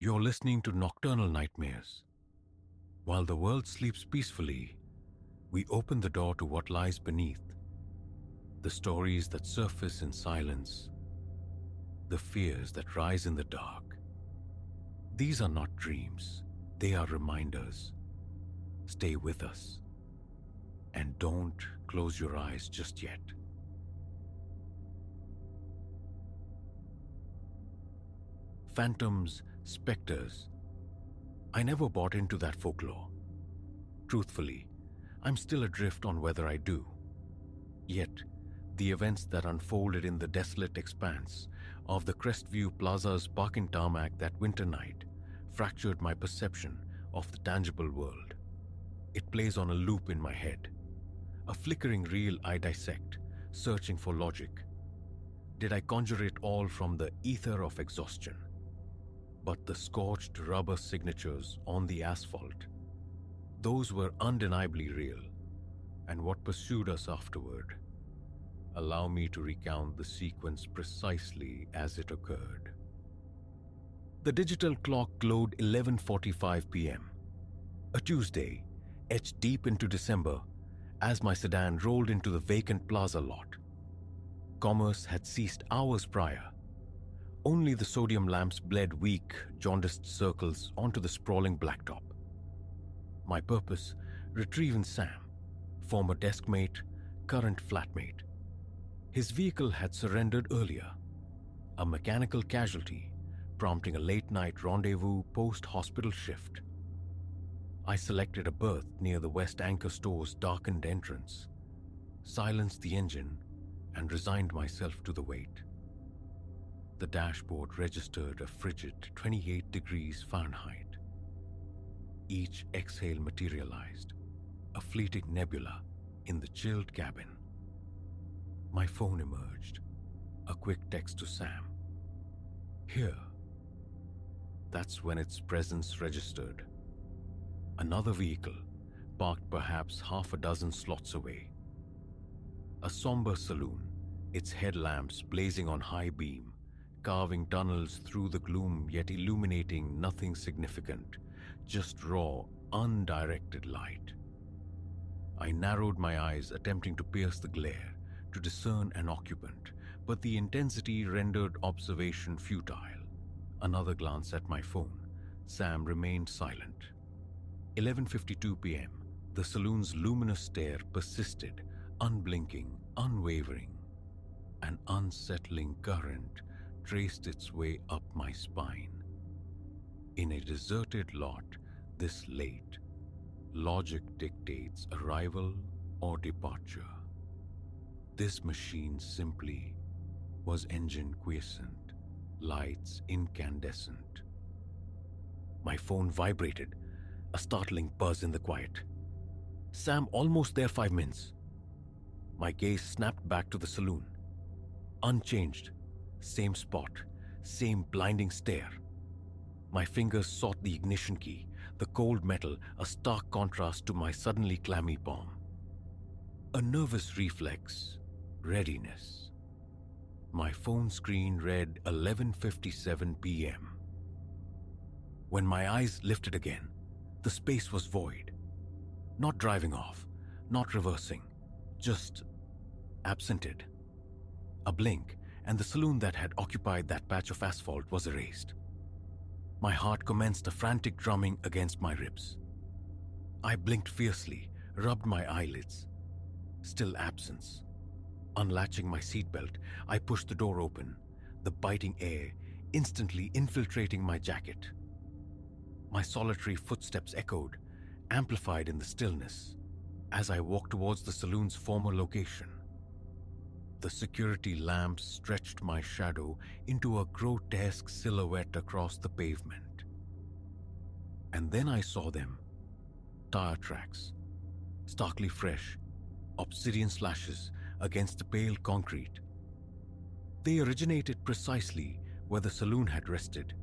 You're listening to Nocturnal Nightmares. While the world sleeps peacefully, we open the door to what lies beneath. The stories that surface in silence, the fears that rise in the dark. These are not dreams, they are reminders. Stay with us. And don't close your eyes just yet. Phantoms, specters. I never bought into that folklore. Truthfully, I'm still adrift on whether I do. Yet, the events that unfolded in the desolate expanse of the Crestview Plaza's parking tarmac that winter night fractured my perception of the tangible world. It plays on a loop in my head, a flickering reel I dissect, searching for logic. Did I conjure it all from the ether of exhaustion? But the scorched rubber signatures on the asphalt, those were undeniably real, and what pursued us afterward. Allow me to recount the sequence precisely as it occurred. The digital clock glowed 11:45 p.m., a Tuesday, etched deep into December, as my sedan rolled into the vacant plaza lot. Commerce had ceased hours prior. Only the sodium lamps bled weak, jaundiced circles onto the sprawling blacktop. My purpose, retrieving Sam, former deskmate, current flatmate. His vehicle had surrendered earlier, a mechanical casualty, prompting a late-night rendezvous post-hospital shift. I selected a berth near the West Anchor store's darkened entrance, silenced the engine, and resigned myself to the wait. The dashboard registered a frigid 28 degrees Fahrenheit. Each exhale materialized, a fleeting nebula in the chilled cabin. My phone emerged, a quick text to Sam. Here. That's when its presence registered. Another vehicle, parked perhaps half a dozen slots away. A somber saloon, its headlamps blazing on high beam, carving tunnels through the gloom yet illuminating nothing significant, just raw, undirected light. I narrowed my eyes, attempting to pierce the glare, to discern an occupant, but the intensity rendered observation futile. Another glance at my phone. Sam remained silent. 11:52 p.m. The saloon's luminous stare persisted, unblinking, unwavering. An unsettling current traced its way up my spine. In a deserted lot this late, logic dictates arrival or departure. This machine simply was engine quiescent, lights incandescent. My phone vibrated, a startling buzz in the quiet. Sam, almost there 5 minutes. My gaze snapped back to the saloon. Unchanged, same spot, same blinding stare. My fingers sought the ignition key, the cold metal, a stark contrast to my suddenly clammy palm. A nervous reflex, readiness. My phone screen read 11:57 p.m. When my eyes lifted again, the space was void. Not driving off, not reversing, just absented. A blink, and the saloon that had occupied that patch of asphalt was erased. My heart commenced a frantic drumming against my ribs. I blinked fiercely, rubbed my eyelids. Still absence. Unlatching my seatbelt, I pushed the door open, the biting air instantly infiltrating my jacket. My solitary footsteps echoed, amplified in the stillness, as I walked towards the saloon's former location. The security lamps stretched my shadow into a grotesque silhouette across the pavement. And then I saw them. Tire tracks, starkly fresh, obsidian slashes against the pale concrete. They originated precisely where the saloon had rested,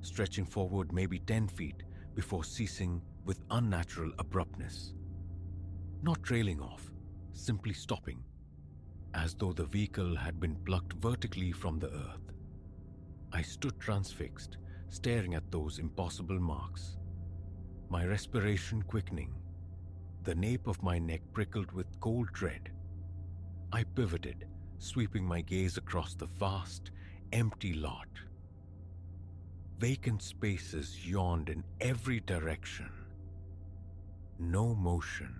stretching forward maybe 10 feet before ceasing with unnatural abruptness. Not trailing off, simply stopping, as though the vehicle had been plucked vertically from the earth. I stood transfixed, staring at those impossible marks. My respiration quickening, the nape of my neck prickled with cold dread. I pivoted, sweeping my gaze across the vast, empty lot. Vacant spaces yawned in every direction. No motion.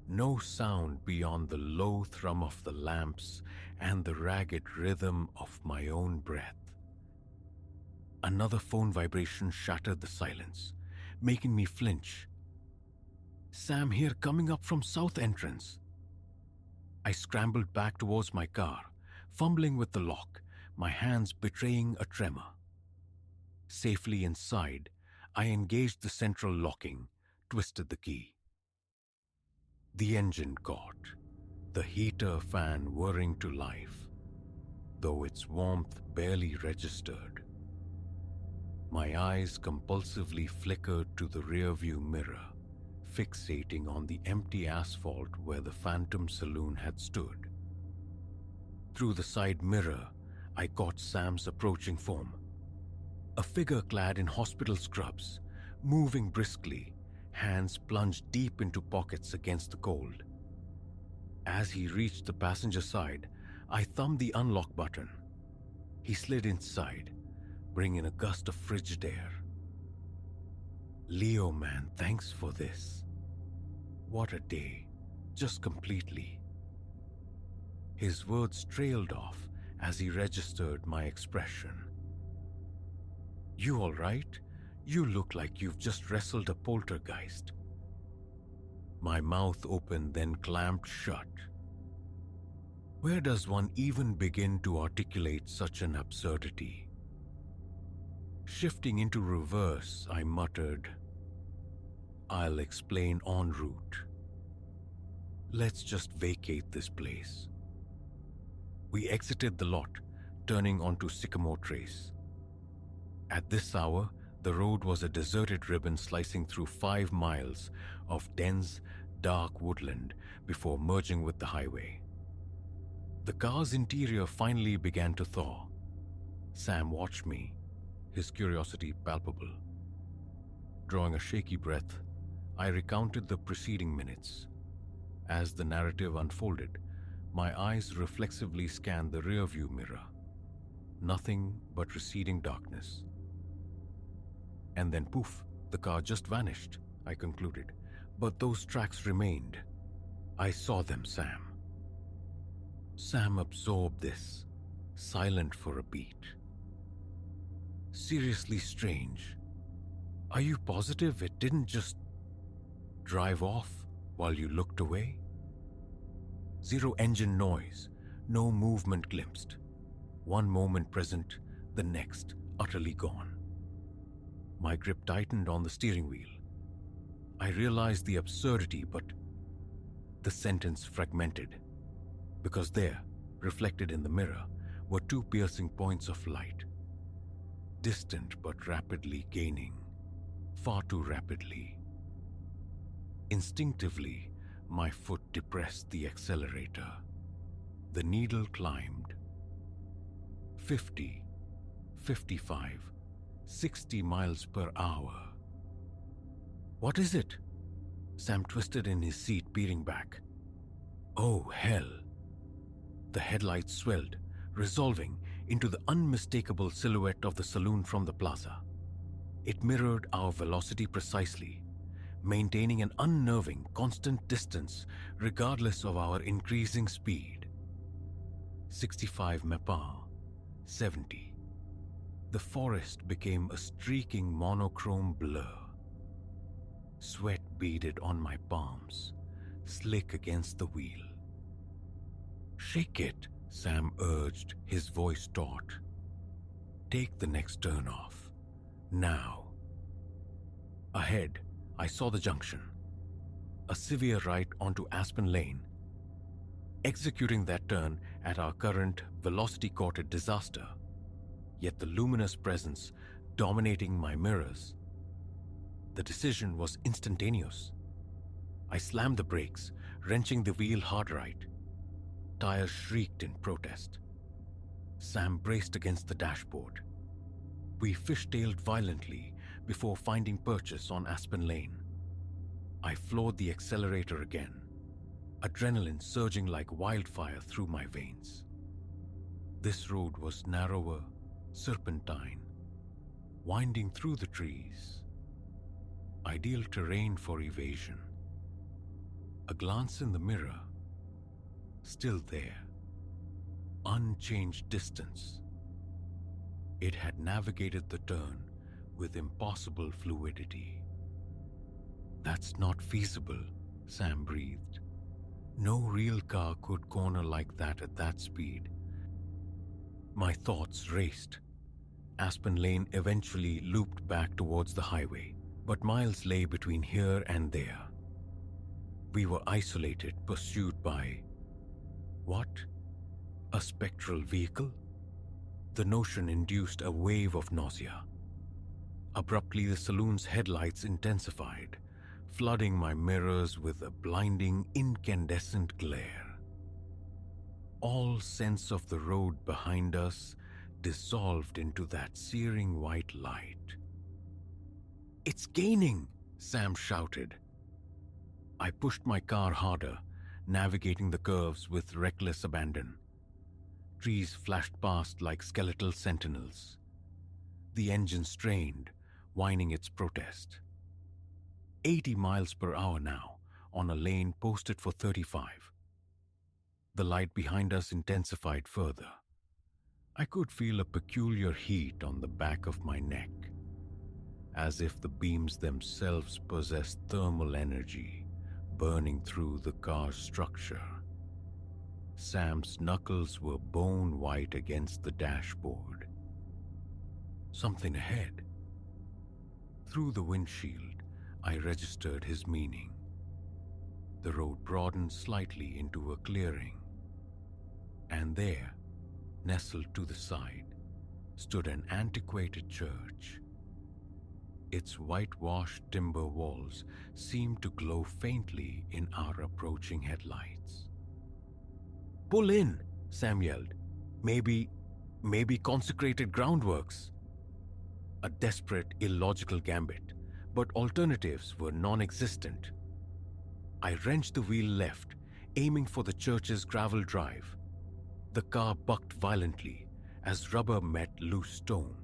No sound beyond the low thrum of the lamps and the ragged rhythm of my own breath. Another phone vibration shattered the silence, making me flinch. Sam here, coming up from south entrance. I scrambled back towards my car, fumbling with the lock, my hands betraying a tremor. Safely inside, I engaged the central locking, twisted the key. The engine caught, the heater fan whirring to life, though its warmth barely registered. My eyes compulsively flickered to the rearview mirror, fixating on the empty asphalt where the phantom saloon had stood. Through the side mirror, I caught Sam's approaching form. A figure clad in hospital scrubs, moving briskly, hands plunged deep into pockets against the cold. As he reached the passenger side, I thumbed the unlock button. He slid inside, bringing a gust of frigid air. Leo, man, thanks for this. What a day, just completely. His words trailed off as he registered my expression. You all right? You look like you've just wrestled a poltergeist. My mouth opened, then clamped shut. Where does one even begin to articulate such an absurdity? Shifting into reverse, I muttered, I'll explain en route. Let's just vacate this place. We exited the lot, turning onto Sycamore Trace. At this hour, the road was a deserted ribbon slicing through 5 miles of dense, dark woodland before merging with the highway. The car's interior finally began to thaw. Sam watched me, his curiosity palpable. Drawing a shaky breath, I recounted the preceding minutes. As the narrative unfolded, my eyes reflexively scanned the rearview mirror. Nothing but receding darkness. And then poof, the car just vanished, I concluded. But those tracks remained. I saw them, Sam. Sam absorbed this, silent for a beat. Seriously strange. Are you positive it didn't just drive off while you looked away? Zero engine noise, no movement glimpsed. One moment present, the next utterly gone. My grip tightened on the steering wheel. I realized the absurdity, but the sentence fragmented. Because there, reflected in the mirror, were 2 piercing points of light. Distant but rapidly gaining. Far too rapidly. Instinctively, my foot depressed the accelerator. The needle climbed. 50, 55, 60 miles per hour. What is it? Sam twisted in his seat, peering back. Oh, hell. The headlights swelled, resolving into the unmistakable silhouette of the saloon from the plaza. It mirrored our velocity precisely, maintaining an unnerving, constant distance regardless of our increasing speed. 65 mph, 70. The forest became a streaking monochrome blur. Sweat beaded on my palms, slick against the wheel. Shake it, Sam urged, his voice taut. Take the next turn off. Now. Ahead, I saw the junction. A severe right onto Aspen Lane. Executing that turn at our current velocity-courted disaster, yet the luminous presence dominating my mirrors. The decision was instantaneous. I slammed the brakes, wrenching the wheel hard right. Tires shrieked in protest. Sam braced against the dashboard. We fishtailed violently before finding purchase on Aspen Lane. I floored the accelerator again, adrenaline surging like wildfire through my veins. This road was narrower, serpentine, winding through the trees. Ideal terrain for evasion. A glance in the mirror. Still there. Unchanged distance. It had navigated the turn with impossible fluidity. That's not feasible, Sam breathed. No real car could corner like that at that speed. My thoughts raced. Aspen Lane eventually looped back towards the highway, but miles lay between here and there. We were isolated, pursued by... what? A spectral vehicle? The notion induced a wave of nausea. Abruptly, the saloon's headlights intensified, flooding my mirrors with a blinding, incandescent glare. All sense of the road behind us dissolved into that searing white light. "It's gaining!" Sam shouted. I pushed my car harder, navigating the curves with reckless abandon. Trees flashed past like skeletal sentinels. The engine strained, whining its protest. 80 miles per hour now, on a lane posted for 35. The light behind us intensified further. I could feel a peculiar heat on the back of my neck, as if the beams themselves possessed thermal energy burning through the car's structure. Sam's knuckles were bone white against the dashboard. Something ahead. Through the windshield, I registered his meaning. The road broadened slightly into a clearing, and there, nestled to the side, stood an antiquated church. Its whitewashed timber walls seemed to glow faintly in our approaching headlights. "Pull in," Sam yelled. Maybe consecrated groundworks." A desperate, illogical gambit, but alternatives were non-existent. I wrenched the wheel left, aiming for the church's gravel drive. The car bucked violently as rubber met loose stone.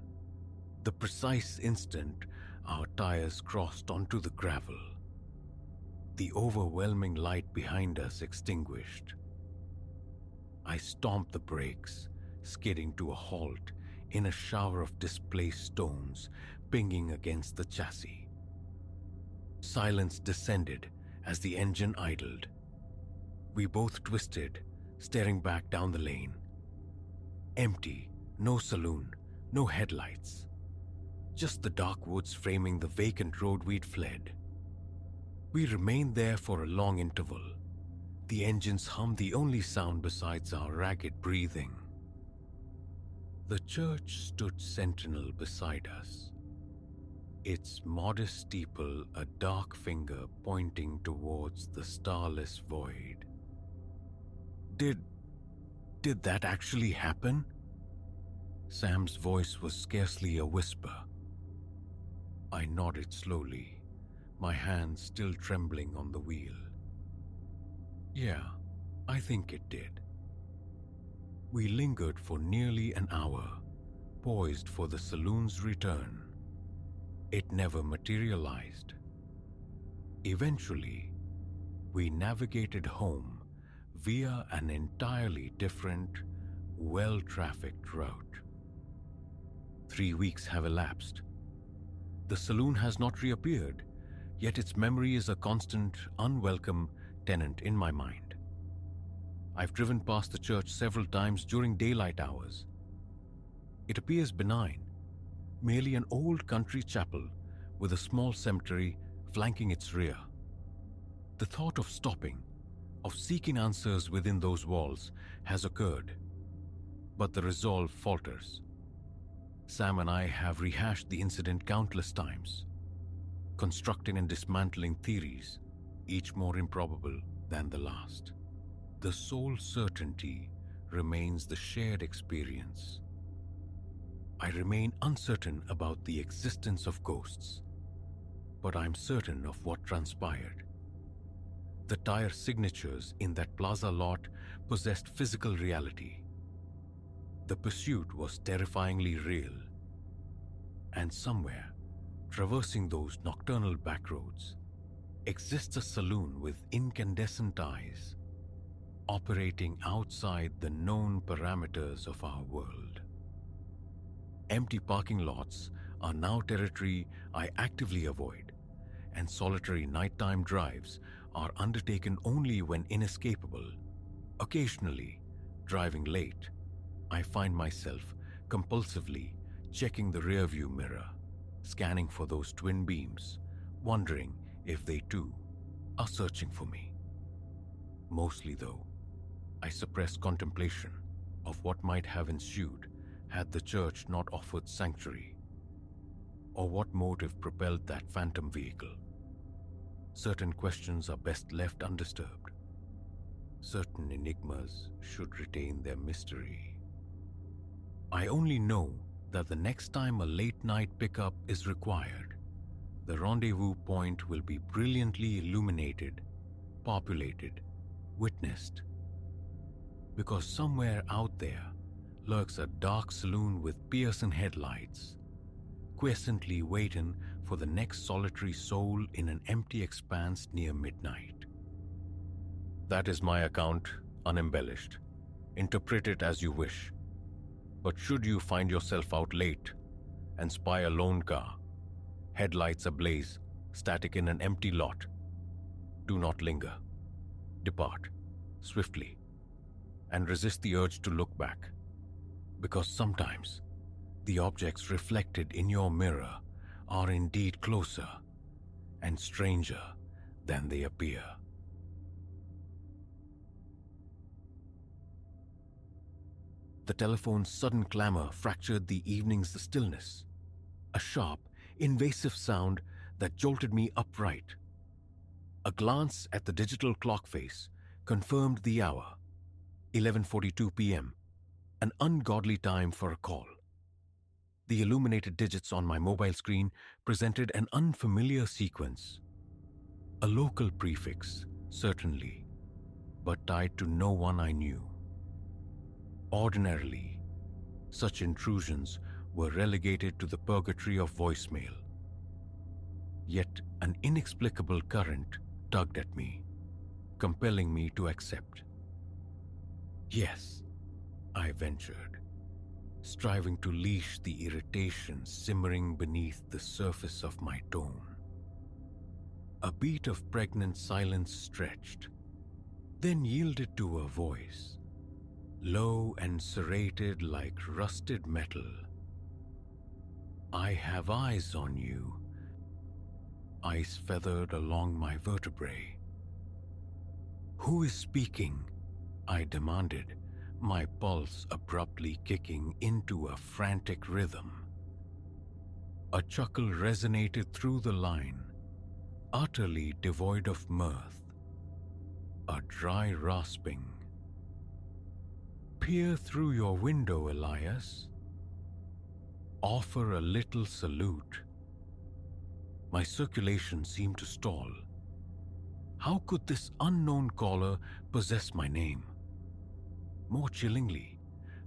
The precise instant our tires crossed onto the gravel, the overwhelming light behind us extinguished. I stomped the brakes, skidding to a halt in a shower of displaced stones pinging against the chassis. Silence descended as the engine idled. We both twisted, staring back down the lane. Empty, no saloon, no headlights. Just the dark woods framing the vacant road we'd fled. We remained there for a long interval. The engines hummed the only sound besides our ragged breathing. The church stood sentinel beside us, its modest steeple a dark finger pointing towards the starless void. Did that actually happen? Sam's voice was scarcely a whisper. I nodded slowly, my hands still trembling on the wheel. Yeah, I think it did. We lingered for nearly an hour, poised for the saloon's return. It never materialized. Eventually, we navigated home via an entirely different, well-trafficked route. 3 weeks have elapsed. The saloon has not reappeared, yet its memory is a constant, unwelcome tenant in my mind. I've driven past the church several times during daylight hours. It appears benign, merely an old country chapel with a small cemetery flanking its rear. The thought of stopping, of seeking answers within those walls has occurred, but the resolve falters. Sam and I have rehashed the incident countless times, constructing and dismantling theories, each more improbable than the last. The sole certainty remains the shared experience. I remain uncertain about the existence of ghosts, but I'm certain of what transpired. The tire signatures in that plaza lot possessed physical reality. The pursuit was terrifyingly real. And somewhere, traversing those nocturnal backroads, exists a saloon with incandescent eyes, operating outside the known parameters of our world. Empty parking lots are now territory I actively avoid, and solitary nighttime drives are undertaken only when inescapable. Occasionally, driving late, I find myself compulsively checking the rearview mirror, scanning for those twin beams, wondering if they too are searching for me. Mostly, though, I suppress contemplation of what might have ensued had the church not offered sanctuary, or what motive propelled that phantom vehicle. Certain questions are best left undisturbed. Certain enigmas should retain their mystery. I only know that the next time a late-night pickup is required, the rendezvous point will be brilliantly illuminated, populated, witnessed. Because somewhere out there lurks a dark saloon with Pearson headlights, quiescently waiting for the next solitary soul in an empty expanse near midnight. That is my account, unembellished. Interpret it as you wish. But should you find yourself out late and spy a lone car, headlights ablaze, static in an empty lot, do not linger. Depart, swiftly, and resist the urge to look back. Because sometimes the objects reflected in your mirror are indeed closer and stranger than they appear. The telephone's sudden clamor fractured the evening's stillness, a sharp, invasive sound that jolted me upright. A glance at the digital clock face confirmed the hour, 11:42 p.m., an ungodly time for a call. The illuminated digits on my mobile screen presented an unfamiliar sequence. A local prefix, certainly, but tied to no one I knew. Ordinarily, such intrusions were relegated to the purgatory of voicemail. Yet an inexplicable current tugged at me, compelling me to accept. Yes, I ventured, striving to leash the irritation simmering beneath the surface of my tone. A beat of pregnant silence stretched, then yielded to a voice, low and serrated like rusted metal. I have eyes on you. Eyes feathered along my vertebrae. Who is speaking? I demanded, my pulse abruptly kicking into a frantic rhythm. A chuckle resonated through the line, utterly devoid of mirth. A dry rasping. Peer through your window, Elias. Offer a little salute. My circulation seemed to stall. How could this unknown caller possess my name? More chillingly,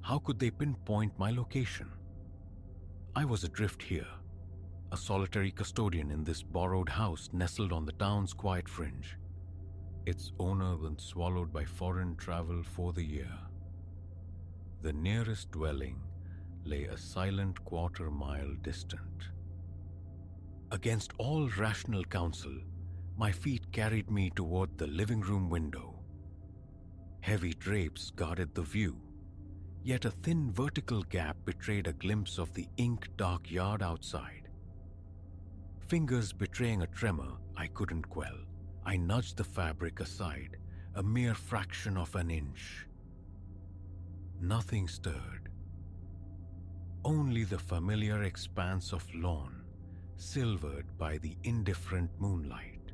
how could they pinpoint my location? I was adrift here, a solitary custodian in this borrowed house nestled on the town's quiet fringe, its owner been swallowed by foreign travel for the year. The nearest dwelling lay a silent quarter-mile distant. Against all rational counsel, my feet carried me toward the living room window. Heavy drapes guarded the view, yet a thin vertical gap betrayed a glimpse of the ink-dark yard outside. Fingers betraying a tremor I couldn't quell, I nudged the fabric aside, a mere fraction of an inch. Nothing stirred. Only the familiar expanse of lawn, silvered by the indifferent moonlight.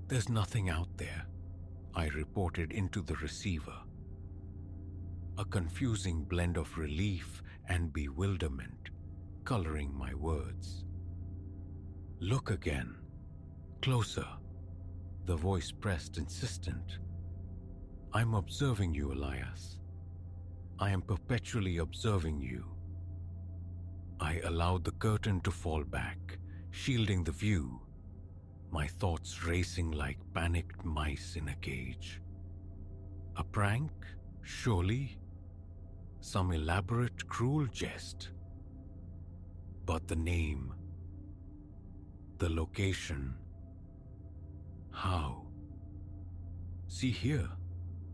There's nothing out there, I reported into the receiver. A confusing blend of relief and bewilderment coloring my words. Look again. Closer. The voice pressed, insistent. I'm observing you, Elias. I am perpetually observing you. I allowed the curtain to fall back, shielding the view, my thoughts racing like panicked mice in a cage. A prank? Surely? Some elaborate, cruel jest? But the name, the location, how? See here,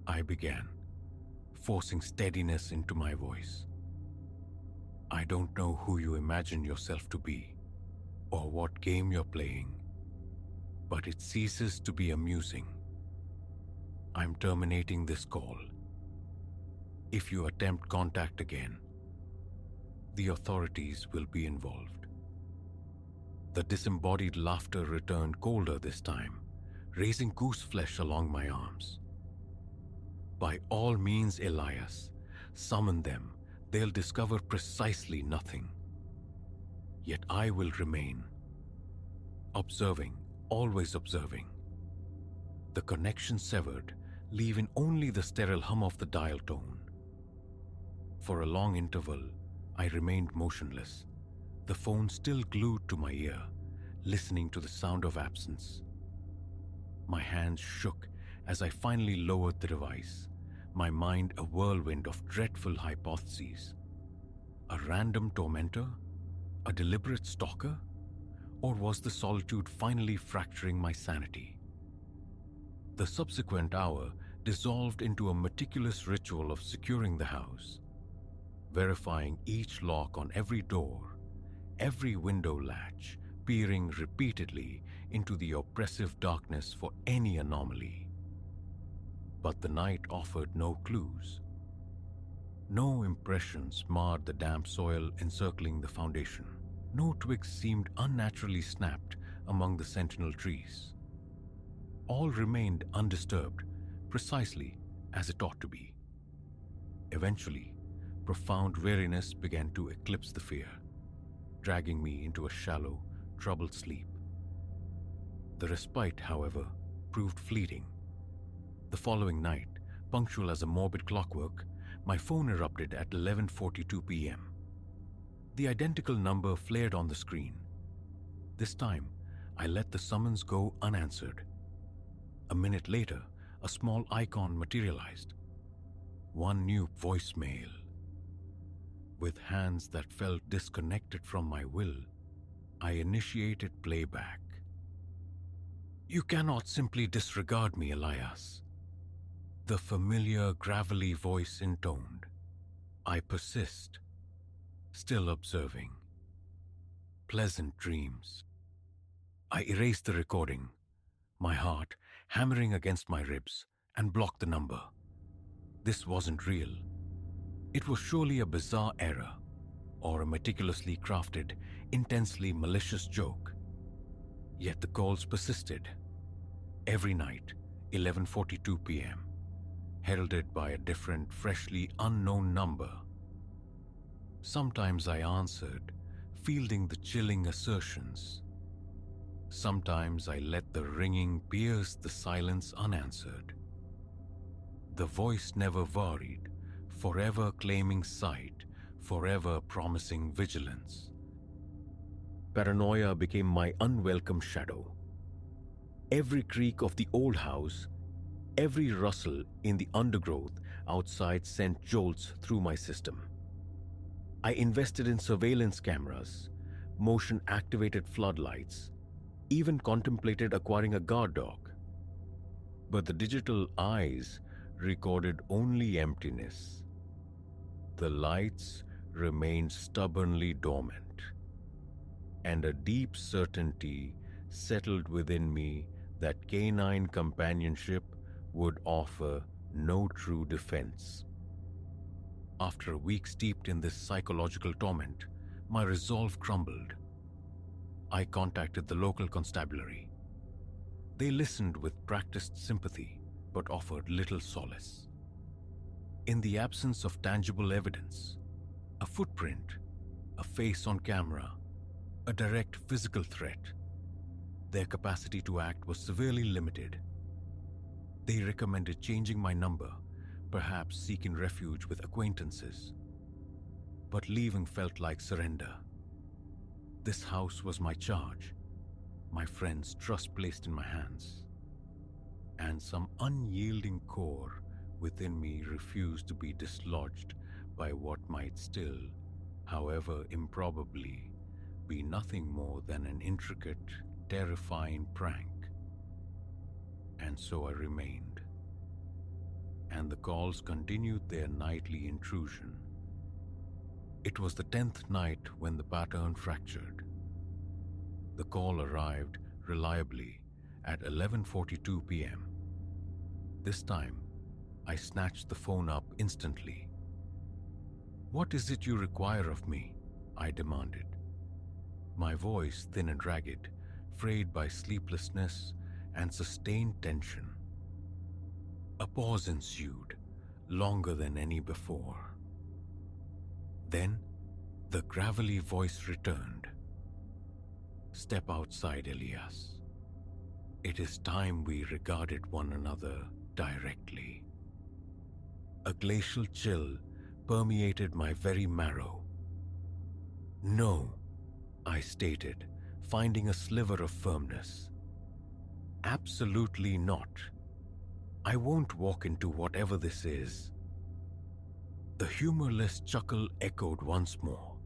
I began, forcing steadiness into my voice. I don't know who you imagine yourself to be, or what game you're playing, but it ceases to be amusing. I'm terminating this call. If you attempt contact again, the authorities will be involved. The disembodied laughter returned colder this time, raising goose flesh along my arms. By all means, Elias, summon them. They'll discover precisely nothing. Yet I will remain, observing, always observing. The connection severed, leaving only the sterile hum of the dial tone. For a long interval, I remained motionless, the phone still glued to my ear, listening to the sound of absence. My hands shook as I finally lowered the device, my mind a whirlwind of dreadful hypotheses. A random tormentor? A deliberate stalker? Or was the solitude finally fracturing my sanity? The subsequent hour dissolved into a meticulous ritual of securing the house, verifying each lock on every door, every window latch, peering repeatedly into the oppressive darkness for any anomaly. But the night offered no clues. No impressions marred the damp soil encircling the foundation. No twigs seemed unnaturally snapped among the sentinel trees. All remained undisturbed, precisely as it ought to be. Eventually, profound weariness began to eclipse the fear, dragging me into a shallow, troubled sleep. The respite, however, proved fleeting. The following night, punctual as a morbid clockwork, my phone erupted at 11:42 p.m. The identical number flared on the screen. This time, I let the summons go unanswered. A minute later, a small icon materialized. One new voicemail. With hands that felt disconnected from my will, I initiated playback. You cannot simply disregard me, Elias. The familiar, gravelly voice intoned. I persist, still observing. Pleasant dreams. I erased the recording, my heart hammering against my ribs, and blocked the number. This wasn't real. It was surely a bizarre error, or a meticulously crafted, intensely malicious joke. Yet the calls persisted. Every night, 11:42 p.m., heralded by a different, freshly unknown number. Sometimes I answered, fielding the chilling assertions. Sometimes I let the ringing pierce the silence unanswered. The voice never varied, forever claiming sight, forever promising vigilance. Paranoia became my unwelcome shadow. Every creak of the old house, every rustle in the undergrowth outside sent jolts through my system. I invested in surveillance cameras, motion-activated floodlights, even contemplated acquiring a guard dog. But the digital eyes recorded only emptiness. The lights remained stubbornly dormant, and a deep certainty settled within me that canine companionship would offer no true defense. After a week steeped in this psychological torment, my resolve crumbled. I contacted the local constabulary. They listened with practiced sympathy, but offered little solace. In the absence of tangible evidence, A footprint, a face on camera, a direct physical threat. Their capacity to act was severely limited. They recommended changing my number, perhaps seeking refuge with acquaintances. But leaving felt like surrender. This house was my charge, my friends' trust placed in my hands. And some unyielding core within me refused to be dislodged by what might still, however improbably, be nothing more than an intricate, terrifying prank. And so I remained. And the calls continued their nightly intrusion. It was the 10th night when the pattern fractured. The call arrived reliably at 11:42 p.m. This time, I snatched the phone up instantly. "What is it you require of me?" I demanded. My voice thin and ragged, frayed by sleeplessness and sustained tension. A pause ensued, longer than any before. Then, the gravelly voice returned. "Step outside, Elias. It is time we regarded one another directly." A glacial chill permeated my very marrow. "No," I stated, finding a sliver of firmness. "Absolutely not. I won't walk into whatever this is." The humorless chuckle echoed once more,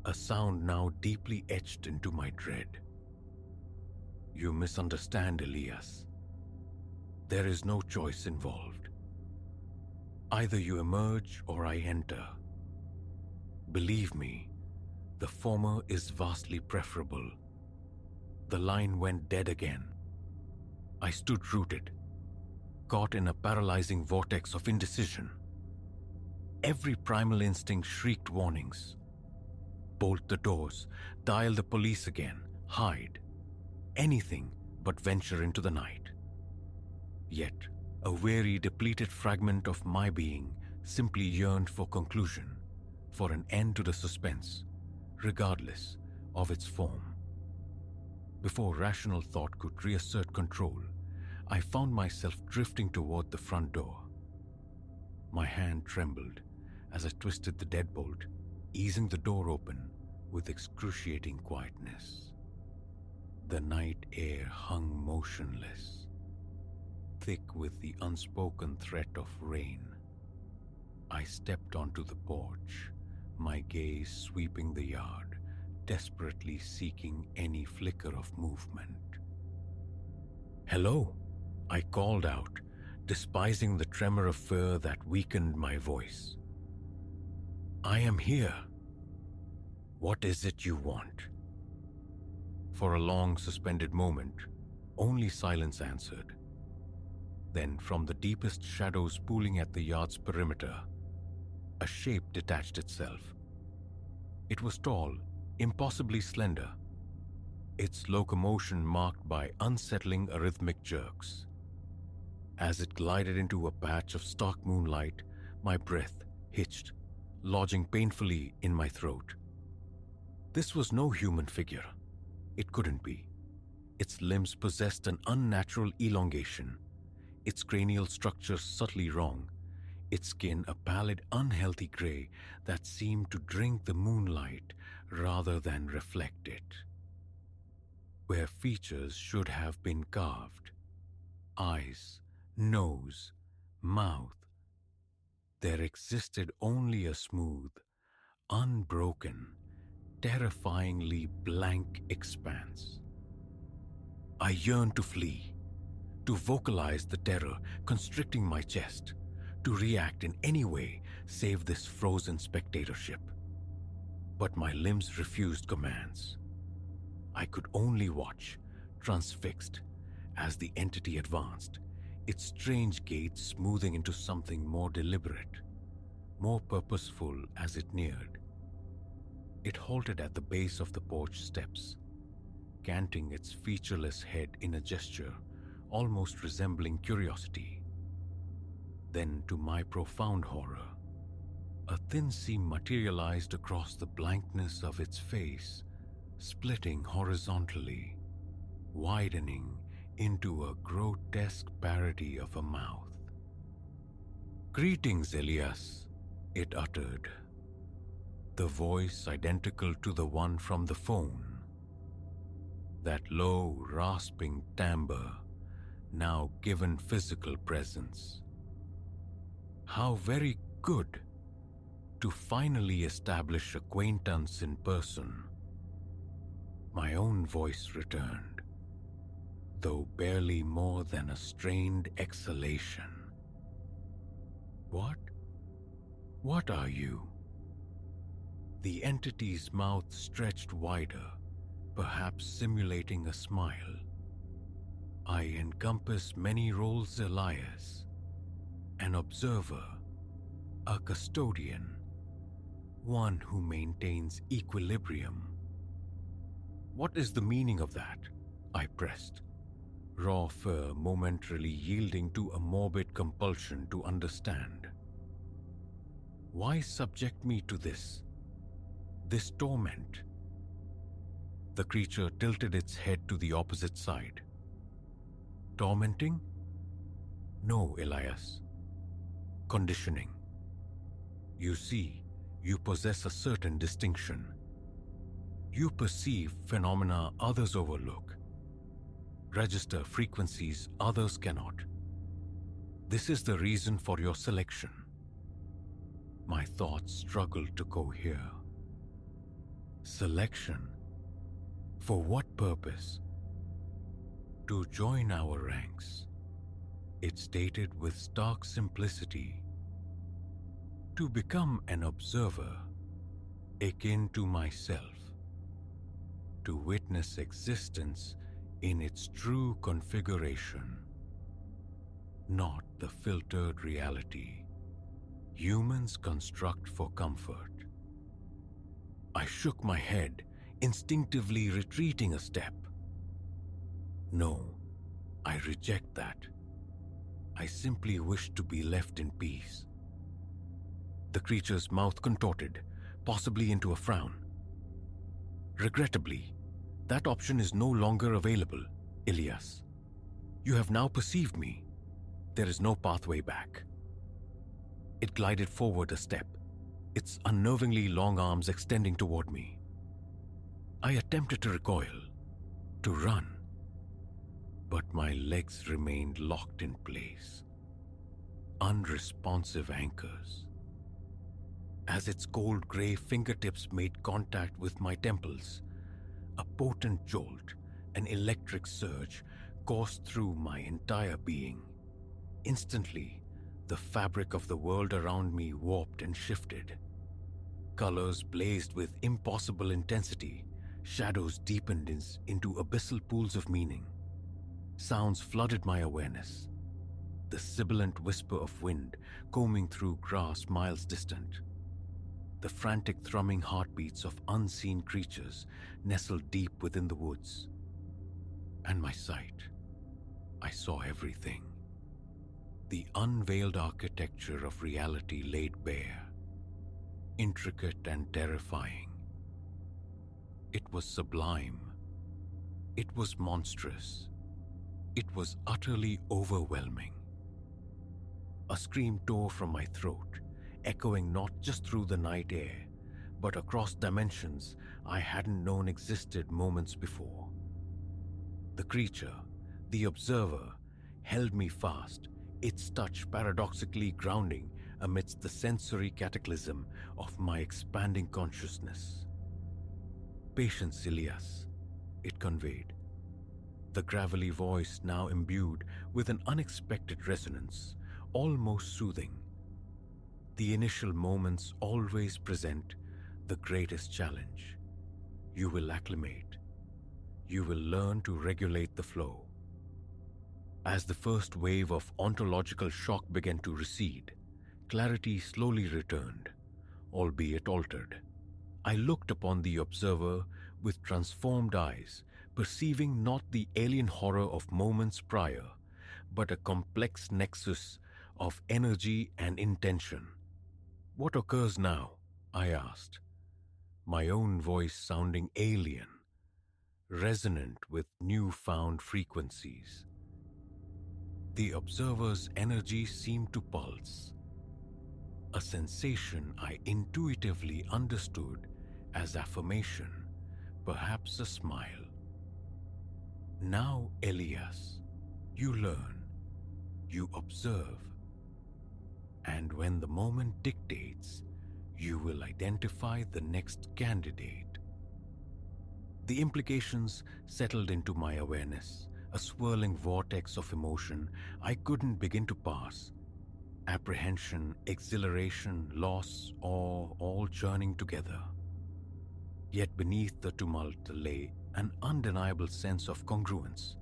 a sound now deeply etched into my dread. "You misunderstand, Elias. There is no choice involved. Either you emerge or I enter. Believe me, the former is vastly preferable." The line went dead again. I stood rooted, caught in a paralyzing vortex of indecision. Every primal instinct shrieked warnings. Bolt the doors, dial the police again, hide. Anything but venture into the night. Yet, a weary, depleted fragment of my being simply yearned for conclusion, for an end to the suspense, regardless of its form. Before rational thought could reassert control, I found myself drifting toward the front door. My hand trembled as I twisted the deadbolt, easing the door open with excruciating quietness. The night air hung motionless, thick with the unspoken threat of rain. I stepped onto the porch, my gaze sweeping the yard, desperately seeking any flicker of movement. "Hello," I called out, despising the tremor of fear that weakened my voice. "I am here. What is it you want?" For a long suspended moment, only silence answered. Then, from the deepest shadows pooling at the yard's perimeter, a shape detached itself. It was tall, impossibly slender, its locomotion marked by unsettling arrhythmic jerks. As it glided into a patch of stark moonlight, my breath hitched, lodging painfully in my throat. This was no human figure. It couldn't be. Its limbs possessed an unnatural elongation, its cranial structure subtly wrong, its skin a pallid, unhealthy gray that seemed to drink the moonlight rather than reflect it. Where features should have been carved, eyes, nose, mouth, there existed only a smooth, unbroken, terrifyingly blank expanse. I yearned to flee, to vocalize the terror constricting my chest, to react in any way save this frozen spectatorship. But my limbs refused commands. I could only watch, transfixed, as the entity advanced, its strange gait smoothing into something more deliberate, more purposeful as it neared. It halted at the base of the porch steps, canting its featureless head in a gesture almost resembling curiosity. Then, to my profound horror, A thin seam materialized across the blankness of its face, splitting horizontally, widening into a grotesque parody of a mouth. "Greetings, Elias," it uttered, the voice identical to the one from the phone. That low, rasping timbre, now given physical presence. How very good to finally establish acquaintance in person. My own voice returned, though barely more than a strained exhalation. "What? What are you?" The entity's mouth stretched wider, perhaps simulating a smile. "I encompass many roles, Elias. An observer, a custodian, one who maintains equilibrium." "What is the meaning of that?" I pressed, raw fur momentarily yielding to a morbid compulsion to understand. "Why subject me to this torment?" The creature tilted its head to the opposite side. "Tormenting? No, Elias. Conditioning. You see, you possess a certain distinction. You perceive phenomena others overlook, register frequencies others cannot. This is the reason for your selection." My thoughts struggled to cohere. Selection? For what purpose? "To join our ranks," it stated with stark simplicity. "To become an observer, akin to myself. To witness existence in its true configuration. Not the filtered reality humans construct for comfort." I shook my head, instinctively retreating a step. "No, I reject that. I simply wish to be left in peace." The creature's mouth contorted, possibly into a frown. "Regrettably, that option is no longer available, Elias. You have now perceived me. There is no pathway back." It glided forward a step, its unnervingly long arms extending toward me. I attempted to recoil, to run, but my legs remained locked in place, unresponsive anchors. As its cold gray fingertips made contact with my temples, a potent jolt, an electric surge, coursed through my entire being. Instantly, the fabric of the world around me warped and shifted. Colors blazed with impossible intensity, shadows deepened into abyssal pools of meaning. Sounds flooded my awareness. The sibilant whisper of wind combing through grass miles distant. The frantic thrumming heartbeats of unseen creatures nestled deep within the woods. And my sight. I saw everything. The unveiled architecture of reality laid bare, intricate and terrifying. It was sublime. It was monstrous. It was utterly overwhelming. A scream tore from my throat, echoing not just through the night air, but across dimensions I hadn't known existed moments before. The creature, the observer, held me fast, its touch paradoxically grounding amidst the sensory cataclysm of my expanding consciousness. "Patience, Elias," it conveyed, the gravelly voice now imbued with an unexpected resonance, almost soothing. "The initial moments always present the greatest challenge. You will acclimate. You will learn to regulate the flow." As the first wave of ontological shock began to recede, clarity slowly returned, albeit altered. I looked upon the observer with transformed eyes, perceiving not the alien horror of moments prior, but a complex nexus of energy and intention. What occurs now? I asked, my own voice sounding alien, resonant with newfound frequencies. The observer's energy seemed to pulse, a sensation I intuitively understood as affirmation, perhaps a smile. Now, Elias, you learn, you observe, and when the moment dictates, you will identify the next candidate. The implications settled into my awareness, a swirling vortex of emotion I couldn't begin to parse. Apprehension, exhilaration, loss, awe, all churning together. Yet beneath the tumult lay an undeniable sense of congruence,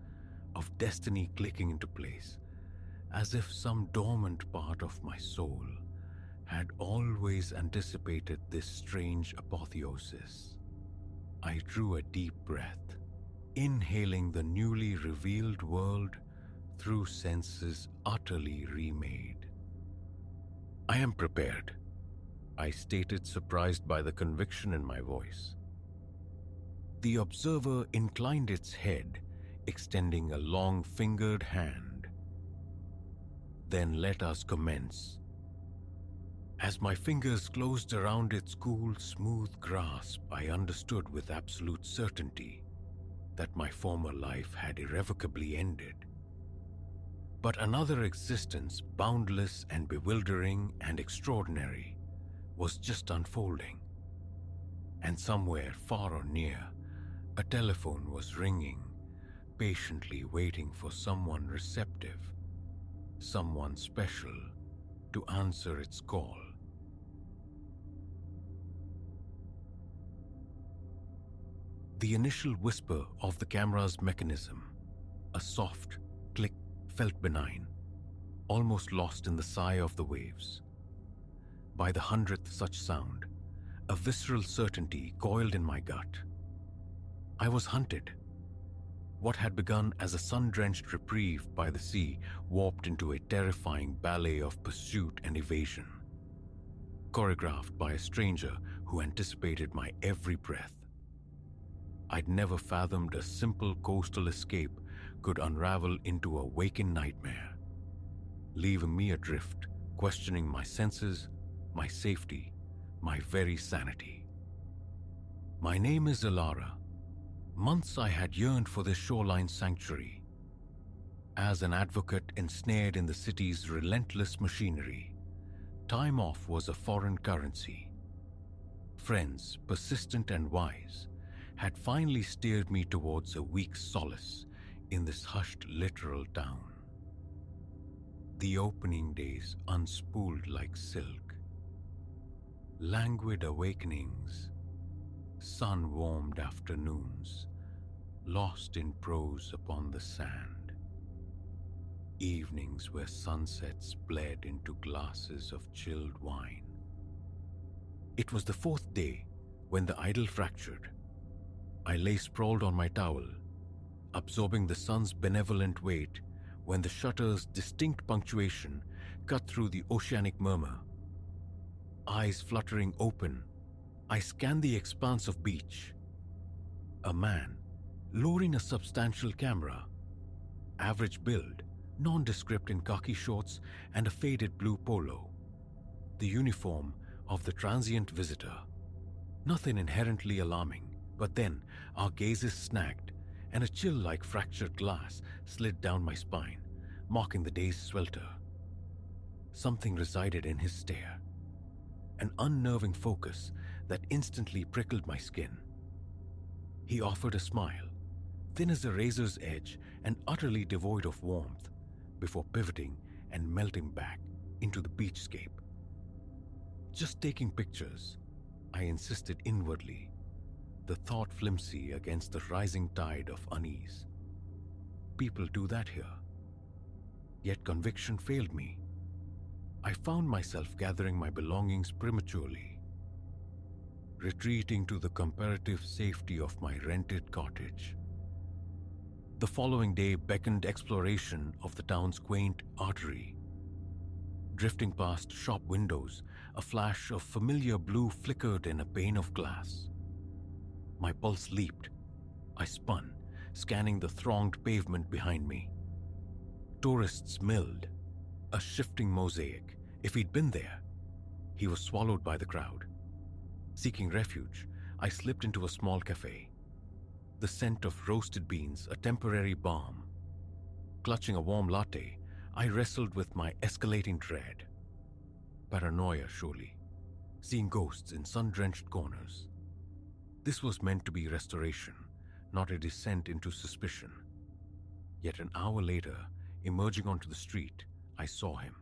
of destiny clicking into place, as if some dormant part of my soul had always anticipated this strange apotheosis. I drew a deep breath, inhaling the newly revealed world through senses utterly remade. I am prepared, I stated, surprised by the conviction in my voice. The observer inclined its head, extending a long-fingered hand. Then let us commence. As my fingers closed around its cool, smooth grasp, I understood with absolute certainty that my former life had irrevocably ended. But another existence, boundless and bewildering and extraordinary, was just unfolding. And somewhere far or near, a telephone was ringing, patiently waiting for someone receptive, someone special, to answer its call. The initial whisper of the camera's mechanism, a soft click, felt benign, almost lost in the sigh of the waves. By the 100th such sound, a visceral certainty coiled in my gut. I was hunted. What had begun as a sun-drenched reprieve by the sea warped into a terrifying ballet of pursuit and evasion, choreographed by a stranger who anticipated my every breath. I'd never fathomed a simple coastal escape could unravel into a waking nightmare, leaving me adrift, questioning my senses, my safety, my very sanity. My name is Ilara. Months I had yearned for this shoreline sanctuary. As an advocate ensnared in the city's relentless machinery, time off was a foreign currency. Friends, persistent and wise, had finally steered me towards a week's solace in this hushed littoral town. The opening days unspooled like silk. Languid awakenings, sun-warmed afternoons, lost in prose upon the sand. Evenings where sunsets bled into glasses of chilled wine. It was the 4th day when the idol fractured. I lay sprawled on my towel, absorbing the sun's benevolent weight when the shutter's distinct punctuation cut through the oceanic murmur. Eyes fluttering open, I scanned the expanse of beach. A man, lowering a substantial camera, average build, nondescript in khaki shorts and a faded blue polo. The uniform of the transient visitor. Nothing inherently alarming, but then our gazes snagged and a chill like fractured glass slid down my spine, marking the day's swelter. Something resided in his stare, an unnerving focus that instantly prickled my skin. He offered a smile, thin as a razor's edge and utterly devoid of warmth, before pivoting and melting back into the beachscape. Just taking pictures, I insisted inwardly, the thought flimsy against the rising tide of unease. People do that here. Yet conviction failed me. I found myself gathering my belongings prematurely, retreating to the comparative safety of my rented cottage. The following day beckoned exploration of the town's quaint artery. Drifting past shop windows, a flash of familiar blue flickered in a pane of glass. My pulse leaped. I spun, scanning the thronged pavement behind me. Tourists milled, a shifting mosaic. If he'd been there, he was swallowed by the crowd. Seeking refuge, I slipped into a small cafe. The scent of roasted beans, a temporary balm. Clutching a warm latte, I wrestled with my escalating dread. Paranoia, surely. Seeing ghosts in sun-drenched corners. This was meant to be restoration, not a descent into suspicion. Yet an hour later, emerging onto the street, I saw him.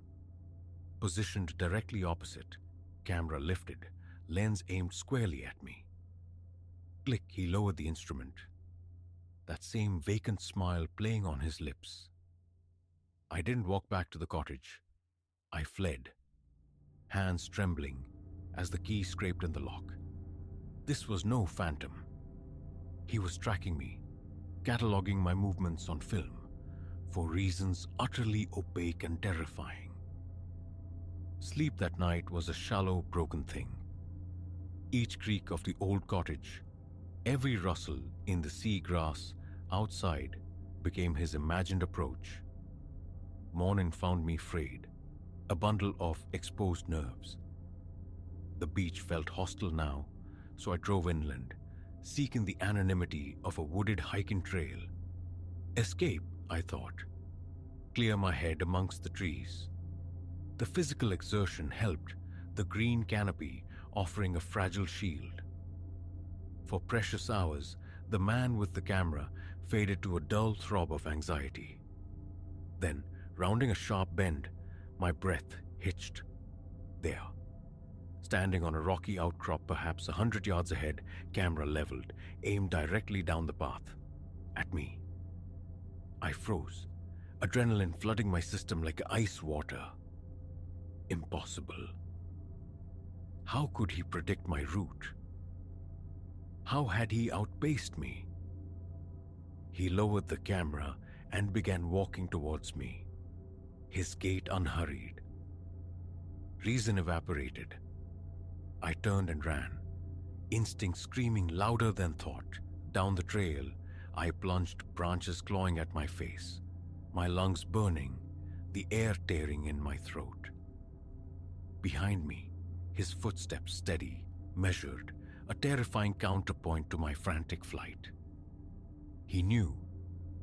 Positioned directly opposite, camera lifted, lens aimed squarely at me. Click, he lowered the instrument. That same vacant smile playing on his lips. I didn't walk back to the cottage. I fled, hands trembling as the key scraped in the lock. This was no phantom. He was tracking me, cataloging my movements on film, for reasons utterly opaque and terrifying. Sleep that night was a shallow, broken thing. Each creak of the old cottage, every rustle in the sea grass outside became his imagined approach. Morning found me frayed, a bundle of exposed nerves. The beach felt hostile now, so I drove inland, seeking the anonymity of a wooded hiking trail. Escape, I thought. Clear my head amongst the trees. The physical exertion helped, the green canopy offering a fragile shield. For precious hours, the man with the camera faded to a dull throb of anxiety. Then, rounding a sharp bend, my breath hitched. There. Standing on a rocky outcrop perhaps 100 yards ahead, camera leveled, aimed directly down the path. At me. I froze, adrenaline flooding my system like ice water. Impossible. How could he predict my route? How had he outpaced me? He lowered the camera and began walking towards me, his gait unhurried. Reason evaporated. I turned and ran, instinct screaming louder than thought. Down the trail, I plunged, branches clawing at my face, my lungs burning, the air tearing in my throat. Behind me, his footsteps steady, measured, a terrifying counterpoint to my frantic flight. He knew.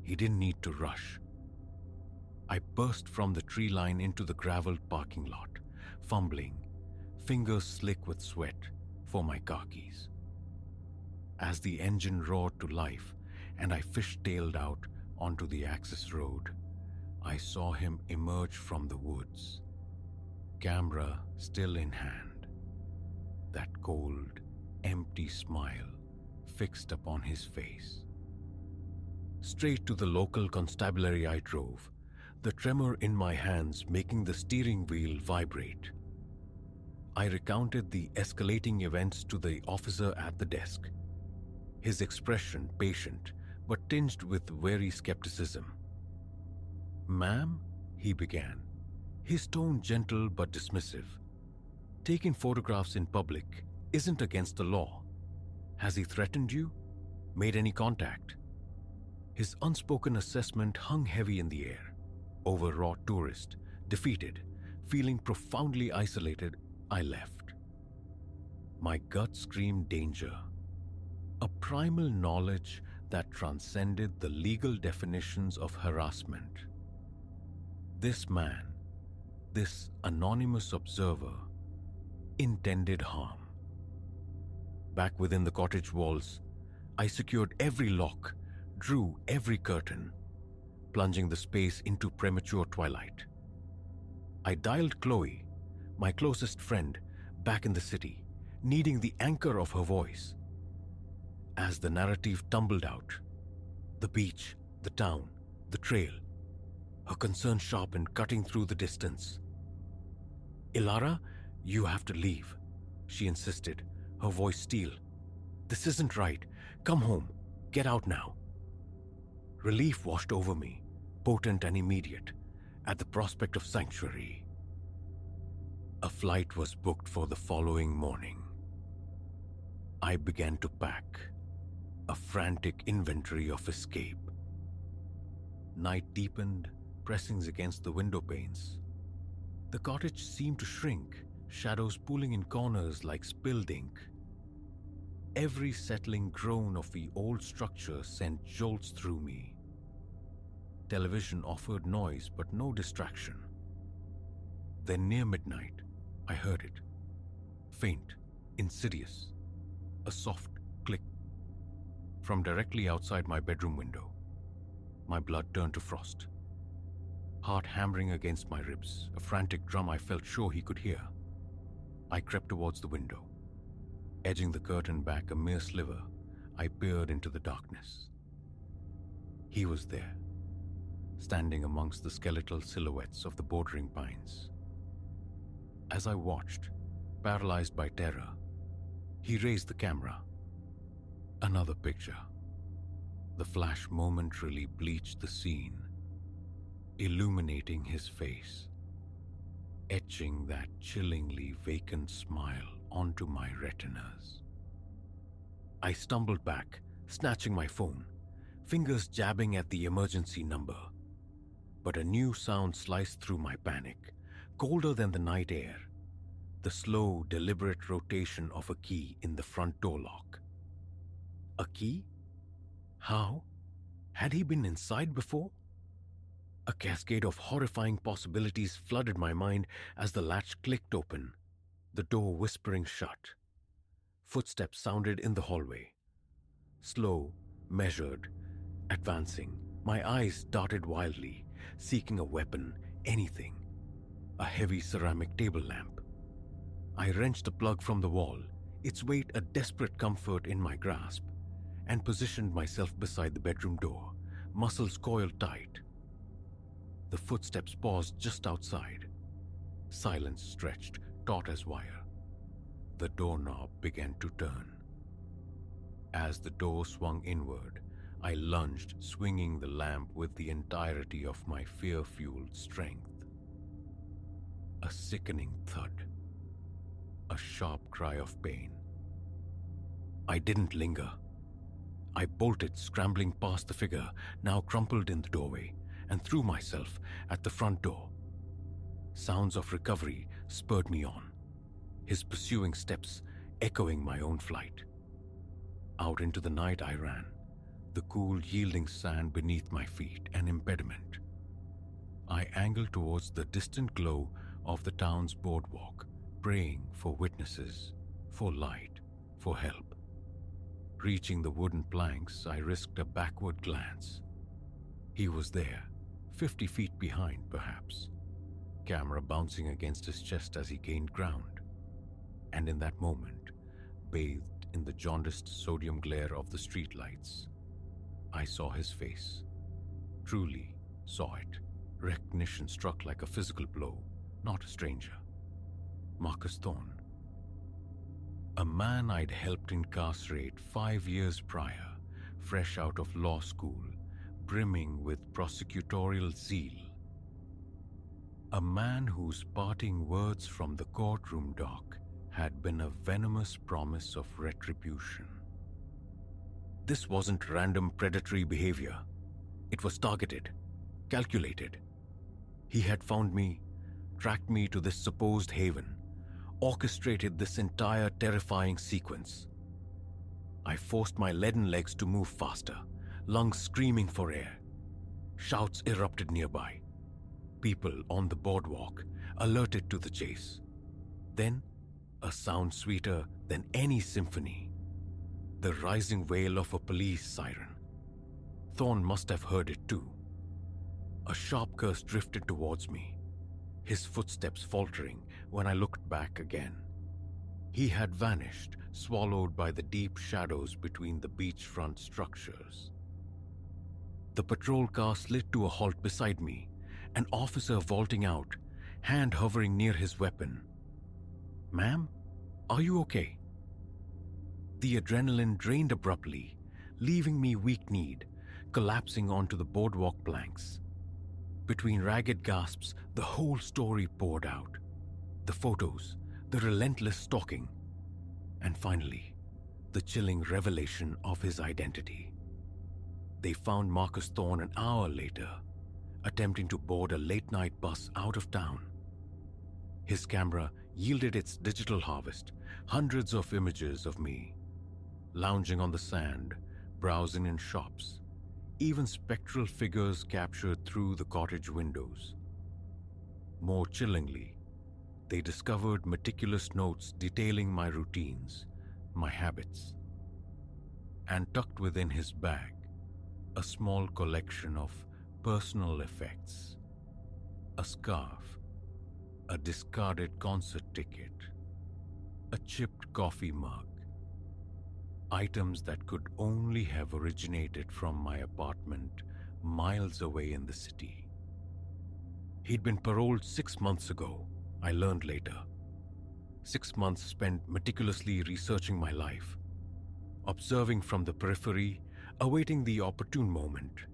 He didn't need to rush. I burst from the tree line into the graveled parking lot, fumbling, fingers slick with sweat, for my car keys. As the engine roared to life and I fishtailed out onto the access road, I saw him emerge from the woods, camera still in hand. That cold, empty smile fixed upon his face. Straight to the local constabulary I drove, the tremor in my hands making the steering wheel vibrate. I recounted the escalating events to the officer at the desk, his expression patient but tinged with wary skepticism. "Ma'am," he began, his tone gentle but dismissive. "Taking photographs in public isn't against the law. Has he threatened you? Made any contact?" His unspoken assessment hung heavy in the air. Overwrought tourist, defeated, feeling profoundly isolated, I left. My gut screamed danger. A primal knowledge that transcended the legal definitions of harassment. This man, this anonymous observer, intended harm. Back within the cottage walls, I secured every lock, drew every curtain, plunging the space into premature twilight. I dialed Chloe, my closest friend, back in the city, needing the anchor of her voice. As the narrative tumbled out, the beach, the town, the trail, her concern sharpened, cutting through the distance. "Ilara, you have to leave," she insisted, her voice steel. "This isn't right. Come home. Get out now." Relief washed over me, potent and immediate, at the prospect of sanctuary. A flight was booked for the following morning. I began to pack, a frantic inventory of escape. Night deepened, pressings against the window panes. The cottage seemed to shrink, shadows pooling in corners like spilled ink. Every settling groan of the old structure sent jolts through me. Television offered noise but no distraction. Then near midnight, I heard it. Faint, insidious, a soft click. From directly outside my bedroom window, my blood turned to frost. Heart hammering against my ribs, a frantic drum I felt sure he could hear. I crept towards the window. Edging the curtain back a mere sliver, I peered into the darkness. He was there, standing amongst the skeletal silhouettes of the bordering pines. As I watched, paralyzed by terror, he raised the camera. Another picture. The flash momentarily bleached the scene, illuminating his face, etching that chillingly vacant smile onto my retinas. I stumbled back, snatching my phone, fingers jabbing at the emergency number. But a new sound sliced through my panic, colder than the night air. The slow, deliberate rotation of a key in the front door lock. A key? How? Had he been inside before? A cascade of horrifying possibilities flooded my mind as the latch clicked open, the door whispering shut. Footsteps sounded in the hallway. Slow, measured, advancing. My eyes darted wildly, seeking a weapon, anything. A heavy ceramic table lamp. I wrenched the plug from the wall, its weight a desperate comfort in my grasp, and positioned myself beside the bedroom door, muscles coiled tight. The footsteps paused just outside. Silence stretched, taut as wire. The doorknob began to turn. As the door swung inward, I lunged, swinging the lamp with the entirety of my fear-fueled strength. A sickening thud. A sharp cry of pain. I didn't linger. I bolted, scrambling past the figure, now crumpled in the doorway, and threw myself at the front door. Sounds of recovery spurred me on, his pursuing steps echoing my own flight. Out into the night I ran, the cool, yielding sand beneath my feet an impediment. I angled towards the distant glow of the town's boardwalk, praying for witnesses, for light, for help. Reaching the wooden planks, I risked a backward glance. He was there, 50 feet behind, perhaps, camera bouncing against his chest as he gained ground. And in that moment, bathed in the jaundiced sodium glare of the streetlights, I saw his face. Truly saw it. Recognition struck like a physical blow, not a stranger. Marcus Thorne. A man I'd helped incarcerate 5 years prior, fresh out of law school, brimming with prosecutorial zeal. A man whose parting words from the courtroom dock had been a venomous promise of retribution. This wasn't random predatory behavior. It was targeted, calculated. He had found me, tracked me to this supposed haven, orchestrated this entire terrifying sequence. I forced my leaden legs to move faster, lungs screaming for air. Shouts erupted nearby. People on the boardwalk alerted to the chase. Then, a sound sweeter than any symphony. The rising wail of a police siren. Thorne must have heard it too. A sharp curse drifted towards me, his footsteps faltering when I looked back again. He had vanished, swallowed by the deep shadows between the beachfront structures. The patrol car slid to a halt beside me, an officer vaulting out, hand hovering near his weapon. "Ma'am, are you okay?" The adrenaline drained abruptly, leaving me weak-kneed, collapsing onto the boardwalk planks. Between ragged gasps, the whole story poured out. the photos, the relentless stalking, and finally, the chilling revelation of his identity. They found Marcus Thorne an hour later, attempting to board a late-night bus out of town. His camera yielded its digital harvest, hundreds of images of me, lounging on the sand, browsing in shops, even spectral figures captured through the cottage windows. More chillingly, they discovered meticulous notes detailing my routines, my habits, and tucked within his bag, a small collection of personal effects, a scarf, a discarded concert ticket, a chipped coffee mug, items that could only have originated from my apartment miles away in the city. He'd been paroled 6 months ago, I learned later. 6 months spent meticulously researching my life, observing from the periphery, awaiting the opportune moment.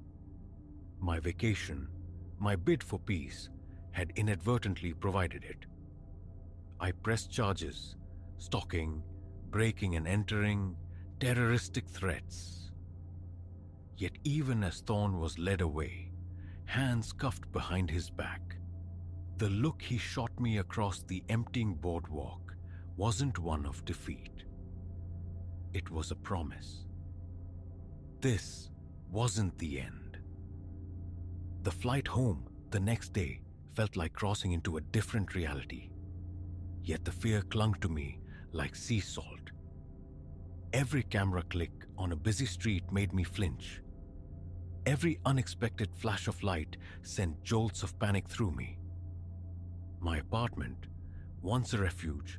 My vacation, my bid for peace, had inadvertently provided it. I pressed charges, stalking, breaking and entering, terroristic threats. Yet even as Thorne was led away, hands cuffed behind his back, the look he shot me across the emptying boardwalk wasn't one of defeat. It was a promise. This wasn't the end. The flight home the next day felt like crossing into a different reality. Yet the fear clung to me like sea salt. Every camera click on a busy street made me flinch. Every unexpected flash of light sent jolts of panic through me. My apartment, once a refuge,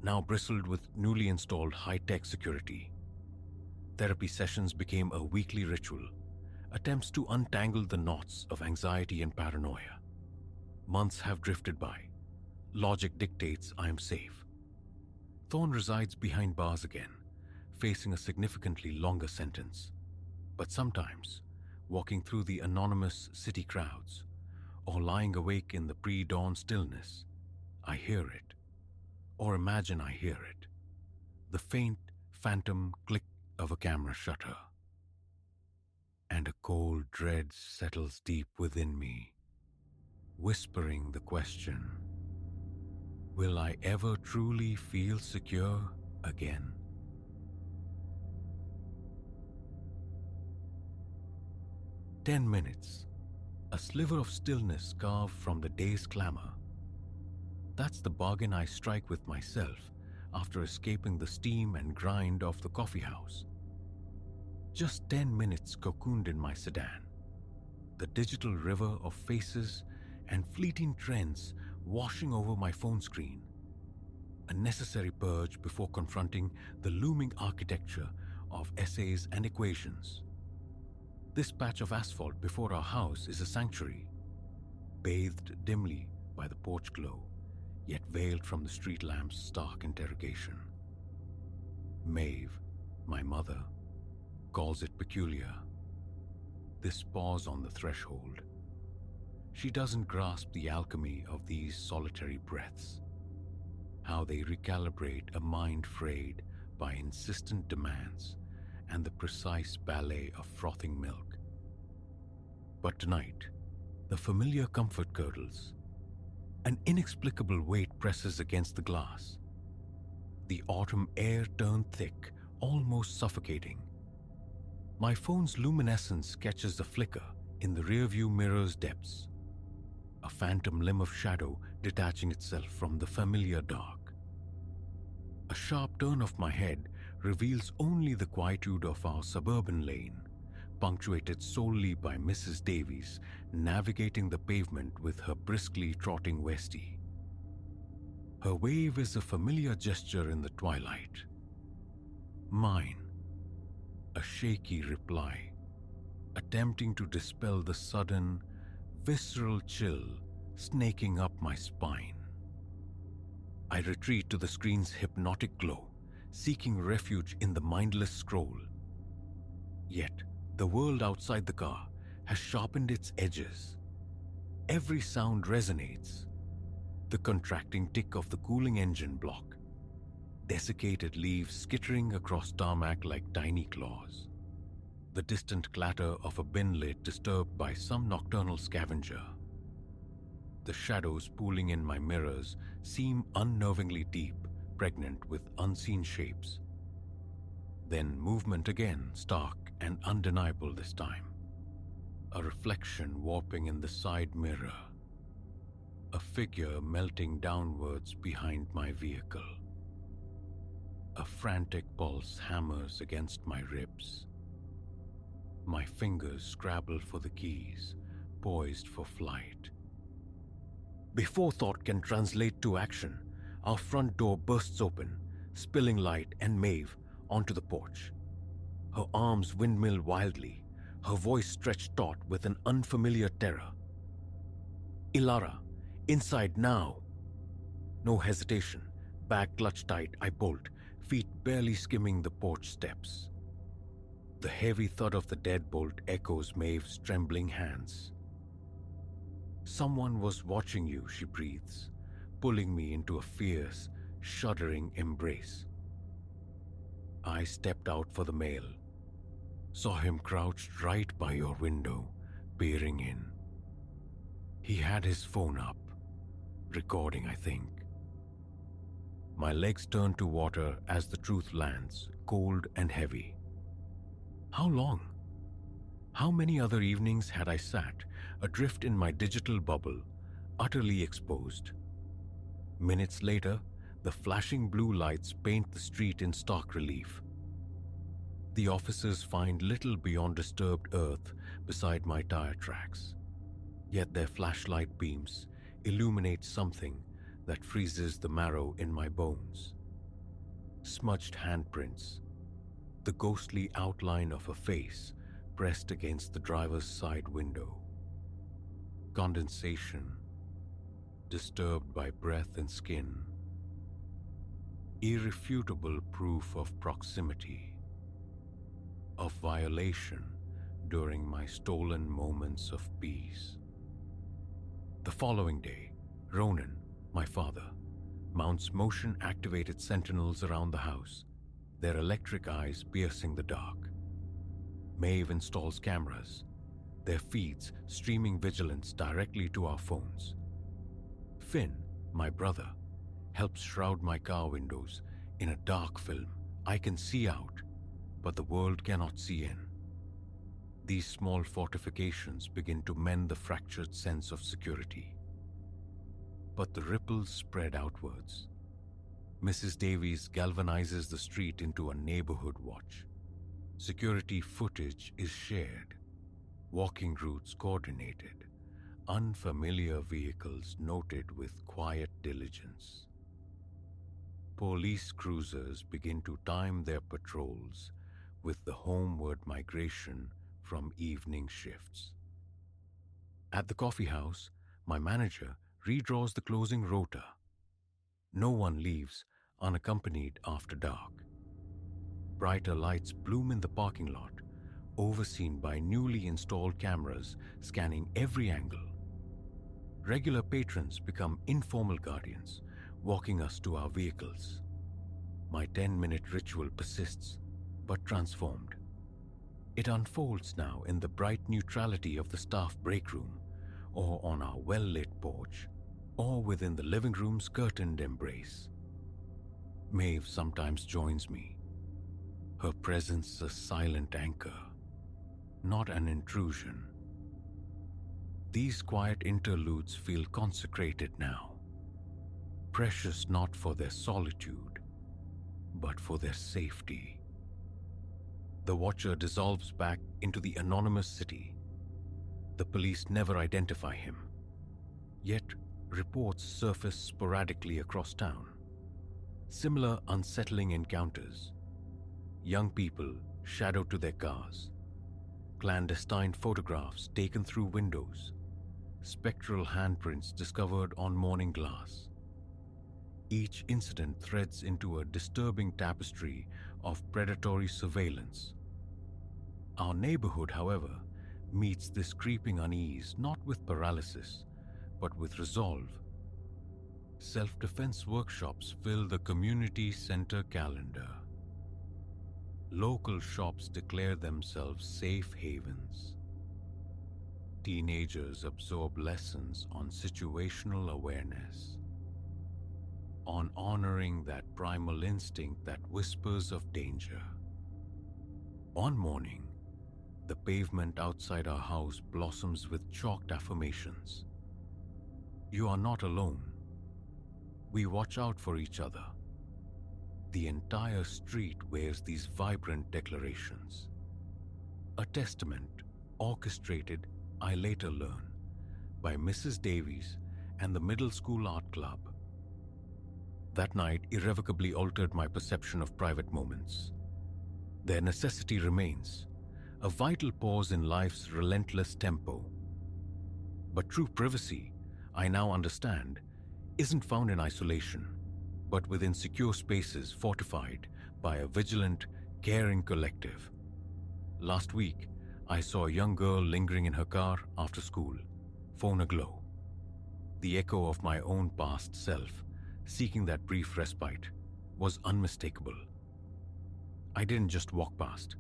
now bristled with newly installed high-tech security. Therapy sessions became a weekly ritual, attempts to untangle the knots of anxiety and paranoia. Months have drifted by. Logic dictates I am safe. Thorne resides behind bars again, facing a significantly longer sentence. But sometimes, walking through the anonymous city crowds, or lying awake in the pre-dawn stillness, I hear it, or imagine I hear it, the faint, phantom click of a camera shutter. And a cold dread settles deep within me, whispering the question, will I ever truly feel secure again? "10 minutes, a sliver of stillness carved from the day's clamor. That's the bargain I strike with myself after escaping the steam and grind of the coffee house. Just 10 minutes cocooned in my sedan, the digital river of faces and fleeting trends washing over my phone screen. A necessary purge before confronting the looming architecture of essays and equations. This patch of asphalt before our house is a sanctuary, bathed dimly by the porch glow, yet veiled from the street lamp's stark interrogation. Maeve, my mother, calls it peculiar. This pause on the threshold. She doesn't grasp the alchemy of these solitary breaths, how they recalibrate a mind frayed by insistent demands and the precise ballet of frothing milk. But tonight, the familiar comfort curdles. An inexplicable weight presses against the glass. The autumn air turned thick, almost suffocating. My phone's luminescence catches a flicker in the rearview mirror's depths, a phantom limb of shadow detaching itself from the familiar dark. A sharp turn of my head reveals only the quietude of our suburban lane, punctuated solely by Mrs. Davies navigating the pavement with her briskly trotting Westie. Her wave is a familiar gesture in the twilight. Mine, a shaky reply, attempting to dispel the sudden, visceral chill snaking up my spine. I retreat to the screen's hypnotic glow, seeking refuge in the mindless scroll. Yet, the world outside the car has sharpened its edges. Every sound resonates. the contracting tick of the cooling engine block, desiccated leaves skittering across tarmac like tiny claws, the distant clatter of a bin lid disturbed by some nocturnal scavenger. The shadows pooling in my mirrors seem unnervingly deep, pregnant with unseen shapes. Then movement again, stark and undeniable this time. A reflection warping in the side mirror. A figure melting downwards behind my vehicle. A frantic pulse hammers against my ribs. My fingers scrabble for the keys, poised for flight. Before thought can translate to action, our front door bursts open, spilling light and Maeve onto the porch. Her arms windmill wildly, her voice stretched taut with an unfamiliar terror. "Ilara, inside now!" No hesitation, bag clutched tight, I bolt, feet barely skimming the porch steps. The heavy thud of the deadbolt echoes Maeve's trembling hands. "Someone was watching you," she breathes, pulling me into a fierce, shuddering embrace. I stepped out for the mail. Saw him crouched right by your window, peering in. He had his phone up, recording, I think. My legs turn to water as the truth lands, cold and heavy. How long? How many other evenings had I sat, adrift in my digital bubble, utterly exposed? Minutes later, the flashing blue lights paint the street in stark relief. The officers find little beyond disturbed earth beside my tire tracks. Yet their flashlight beams illuminate something that freezes the marrow in my bones. Smudged handprints, the ghostly outline of a face pressed against the driver's side window. Condensation, disturbed by breath and skin. Irrefutable proof of proximity, of violation during my stolen moments of peace. The following day, Ronan, my father, mounts motion-activated sentinels around the house, their electric eyes piercing the dark. Maeve installs cameras, their feeds streaming vigilance directly to our phones. Finn, my brother, helps shroud my car windows in a dark film I can see out, but the world cannot see in. These small fortifications begin to mend the fractured sense of security. But the ripples spread outwards. Mrs. Davies galvanizes the street into a neighborhood watch. Security footage is shared, walking routes coordinated, unfamiliar vehicles noted with quiet diligence. Police cruisers begin to time their patrols with the homeward migration from evening shifts. At the coffee house, my manager redraws the closing rota. No one leaves unaccompanied after dark. Brighter lights bloom in the parking lot, overseen by newly installed cameras scanning every angle. Regular patrons become informal guardians, walking us to our vehicles. My 10-minute ritual persists, but transformed. It unfolds now in the bright neutrality of the staff break room, or on our well-lit porch, or within the living room's curtained embrace. Maeve sometimes joins me, her presence a silent anchor, not an intrusion. These quiet interludes feel consecrated now, precious not for their solitude, but for their safety. The Watcher dissolves back into the anonymous city. The police never identify him, yet reports surface sporadically across town. Similar unsettling encounters. Young people shadowed to their cars. Clandestine photographs taken through windows. Spectral handprints discovered on morning glass. Each incident threads into a disturbing tapestry of predatory surveillance. Our neighborhood, however, meets this creeping unease not with paralysis, but with resolve. Self-defense workshops fill the community center calendar. Local shops declare themselves safe havens. Teenagers absorb lessons on situational awareness, on honoring that primal instinct that whispers of danger. One morning, the pavement outside our house blossoms with chalked affirmations. You are not alone. We watch out for each other. The entire street wears these vibrant declarations. A testament orchestrated, I later learn, by Mrs. Davies and the Middle School Art Club. That night irrevocably altered my perception of private moments. Their necessity remains, a vital pause in life's relentless tempo. But true privacy, I now understand, isn't found in isolation, but within secure spaces fortified by a vigilant, caring collective. Last week, I saw a young girl lingering in her car after school, phone aglow. The echo of my own past self, seeking that brief respite, was unmistakable. I didn't just walk past.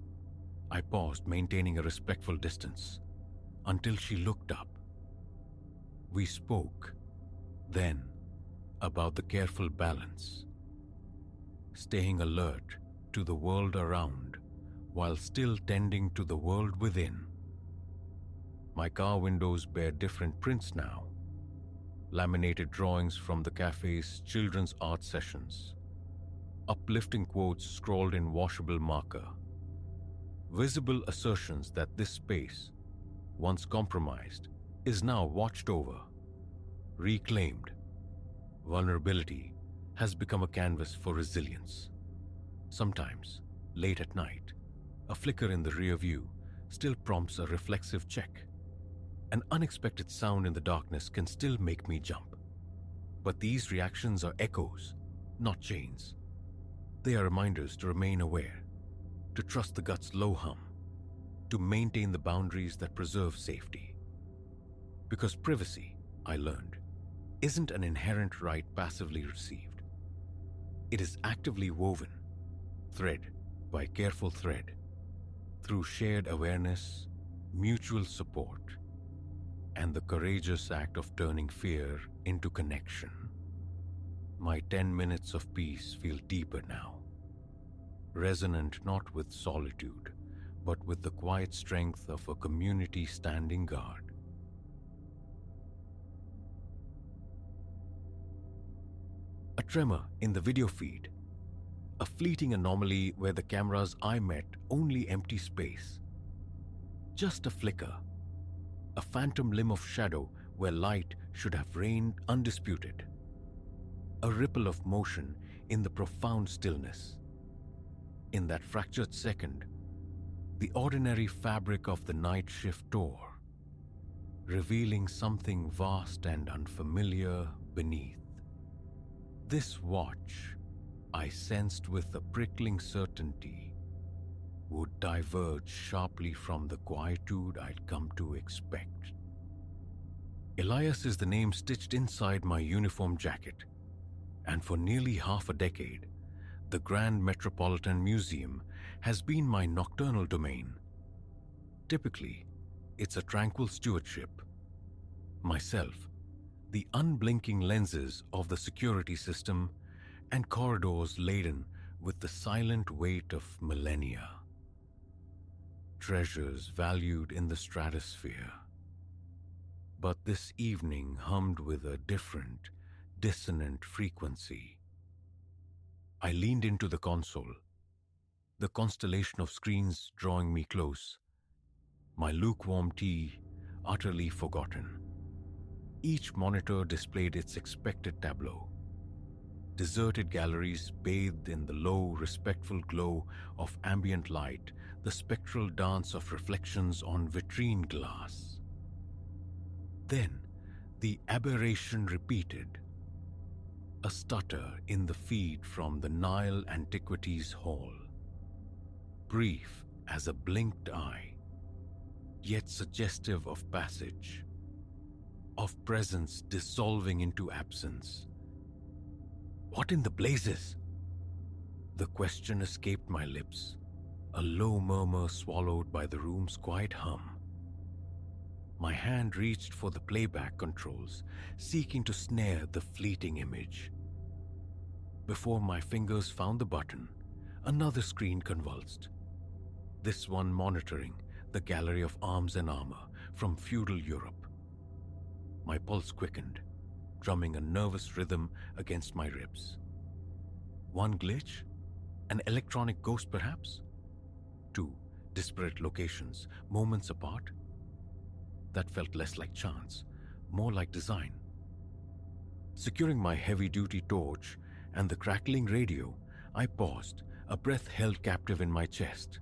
I paused, maintaining a respectful distance, until she looked up. We spoke, then, about the careful balance, staying alert to the world around while still tending to the world within. My car windows bear different prints now, laminated drawings from the cafe's children's art sessions, uplifting quotes scrawled in washable marker, visible assertions that this space, once compromised, is now watched over, reclaimed. Vulnerability has become a canvas for resilience. Sometimes, late at night, a flicker in the rear view still prompts a reflexive check. An unexpected sound in the darkness can still make me jump. But these reactions are echoes, not chains. They are reminders to remain aware, to trust the gut's low hum, to maintain the boundaries that preserve safety. Because privacy, I learned, isn't an inherent right passively received. It is actively woven, thread by careful thread, through shared awareness, mutual support, and the courageous act of turning fear into connection. My 10 minutes of peace feel deeper now, resonant not with solitude, but with the quiet strength of a community standing guard. A tremor in the video feed, a fleeting anomaly where the camera's eye met only empty space. Just a flicker, a phantom limb of shadow where light should have reigned undisputed. A ripple of motion in the profound stillness. In that fractured second, the ordinary fabric of the night shift tore, revealing something vast and unfamiliar beneath. This watch, I sensed with a prickling certainty, would diverge sharply from the quietude I'd come to expect. Elias is the name stitched inside my uniform jacket, and for nearly half a decade, the Grand Metropolitan Museum has been my nocturnal domain. Typically, it's a tranquil stewardship. Myself, the unblinking lenses of the security system, and corridors laden with the silent weight of millennia. Treasures valued in the stratosphere. But this evening hummed with a different, dissonant frequency. I leaned into the console, the constellation of screens drawing me close, my lukewarm tea utterly forgotten. Each monitor displayed its expected tableau. Deserted galleries bathed in the low, respectful glow of ambient light, the spectral dance of reflections on vitrine glass. Then, the aberration repeated. A stutter in the feed from the Nile Antiquities Hall. Brief as a blinked eye, yet suggestive of passage, of presence dissolving into absence, What in the blazes? The question escaped my lips, a low murmur swallowed by the room's quiet hum. My hand reached for the playback controls, seeking to snare the fleeting image. Before my fingers found the button, another screen convulsed. This one monitoring the gallery of arms and armor from feudal Europe. My pulse quickened, drumming a nervous rhythm against my ribs. One glitch? An electronic ghost, perhaps? Two disparate locations, moments apart? That felt less like chance, more like design. Securing my heavy-duty torch and the crackling radio, I paused, a breath held captive in my chest.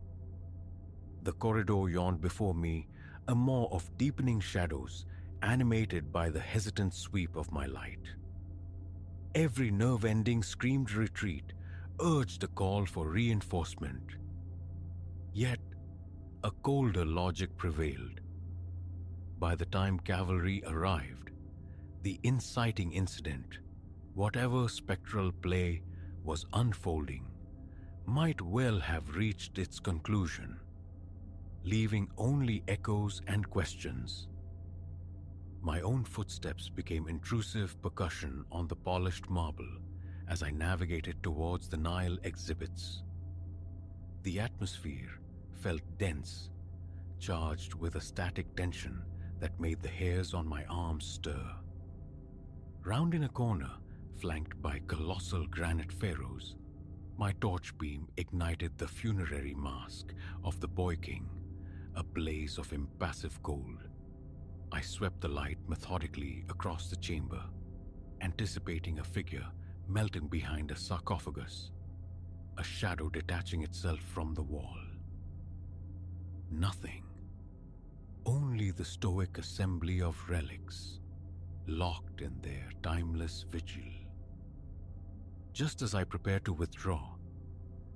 The corridor yawned before me, a maw of deepening shadows, animated by the hesitant sweep of my light. Every nerve ending screamed retreat, urged a call for reinforcement. Yet, a colder logic prevailed. By the time cavalry arrived, the inciting incident, whatever spectral play was unfolding, might well have reached its conclusion, leaving only echoes and questions. My own footsteps became intrusive percussion on the polished marble as I navigated towards the Nile exhibits. The atmosphere felt dense, charged with a static tension that made the hairs on my arms stir. Round in a corner, flanked by colossal granite pharaohs, my torch beam ignited the funerary mask of the Boy King, a blaze of impassive gold. I swept the light methodically across the chamber, anticipating a figure melting behind a sarcophagus, a shadow detaching itself from the wall. Nothing. Only the stoic assembly of relics, locked in their timeless vigil. Just as I prepared to withdraw,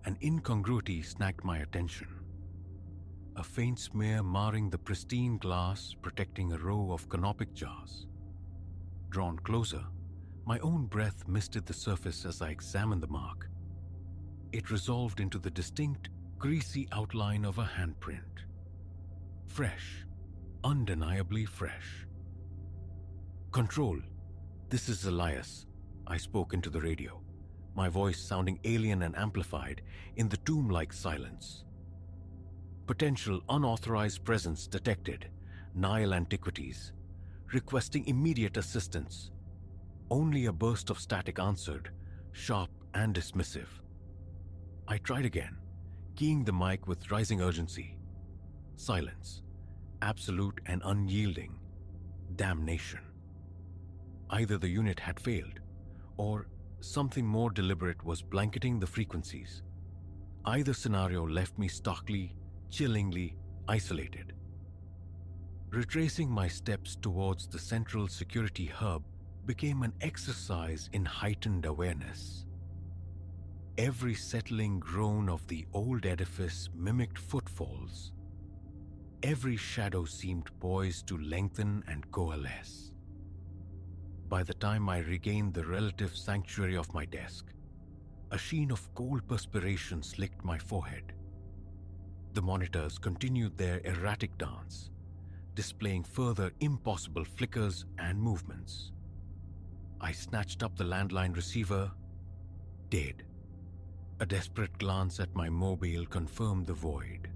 an incongruity snagged my attention. A faint smear marring the pristine glass protecting a row of canopic jars. Drawn closer, my own breath misted the surface as I examined the mark. It resolved into the distinct, greasy outline of a handprint. Fresh, undeniably fresh. "Control, this is Elias," I spoke into the radio, my voice sounding alien and amplified in the tomb-like silence. "Potential unauthorized presence detected, Nile Antiquities, requesting immediate assistance." Only a burst of static answered, sharp and dismissive. I tried again, keying the mic with rising urgency. Silence, absolute and unyielding. Damnation. Either the unit had failed, or something more deliberate was blanketing the frequencies. Either scenario left me starkly, chillingly isolated. Retracing my steps towards the central security hub became an exercise in heightened awareness. Every settling groan of the old edifice mimicked footfalls. Every shadow seemed poised to lengthen and coalesce. By the time I regained the relative sanctuary of my desk, a sheen of cold perspiration slicked my forehead. The monitors continued their erratic dance, displaying further impossible flickers and movements. I snatched up the landline receiver. Dead. A desperate glance at my mobile confirmed the void.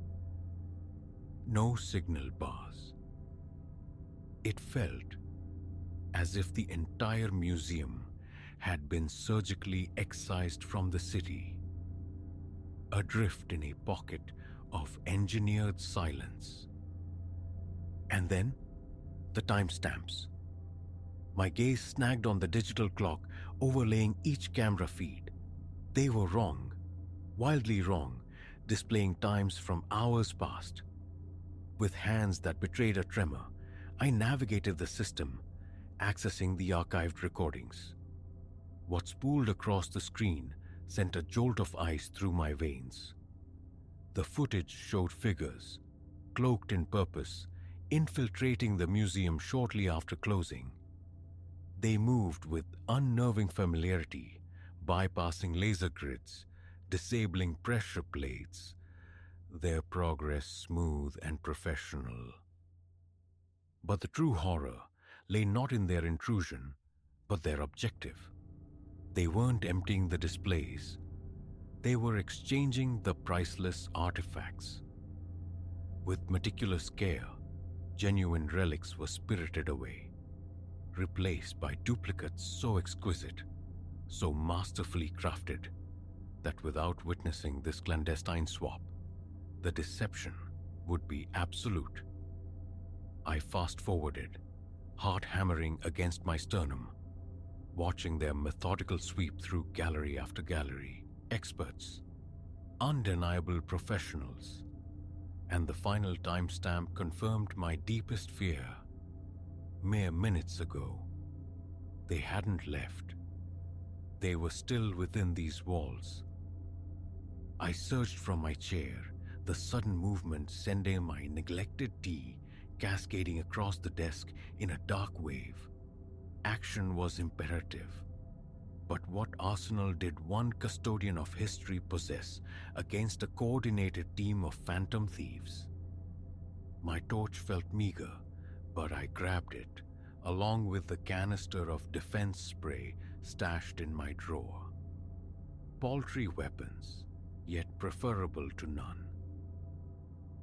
No signal bars. It felt as if the entire museum had been surgically excised from the city, adrift in a pocket of engineered silence. And then, the timestamps. My gaze snagged on the digital clock overlaying each camera feed. They were wrong, wildly wrong, displaying times from hours past. With hands that betrayed a tremor, I navigated the system, accessing the archived recordings. What spooled across the screen sent a jolt of ice through my veins. The footage showed figures, cloaked in purpose, infiltrating the museum shortly after closing. They moved with unnerving familiarity, bypassing laser grids, disabling pressure plates, their progress smooth and professional. But the true horror lay not in their intrusion, but their objective. They weren't emptying the displays. They were exchanging the priceless artifacts. With meticulous care, genuine relics were spirited away, replaced by duplicates so exquisite, so masterfully crafted, that without witnessing this clandestine swap, the deception would be absolute. I fast-forwarded, heart hammering against my sternum, watching their methodical sweep through gallery after gallery, experts, undeniable professionals, and the final timestamp confirmed my deepest fear. Mere minutes ago, they hadn't left. They were still within these walls. I surged from my chair, the sudden movement sending my neglected tea cascading across the desk in a dark wave. Action was imperative. But what arsenal did one custodian of history possess against a coordinated team of phantom thieves? My torch felt meager, but I grabbed it, along with the canister of defense spray stashed in my drawer. Paltry weapons, yet preferable to none.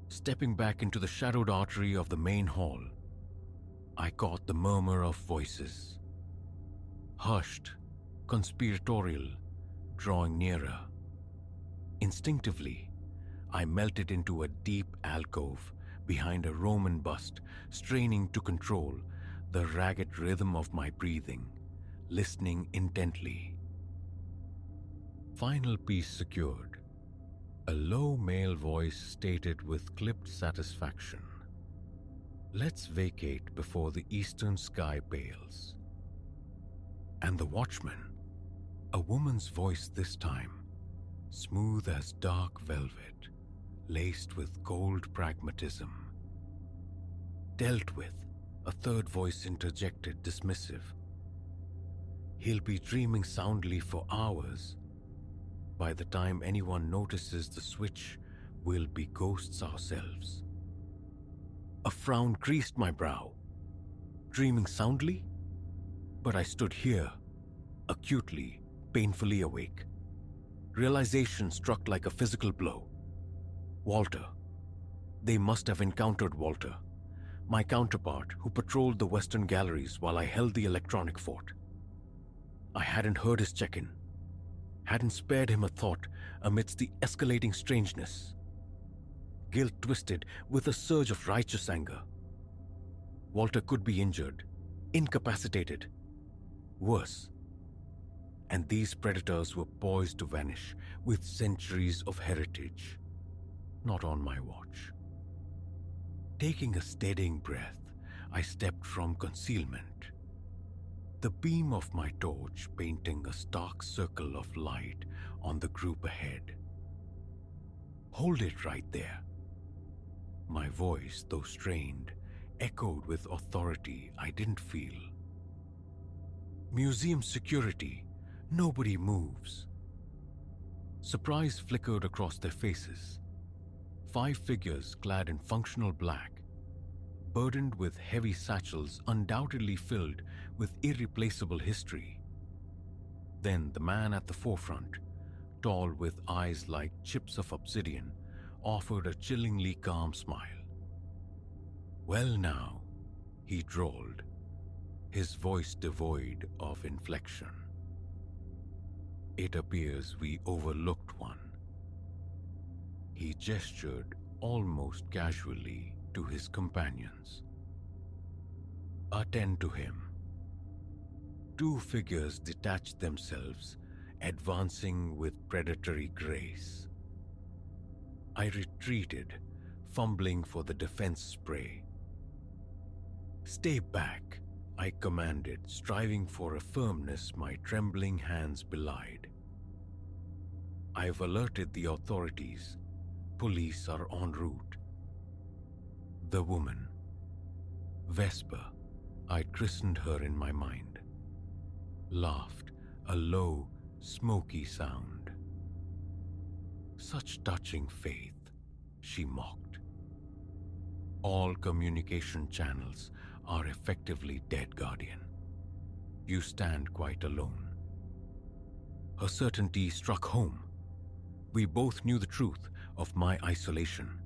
Stepping back into the shadowed artery of the main hall, I caught the murmur of voices. Hushed, conspiratorial, drawing nearer. Instinctively, I melted into a deep alcove behind a Roman bust, straining to control the ragged rhythm of my breathing, listening intently. Final piece secured. A low male voice stated with clipped satisfaction, "Let's vacate before the eastern sky pales." And the watchman, a woman's voice this time, smooth as dark velvet, laced with cold pragmatism. "Dealt with," a third voice interjected, dismissive. "He'll be dreaming soundly for hours. By the time anyone notices the switch, we'll be ghosts ourselves." A frown creased my brow. Dreaming soundly? But I stood here, acutely, painfully awake. Realization struck like a physical blow. Walter. They must have encountered Walter, my counterpart who patrolled the western galleries while I held the electronic fort. I hadn't heard his check-in, hadn't spared him a thought amidst the escalating strangeness. Guilt twisted with a surge of righteous anger. Walter could be injured, incapacitated, worse. And these predators were poised to vanish with centuries of heritage. Not on my watch. Taking a steadying breath, I stepped from concealment. The beam of my torch painting a stark circle of light on the group ahead. "Hold it right there." My voice, though strained, echoed with authority I didn't feel. "Museum security. Nobody moves." Surprise flickered across their faces. 5 figures clad in functional black, burdened with heavy satchels undoubtedly filled with irreplaceable history. Then the man at the forefront, tall with eyes like chips of obsidian, offered a chillingly calm smile. "Well now," he drawled, his voice devoid of inflection. "It appears we overlooked one." He gestured almost casually to his companions. "Attend to him." 2 figures detached themselves, advancing with predatory grace. I retreated, fumbling for the defense spray. "Stay back," I commanded, striving for a firmness my trembling hands belied. "I've alerted the authorities. Police are en route." The woman, Vesper, I'd christened her in my mind, laughed, a low, smoky sound. Such touching faith, she mocked. All communication channels are effectively dead, Guardian. You stand quite alone. Her certainty struck home. We both knew the truth of my isolation.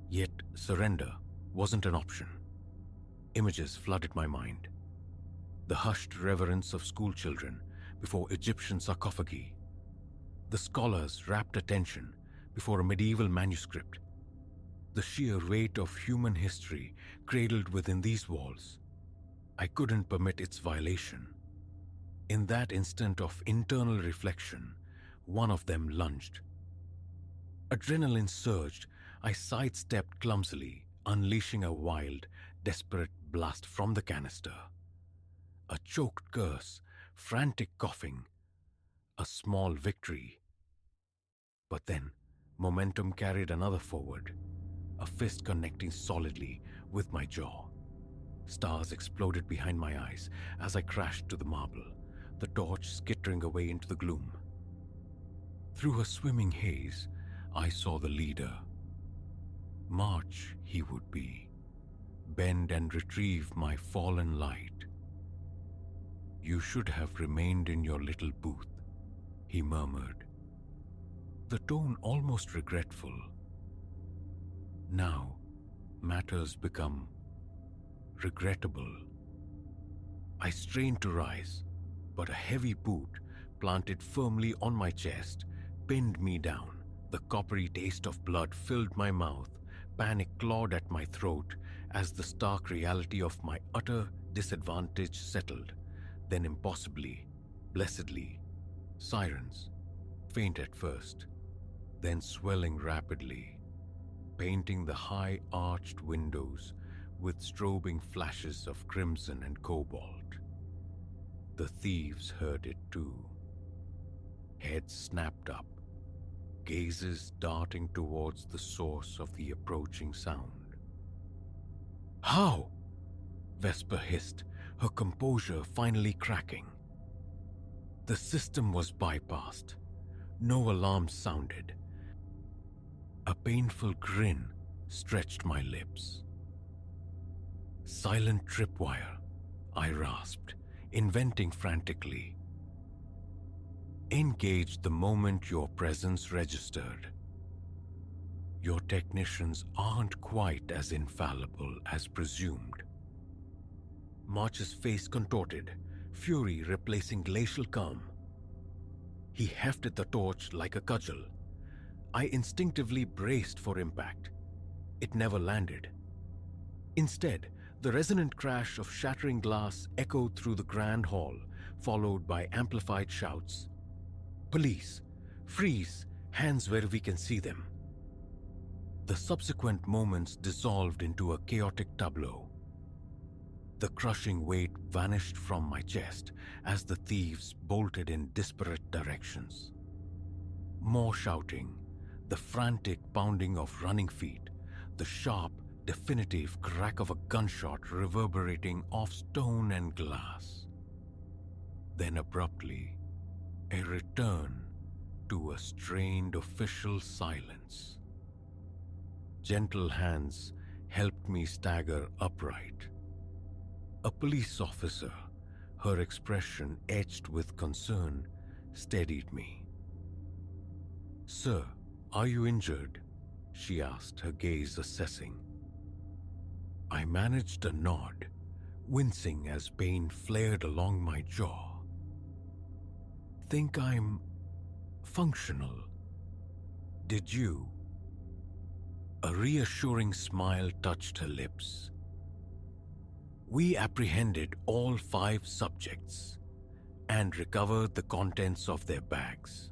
Yet surrender wasn't an option. Images flooded my mind. The hushed reverence of schoolchildren before Egyptian sarcophagi. The scholar's rapt attention before a medieval manuscript. The sheer weight of human history cradled within these walls. I couldn't permit its violation. In that instant of internal reflection, one of them lunged. Adrenaline surged. I sidestepped clumsily, unleashing a wild, desperate blast from the canister. A choked curse, frantic coughing, a small victory. But then, momentum carried another forward, a fist connecting solidly with my jaw. Stars exploded behind my eyes as I crashed to the marble, the torch skittering away into the gloom. Through a swimming haze, I saw the leader. March he would be, bend and retrieve my fallen light. You should have remained in your little booth, he murmured, the tone almost regretful. Now, matters become regrettable. I strained to rise, but a heavy boot planted firmly on my chest pinned me down. The coppery taste of blood filled my mouth. Panic clawed at my throat as the stark reality of my utter disadvantage settled. Then impossibly, blessedly, sirens, faint at first, then swelling rapidly, painting the high-arched windows with strobing flashes of crimson and cobalt. The thieves heard it too. Heads snapped up, gazes darting towards the source of the approaching sound. How? Vesper hissed, her composure finally cracking. The system was bypassed. No alarm sounded. A painful grin stretched my lips. Silent tripwire, I rasped, inventing frantically. Engage the moment your presence registered. Your technicians aren't quite as infallible as presumed. March's face contorted, fury replacing glacial calm. He hefted the torch like a cudgel. I instinctively braced for impact. It never landed. Instead, the resonant crash of shattering glass echoed through the grand hall, followed by amplified shouts. Police, freeze, hands where we can see them. The subsequent moments dissolved into a chaotic tableau. The crushing weight vanished from my chest as the thieves bolted in disparate directions. More shouting, the frantic pounding of running feet, the sharp, definitive crack of a gunshot reverberating off stone and glass. Then abruptly, a return to a strained official silence. Gentle hands helped me stagger upright. A police officer, her expression etched with concern, steadied me. "Sir, are you injured?" she asked, her gaze assessing. I managed a nod, wincing as pain flared along my jaw. "Think I'm functional. Did you?" A reassuring smile touched her lips. "We apprehended all 5 subjects and recovered the contents of their bags.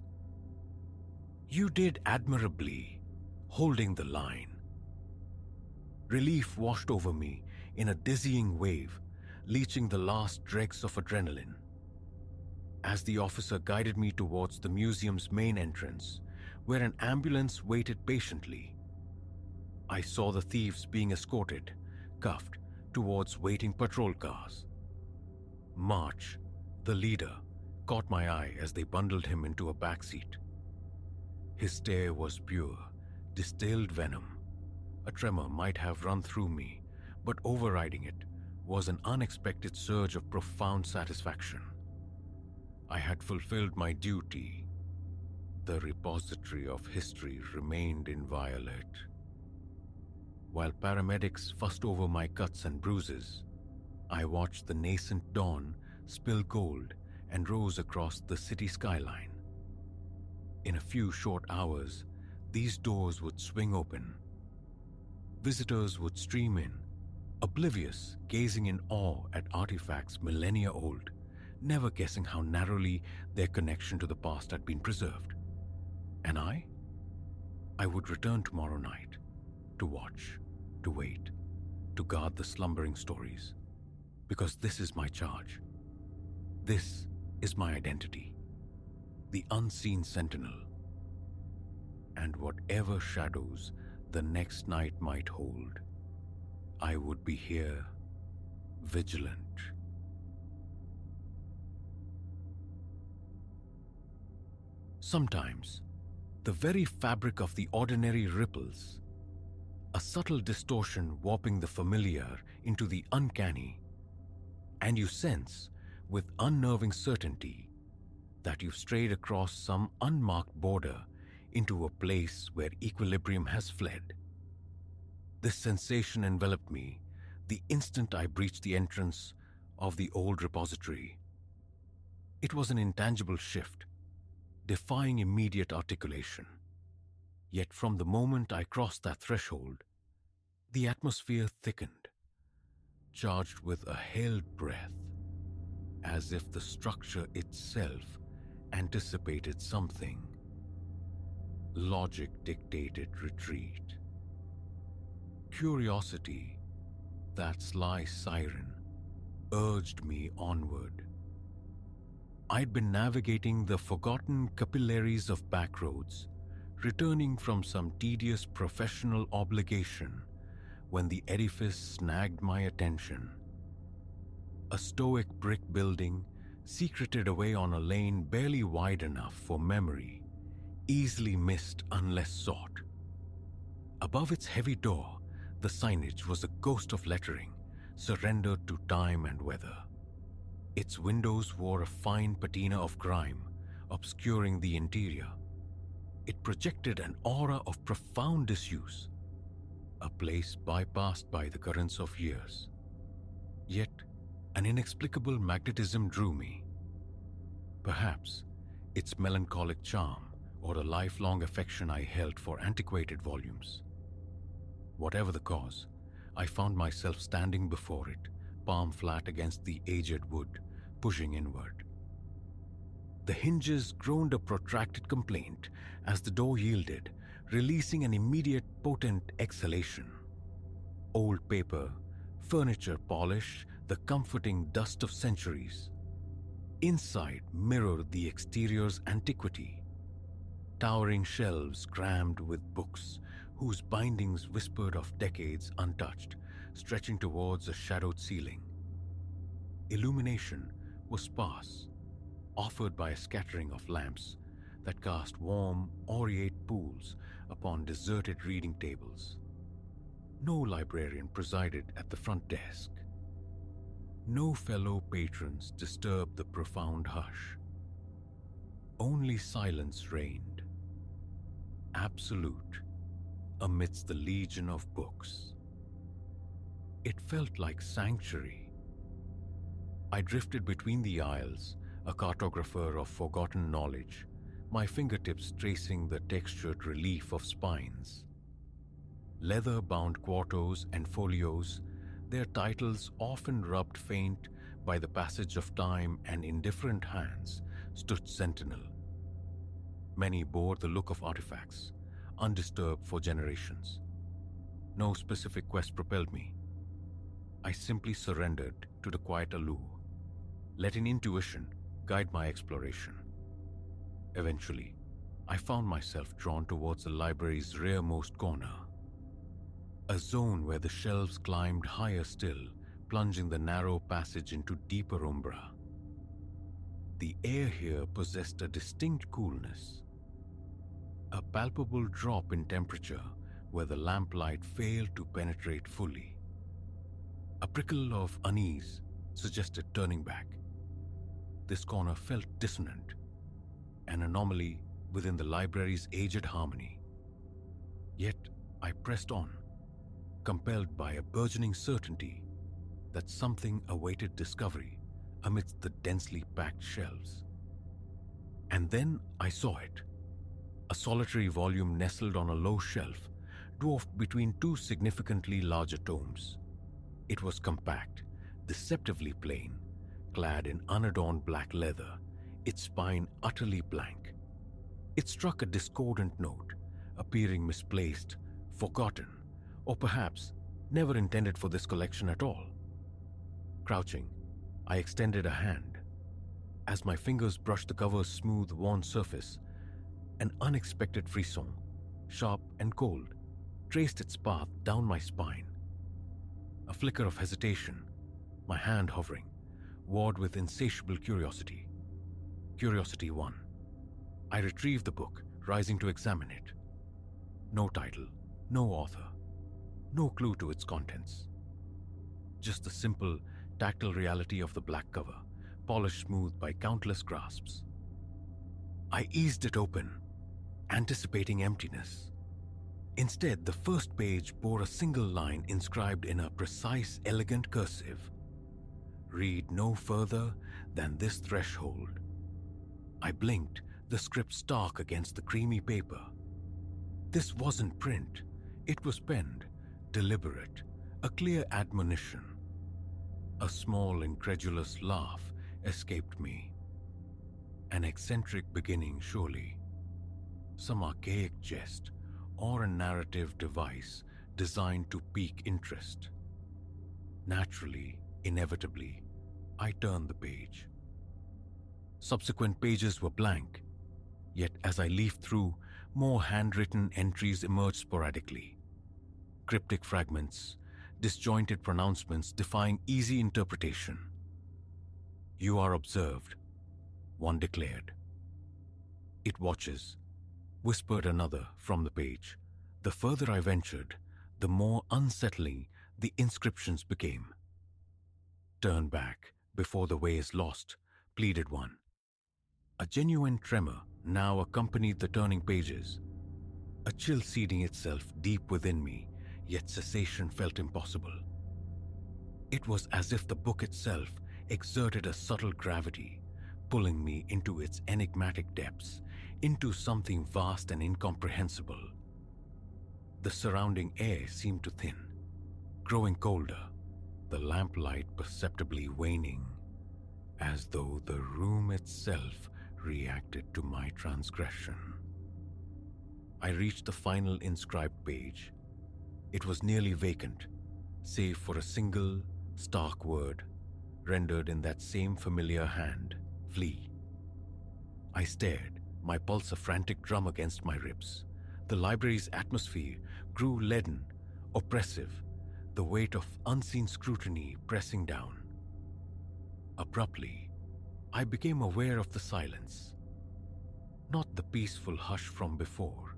You did admirably, holding the line." Relief washed over me in a dizzying wave, leaching the last dregs of adrenaline. As the officer guided me towards the museum's main entrance, where an ambulance waited patiently, I saw the thieves being escorted, cuffed, towards waiting patrol cars. March, the leader, caught my eye as they bundled him into a back seat. His stare was pure, distilled venom. A tremor might have run through me, but overriding it was an unexpected surge of profound satisfaction. I had fulfilled my duty. The repository of history remained inviolate. While paramedics fussed over my cuts and bruises, I watched the nascent dawn spill gold and rose across the city skyline. In a few short hours, these doors would swing open. Visitors would stream in, oblivious, gazing in awe at artifacts millennia old, never guessing how narrowly their connection to the past had been preserved. And I would return tomorrow night, to watch, to wait, to guard the slumbering stories, because this is my charge. This is my identity, the unseen sentinel. And whatever shadows the next night might hold, I would be here, vigilant. Sometimes, the very fabric of the ordinary ripples, a subtle distortion warping the familiar into the uncanny, and you sense, with unnerving certainty, that you've strayed across some unmarked border into a place where equilibrium has fled. This sensation enveloped me the instant I breached the entrance of the old repository. It was an intangible shift, defying immediate articulation. Yet from the moment I crossed that threshold, the atmosphere thickened, charged with a hailed breath, as if the structure itself anticipated something. Logic dictated retreat. Curiosity, that sly siren, urged me onward. I'd been navigating the forgotten capillaries of backroads, returning from some tedious professional obligation, when the edifice snagged my attention. A stoic brick building, secreted away on a lane barely wide enough for memory, easily missed unless sought. Above its heavy door, the signage was a ghost of lettering, surrendered to time and weather. Its windows wore a fine patina of grime, obscuring the interior. It projected an aura of profound disuse, a place bypassed by the currents of years. Yet, an inexplicable magnetism drew me. Perhaps its melancholic charm or a lifelong affection I held for antiquated volumes. Whatever the cause, I found myself standing before it, palm flat against the aged wood, pushing inward. The hinges groaned a protracted complaint as the door yielded, releasing an immediate potent exhalation. Old paper, furniture polish, the comforting dust of centuries. Inside mirrored the exterior's antiquity. Towering shelves crammed with books, whose bindings whispered of decades untouched, stretching towards a shadowed ceiling. Illumination was sparse, offered by a scattering of lamps that cast warm, aureate pools upon deserted reading tables. No librarian presided at the front desk. No fellow patrons disturbed the profound hush. Only silence reigned, absolute, amidst the legion of books. It felt like sanctuary. I drifted between the aisles, a cartographer of forgotten knowledge, my fingertips tracing the textured relief of spines. Leather-bound quartos and folios, their titles often rubbed faint by the passage of time and indifferent hands, stood sentinel. Many bore the look of artifacts, undisturbed for generations. No specific quest propelled me. I simply surrendered to the quiet allure, letting intuition guide my exploration. Eventually, I found myself drawn towards the library's rearmost corner, a zone where the shelves climbed higher still, plunging the narrow passage into deeper umbra. The air here possessed a distinct coolness, a palpable drop in temperature where the lamplight failed to penetrate fully. A prickle of unease suggested turning back. This corner felt dissonant, an anomaly within the library's aged harmony. Yet I pressed on, compelled by a burgeoning certainty that something awaited discovery amidst the densely packed shelves. And then I saw it. A solitary volume nestled on a low shelf, dwarfed between two significantly larger tomes. It was compact, deceptively plain, clad in unadorned black leather, its spine utterly blank. It struck a discordant note, appearing misplaced, forgotten, or perhaps never intended for this collection at all. Crouching, I extended a hand. As my fingers brushed the cover's smooth, worn surface, an unexpected frisson, sharp and cold, traced its path down my spine. A flicker of hesitation, my hand hovering, warred with insatiable curiosity. Curiosity won. I retrieved the book, rising to examine it. No title, no author, no clue to its contents. Just the simple, tactile reality of the black cover, polished smooth by countless grasps. I eased it open, anticipating emptiness. Instead, the first page bore a single line inscribed in a precise, elegant cursive. Read no further than this threshold. I blinked, the script stark against the creamy paper. This wasn't print. It was penned, deliberate, a clear admonition. A small, incredulous laugh escaped me. An eccentric beginning, surely. Some archaic jest or a narrative device designed to pique interest. Naturally, inevitably, I turned the page. Subsequent pages were blank, yet as I leafed through, more handwritten entries emerged sporadically. Cryptic fragments, disjointed pronouncements defying easy interpretation. "You are observed," one declared. "It watches," whispered another from the page. The further I ventured, the more unsettling the inscriptions became. "Turn back before the way is lost," pleaded one. A genuine tremor now accompanied the turning pages, a chill seeding itself deep within me, yet cessation felt impossible. It was as if the book itself exerted a subtle gravity, pulling me into its enigmatic depths, into something vast and incomprehensible. The surrounding air seemed to thin, growing colder, the lamplight perceptibly waning, as though the room itself reacted to my transgression. I reached the final inscribed page. It was nearly vacant, save for a single, stark word, rendered in that same familiar hand, "Flee." I stared, my pulse a frantic drum against my ribs. The library's atmosphere grew leaden, oppressive, the weight of unseen scrutiny pressing down. Abruptly, I became aware of the silence. Not the peaceful hush from before,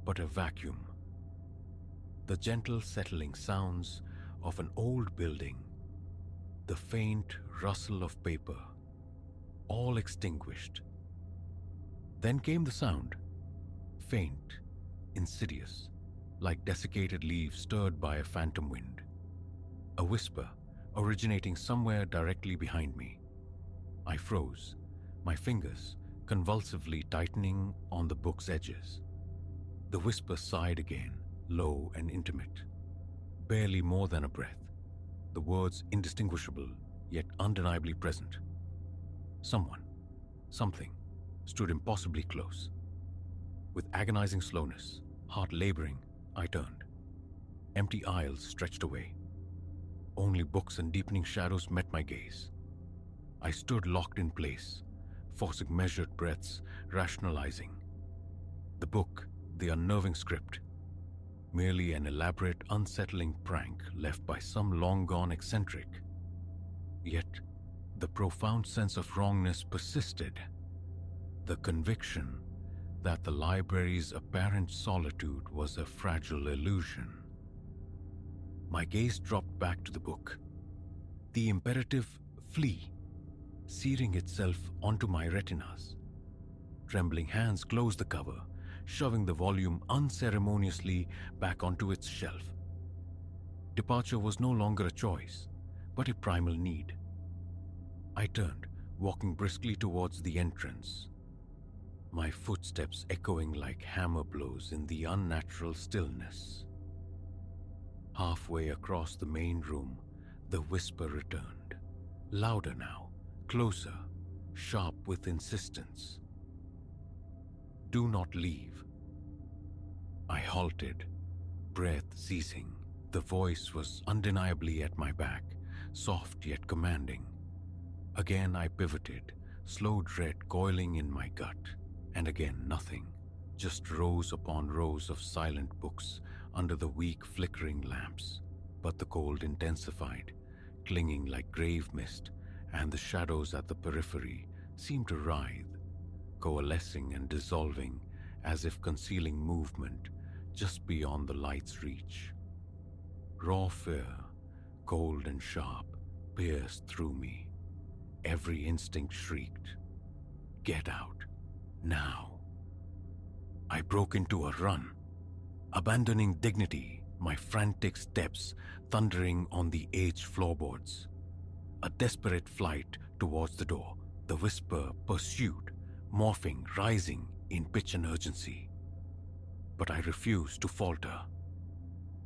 but a vacuum. The gentle settling sounds of an old building, the faint rustle of paper, all extinguished. Then came the sound, faint, insidious, like desiccated leaves stirred by a phantom wind. A whisper originating somewhere directly behind me. I froze, my fingers convulsively tightening on the book's edges. The whisper sighed again, low and intimate, barely more than a breath, the words indistinguishable yet undeniably present. Someone, something, stood impossibly close. With agonizing slowness, heart laboring, I turned. Empty aisles stretched away. Only books and deepening shadows met my gaze. I stood locked in place, forcing measured breaths, rationalizing. The book, the unnerving script, merely an elaborate, unsettling prank left by some long-gone eccentric. Yet, The profound sense of wrongness persisted, the conviction that the library's apparent solitude was a fragile illusion. My gaze dropped back to the book. The imperative, "Flee," searing itself onto my retinas. Trembling hands closed the cover, shoving the volume unceremoniously back onto its shelf. Departure was no longer a choice, but a primal need. I turned, walking briskly towards the entrance, my footsteps echoing like hammer blows in the unnatural stillness. Halfway across the main room, the whisper returned, louder now, closer, sharp with insistence. "Do not leave." I halted, breath ceasing. The voice was undeniably at my back, soft yet commanding. Again I pivoted, slow dread coiling in my gut, and again nothing, just rows upon rows of silent books under the weak flickering lamps. But the cold intensified, clinging like grave mist, and the shadows at the periphery seemed to writhe, coalescing and dissolving as if concealing movement just beyond the light's reach. Raw fear, cold and sharp, pierced through me. Every instinct shrieked, "Get out, now." I broke into a run, abandoning dignity, my frantic steps thundering on the aged floorboards. A desperate flight towards the door, the whisper pursued, morphing, rising in pitch and urgency. But I refused to falter.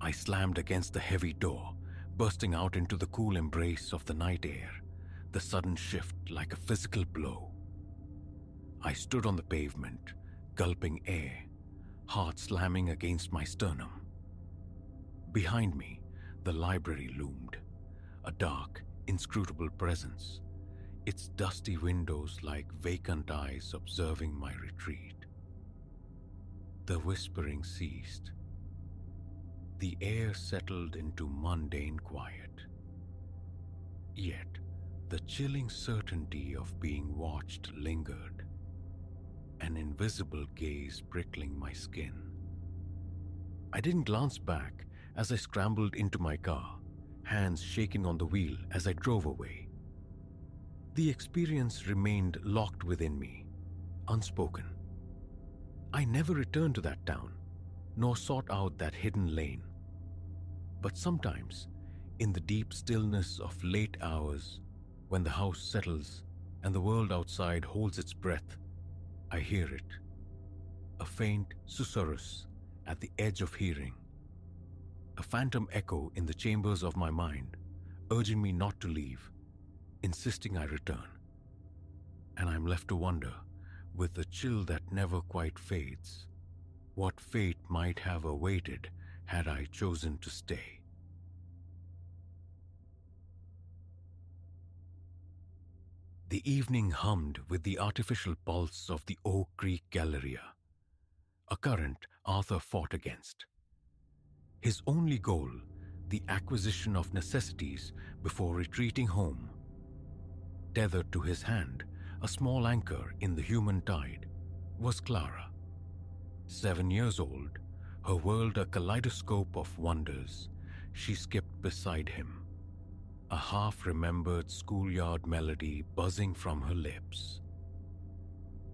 I slammed against the heavy door, bursting out into the cool embrace of the night air, the sudden shift like a physical blow. I stood on the pavement, gulping air, heart slamming against my sternum. Behind me, the library loomed, a dark, inscrutable presence, its dusty windows like vacant eyes observing my retreat. The whispering ceased. The air settled into mundane quiet. Yet, the chilling certainty of being watched lingered, an invisible gaze prickling my skin. I didn't glance back as I scrambled into my car, hands shaking on the wheel as I drove away. The experience remained locked within me, unspoken. I never returned to that town, nor sought out that hidden lane. But sometimes, in the deep stillness of late hours, when the house settles and the world outside holds its breath, I hear it, a faint susurrus at the edge of hearing, a phantom echo in the chambers of my mind, urging me not to leave, insisting I return. And I'm left to wonder, with the chill that never quite fades, what fate might have awaited had I chosen to stay. The evening hummed with the artificial pulse of the Oak Creek Galleria, a current Arthur fought against. His only goal, the acquisition of necessities before retreating home. Tethered to his hand, a small anchor in the human tide, was Clara. 7 years old, her world a kaleidoscope of wonders, she skipped beside him, a half-remembered schoolyard melody buzzing from her lips.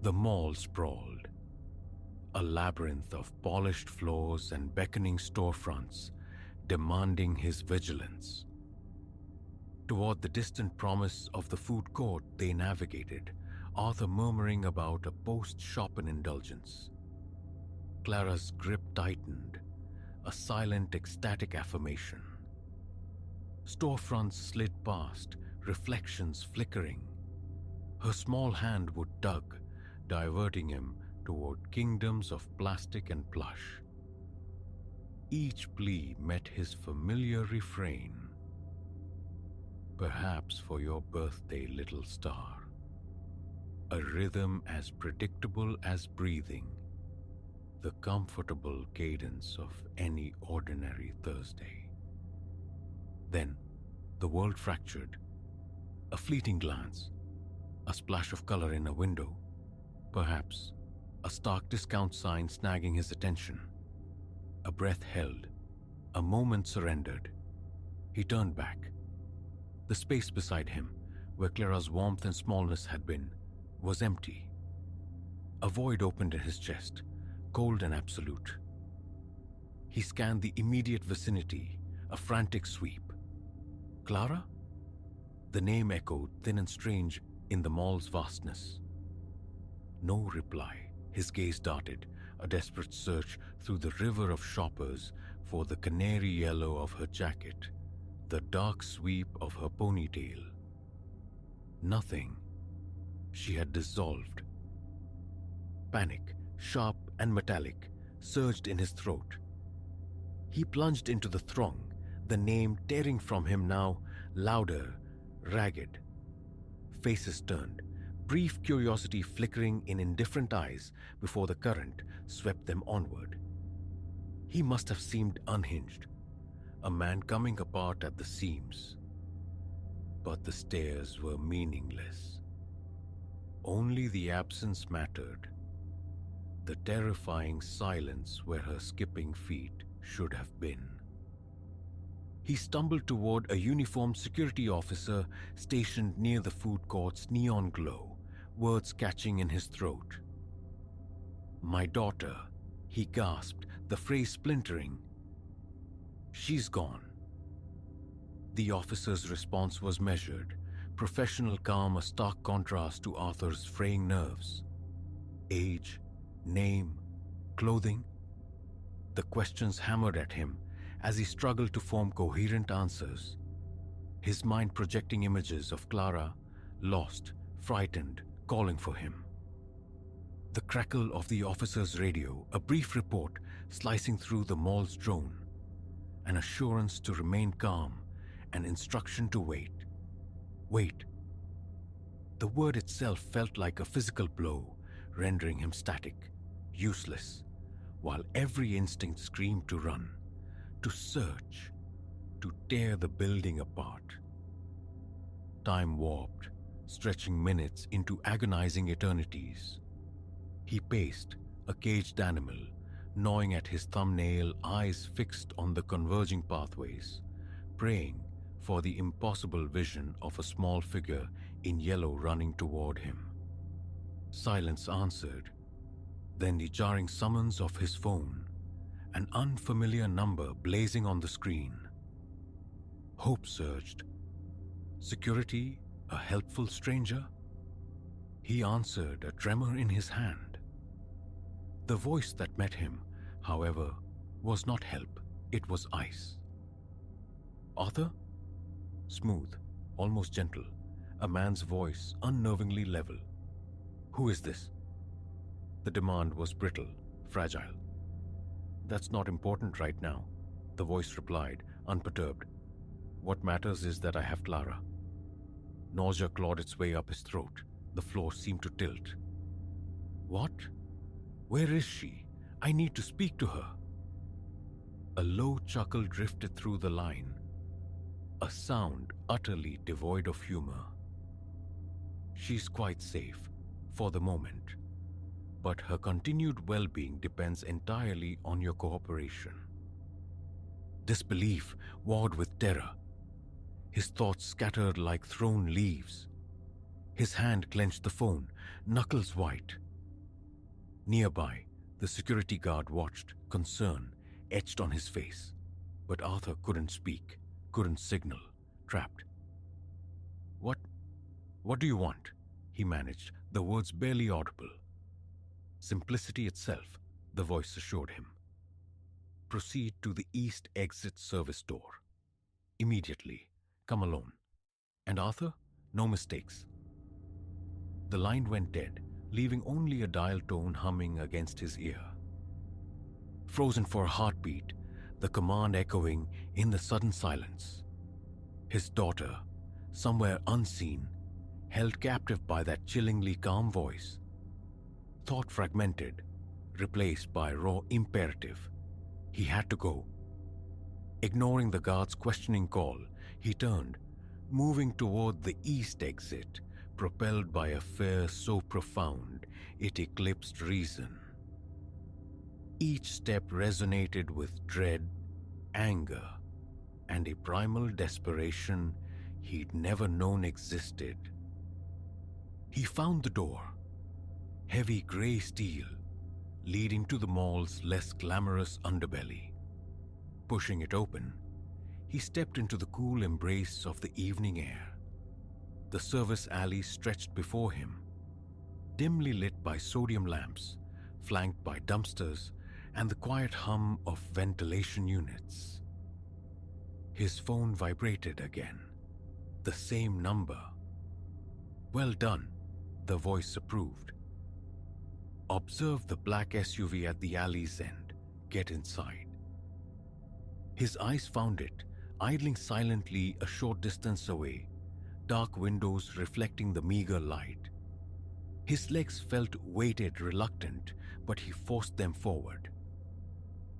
The mall sprawled, a labyrinth of polished floors and beckoning storefronts, demanding his vigilance. Toward the distant promise of the food court they navigated, Arthur murmuring about a post-shopping indulgence. Clara's grip tightened, a silent, ecstatic affirmation. Storefronts slid past, reflections flickering. Her small hand would tug, diverting him toward kingdoms of plastic and plush. Each plea met his familiar refrain. "Perhaps for your birthday, little star." A rhythm as predictable as breathing, the comfortable cadence of any ordinary Thursday. Then, the world fractured. A fleeting glance, a splash of color in a window, perhaps a stark discount sign snagging his attention. A breath held, a moment surrendered. He turned back. The space beside him, where Clara's warmth and smallness had been, was empty. A void opened in his chest, cold and absolute. He scanned the immediate vicinity, a frantic sweep. Clara? The name echoed thin and strange in the mall's vastness. No reply. His gaze darted, a desperate search through the river of shoppers for the canary yellow of her jacket, the dark sweep of her ponytail. Nothing. She had dissolved. Panic, sharp and metallic, surged in his throat. He plunged into the throng, the name tearing from him now, louder, ragged. Faces turned, brief curiosity flickering in indifferent eyes before the current swept them onward. He must have seemed unhinged, a man coming apart at the seams. But the stares were meaningless. Only the absence mattered. The terrifying silence where her skipping feet should have been. He stumbled toward a uniformed security officer stationed near the food court's neon glow, words catching in his throat. "My daughter," he gasped, the phrase splintering. "She's gone." The officer's response was measured, professional calm, a stark contrast to Arthur's fraying nerves. Age, name, clothing. The questions hammered at him as he struggled to form coherent answers, his mind projecting images of Clara, lost, frightened, calling for him. The crackle of the officer's radio, a brief report slicing through the mall's drone, an assurance to remain calm, an instruction to wait. Wait. The word itself felt like a physical blow, rendering him static, useless, while every instinct screamed to run, to search, to tear the building apart. Time warped, stretching minutes into agonizing eternities. He paced, a caged animal, gnawing at his thumbnail, eyes fixed on the converging pathways, praying for the impossible vision of a small figure in yellow running toward him. Silence answered, then the jarring summons of his phone, an unfamiliar number blazing on the screen. Hope surged. Security, a helpful stranger? He answered, a tremor in his hand. The voice that met him, however, was not help, it was ice. "Arthur?" Smooth, almost gentle, a man's voice unnervingly level. "Who is this?" The demand was brittle, fragile. "That's not important right now," the voice replied, unperturbed. "What matters is that I have Clara." Nausea clawed its way up his throat. The floor seemed to tilt. "What? Where is she? I need to speak to her." A low chuckle drifted through the line, a sound utterly devoid of humor. "She's quite safe, for the moment, but her continued well-being depends entirely on your cooperation." Disbelief warred with terror. His thoughts scattered like thrown leaves. His hand clenched the phone, knuckles white. Nearby, the security guard watched, concern etched on his face. But Arthur couldn't speak, couldn't signal, trapped. What do you want?" he managed, the words barely audible. "Simplicity itself," the voice assured him. "Proceed to the east exit service door. Immediately. Come alone. And Arthur, no mistakes." The line went dead, leaving only a dial tone humming against his ear. Frozen for a heartbeat, the command echoing in the sudden silence. His daughter, somewhere unseen, held captive by that chillingly calm voice. Thought fragmented, replaced by raw imperative. He had to go. Ignoring the guard's questioning call, he turned, moving toward the east exit, propelled by a fear so profound it eclipsed reason. Each step resonated with dread, anger, and a primal desperation he'd never known existed. He found the door, heavy grey steel, leading to the mall's less glamorous underbelly. Pushing it open, he stepped into the cool embrace of the evening air. The service alley stretched before him, dimly lit by sodium lamps, flanked by dumpsters and the quiet hum of ventilation units. His phone vibrated again. The same number. "Well done," the voice approved. "Observe the black SUV at the alley's end. Get inside." His eyes found it, idling silently a short distance away, dark windows reflecting the meager light. His legs felt weighted, reluctant, but he forced them forward.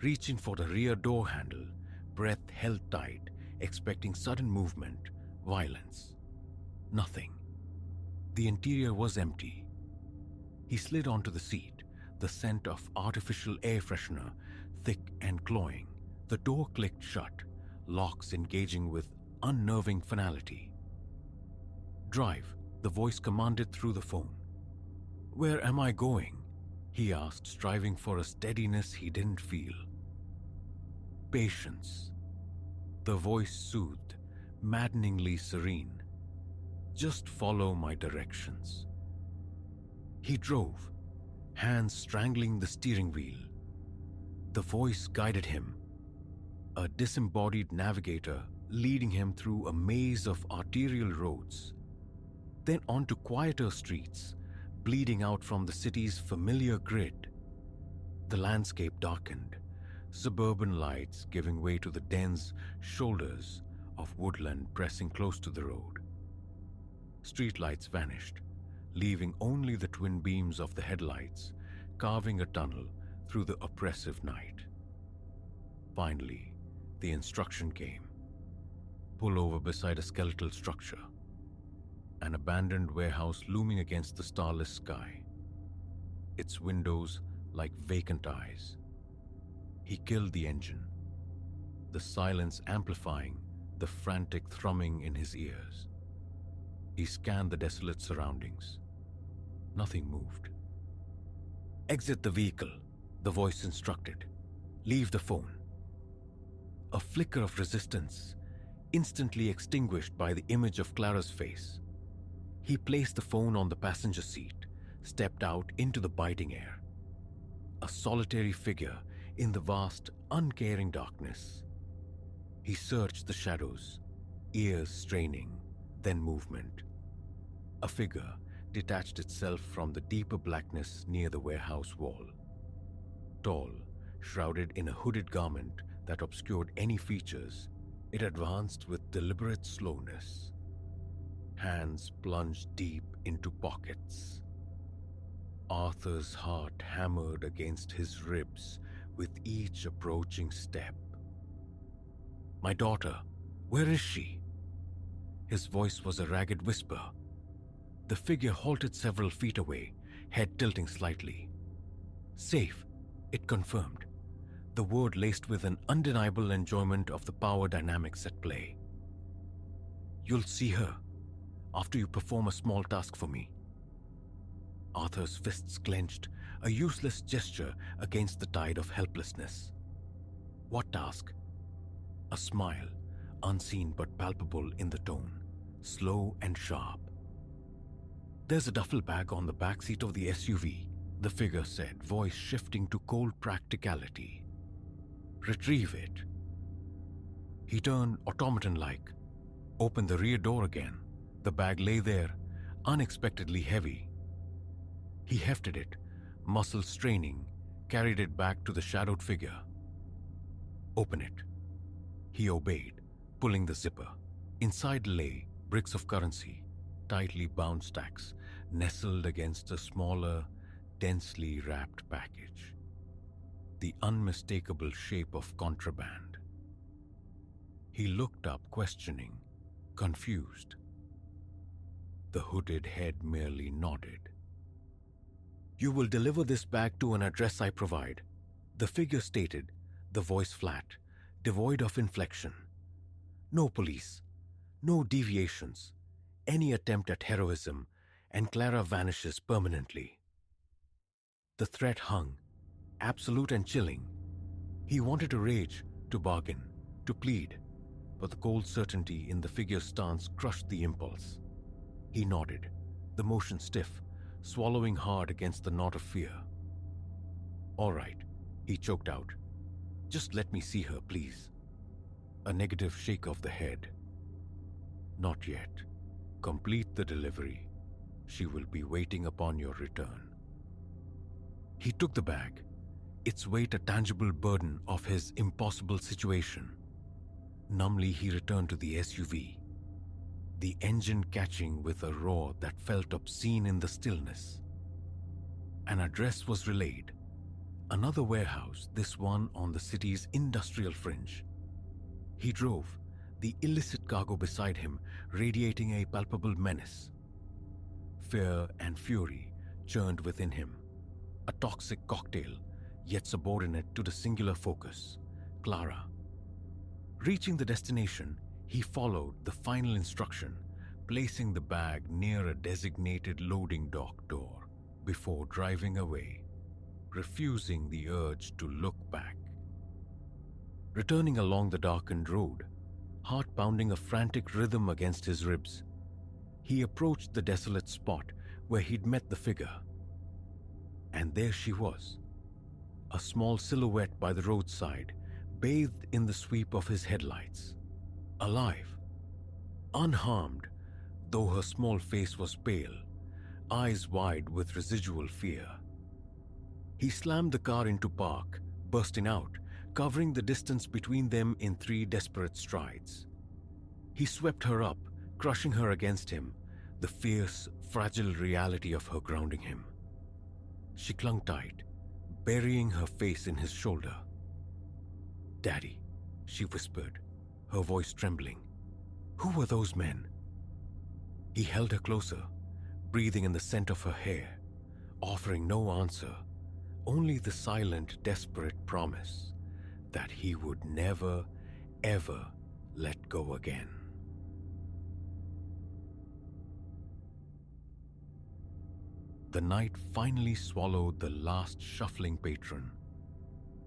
Reaching for the rear door handle, breath held tight, expecting sudden movement, violence. Nothing. The interior was empty. He slid onto the seat, the scent of artificial air freshener, thick and cloying. The door clicked shut, locks engaging with unnerving finality. "Drive," the voice commanded through the phone. "Where am I going?" he asked, striving for a steadiness he didn't feel. "Patience," the voice soothed, maddeningly serene. "Just follow my directions." He drove, hands strangling the steering wheel. The voice guided him, a disembodied navigator leading him through a maze of arterial roads, then onto quieter streets, bleeding out from the city's familiar grid. The landscape darkened, suburban lights giving way to the dense shoulders of woodland pressing close to the road. Streetlights vanished, leaving only the twin beams of the headlights carving a tunnel through the oppressive night. Finally, the instruction came. Pull over beside a skeletal structure, an abandoned warehouse looming against the starless sky, its windows like vacant eyes. He killed the engine, the silence amplifying the frantic thrumming in his ears. He scanned the desolate surroundings. Nothing moved. "Exit the vehicle," the voice instructed. "Leave the phone." A flicker of resistance, instantly extinguished by the image of Clara's face. He placed the phone on the passenger seat, stepped out into the biting air. A solitary figure in the vast, uncaring darkness. He searched the shadows, ears straining, then movement. A figure detached itself from the deeper blackness near the warehouse wall. Tall, shrouded in a hooded garment that obscured any features, it advanced with deliberate slowness. Hands plunged deep into pockets. Arthur's heart hammered against his ribs with each approaching step. "My daughter, where is she?" His voice was a ragged whisper. The figure halted several feet away, head tilting slightly. "Safe," it confirmed, the word laced with an undeniable enjoyment of the power dynamics at play. "You'll see her after you perform a small task for me." Arthur's fists clenched, a useless gesture against the tide of helplessness. "What task?" A smile, unseen but palpable in the tone, slow and sharp. "There's a duffel bag on the back seat of the SUV," the figure said, voice shifting to cold practicality. "Retrieve it." He turned automaton-like, opened the rear door again. The bag lay there, unexpectedly heavy. He hefted it, muscles straining, carried it back to the shadowed figure. "Open it." He obeyed, pulling the zipper. Inside lay bricks of currency, tightly bound stacks, nestled against a smaller, densely wrapped package. The unmistakable shape of contraband. He looked up, questioning. confused. The hooded head merely nodded. "You will deliver this bag to an address I provide," the figure stated, the voice flat, devoid of inflection. "No police, no deviations, any attempt at heroism, and Clara vanishes permanently." The threat hung, absolute and chilling. He wanted to rage, to bargain, to plead, but the cold certainty in the figure's stance crushed the impulse. He nodded, the motion stiff, swallowing hard against the knot of fear. "All right," he choked out. "Just let me see her, please." A negative shake of the head. "Not yet. Complete the delivery. She will be waiting upon your return." He took the bag, its weight a tangible burden of his impossible situation. Numbly he returned to the SUV, the engine catching with a roar that felt obscene in the stillness. An address was relayed. Another warehouse, this one on the city's industrial fringe. He drove, the illicit cargo beside him radiating a palpable menace. Fear and fury churned within him, a toxic cocktail, yet subordinate to the singular focus, Clara. Reaching the destination, he followed the final instruction, placing the bag near a designated loading dock door before driving away, refusing the urge to look back. Returning along the darkened road, heart pounding a frantic rhythm against his ribs, he approached the desolate spot where he'd met the figure. And there she was, a small silhouette by the roadside, bathed in the sweep of his headlights. Alive, unharmed, though her small face was pale, eyes wide with residual fear. He slammed the car into park, bursting out, covering the distance between them in 3 desperate strides. He swept her up, crushing her against him, the fierce, fragile reality of her grounding him. She clung tight, burying her face in his shoulder. "Daddy," she whispered, her voice trembling. "Who were those men?" He held her closer, breathing in the scent of her hair, offering no answer, only the silent, desperate promise that he would never, ever let go again. The night finally swallowed the last shuffling patron,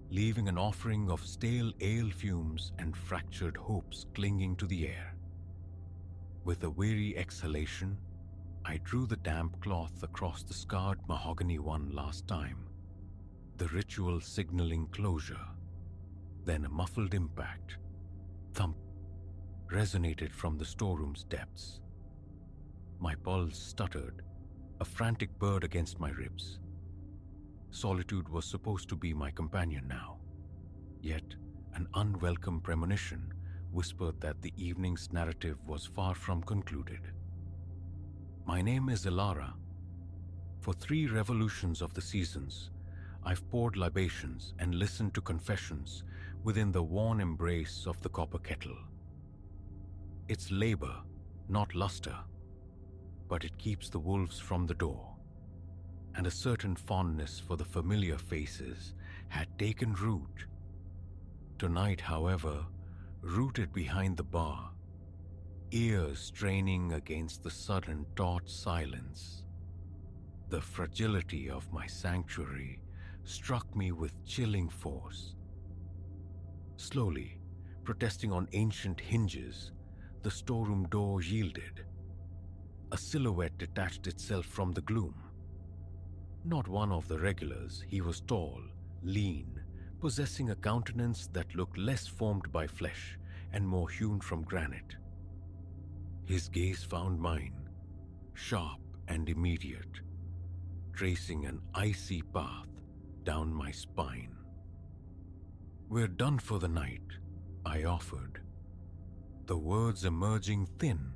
leaving an offering of stale ale fumes and fractured hopes clinging to the air. With a weary exhalation, I drew the damp cloth across the scarred mahogany one last time, the ritual signaling closure. Then a muffled impact, thump, resonated from the storeroom's depths. My pulse stuttered, a frantic bird against my ribs. Solitude was supposed to be my companion now, yet an unwelcome premonition whispered that the evening's narrative was far from concluded. My name is Ilara. For 3 revolutions of the seasons, I've poured libations and listened to confessions within the worn embrace of the copper kettle. It's labor, not luster, but it keeps the wolves from the door, and a certain fondness for the familiar faces had taken root. Tonight, however, rooted behind the bar, ears straining against the sudden taut silence, the fragility of my sanctuary struck me with chilling force. Slowly, protesting on ancient hinges, the storeroom door yielded. A silhouette detached itself from the gloom. Not one of the regulars, he was tall, lean, possessing a countenance that looked less formed by flesh and more hewn from granite. His gaze found mine, sharp and immediate, tracing an icy path down my spine. "We're done for the night," I offered, the words emerging thin,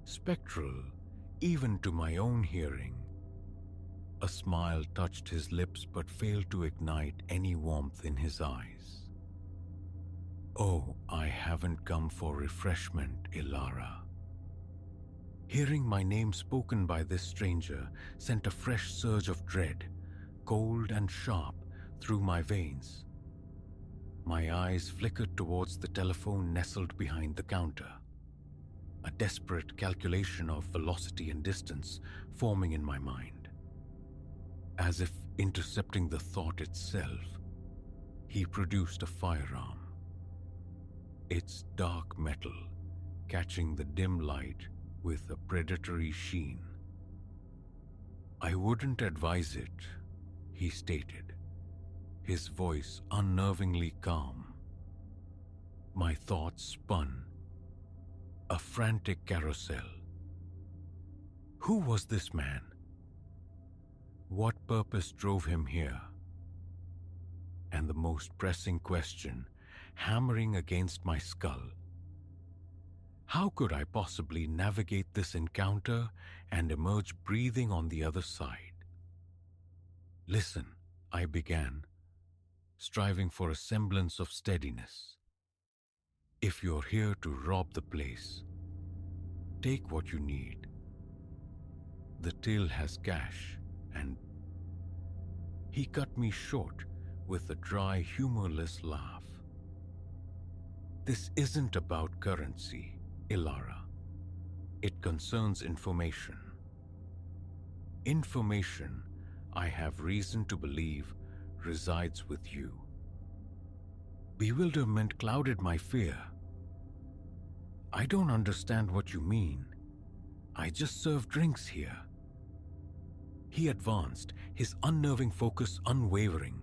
spectral, even to my own hearing. A smile touched his lips but failed to ignite any warmth in his eyes. "Oh, I haven't come for refreshment, Ilara," Hearing my name spoken by this stranger sent a fresh surge of dread, cold and sharp, through my veins. My eyes flickered towards the telephone nestled behind the counter, a desperate calculation of velocity and distance forming in my mind. As if intercepting the thought itself, he produced a firearm, its dark metal catching the dim light with a predatory sheen. "I wouldn't advise it," he stated, his voice unnervingly calm. My thoughts spun, a frantic carousel. Who was this man? What purpose drove him here? And the most pressing question, hammering against my skull: how could I possibly navigate this encounter and emerge breathing on the other side? "Listen," I began, striving for a semblance of steadiness. "If you're here to rob the place, take what you need. The till has cash, and..." He cut me short with a dry, humorless laugh. "This isn't about currency, Ilara. It concerns information. Information, I have reason to believe, resides with you." Bewilderment clouded my fear. "I don't understand what you mean. I just serve drinks here." He advanced, his unnerving focus unwavering.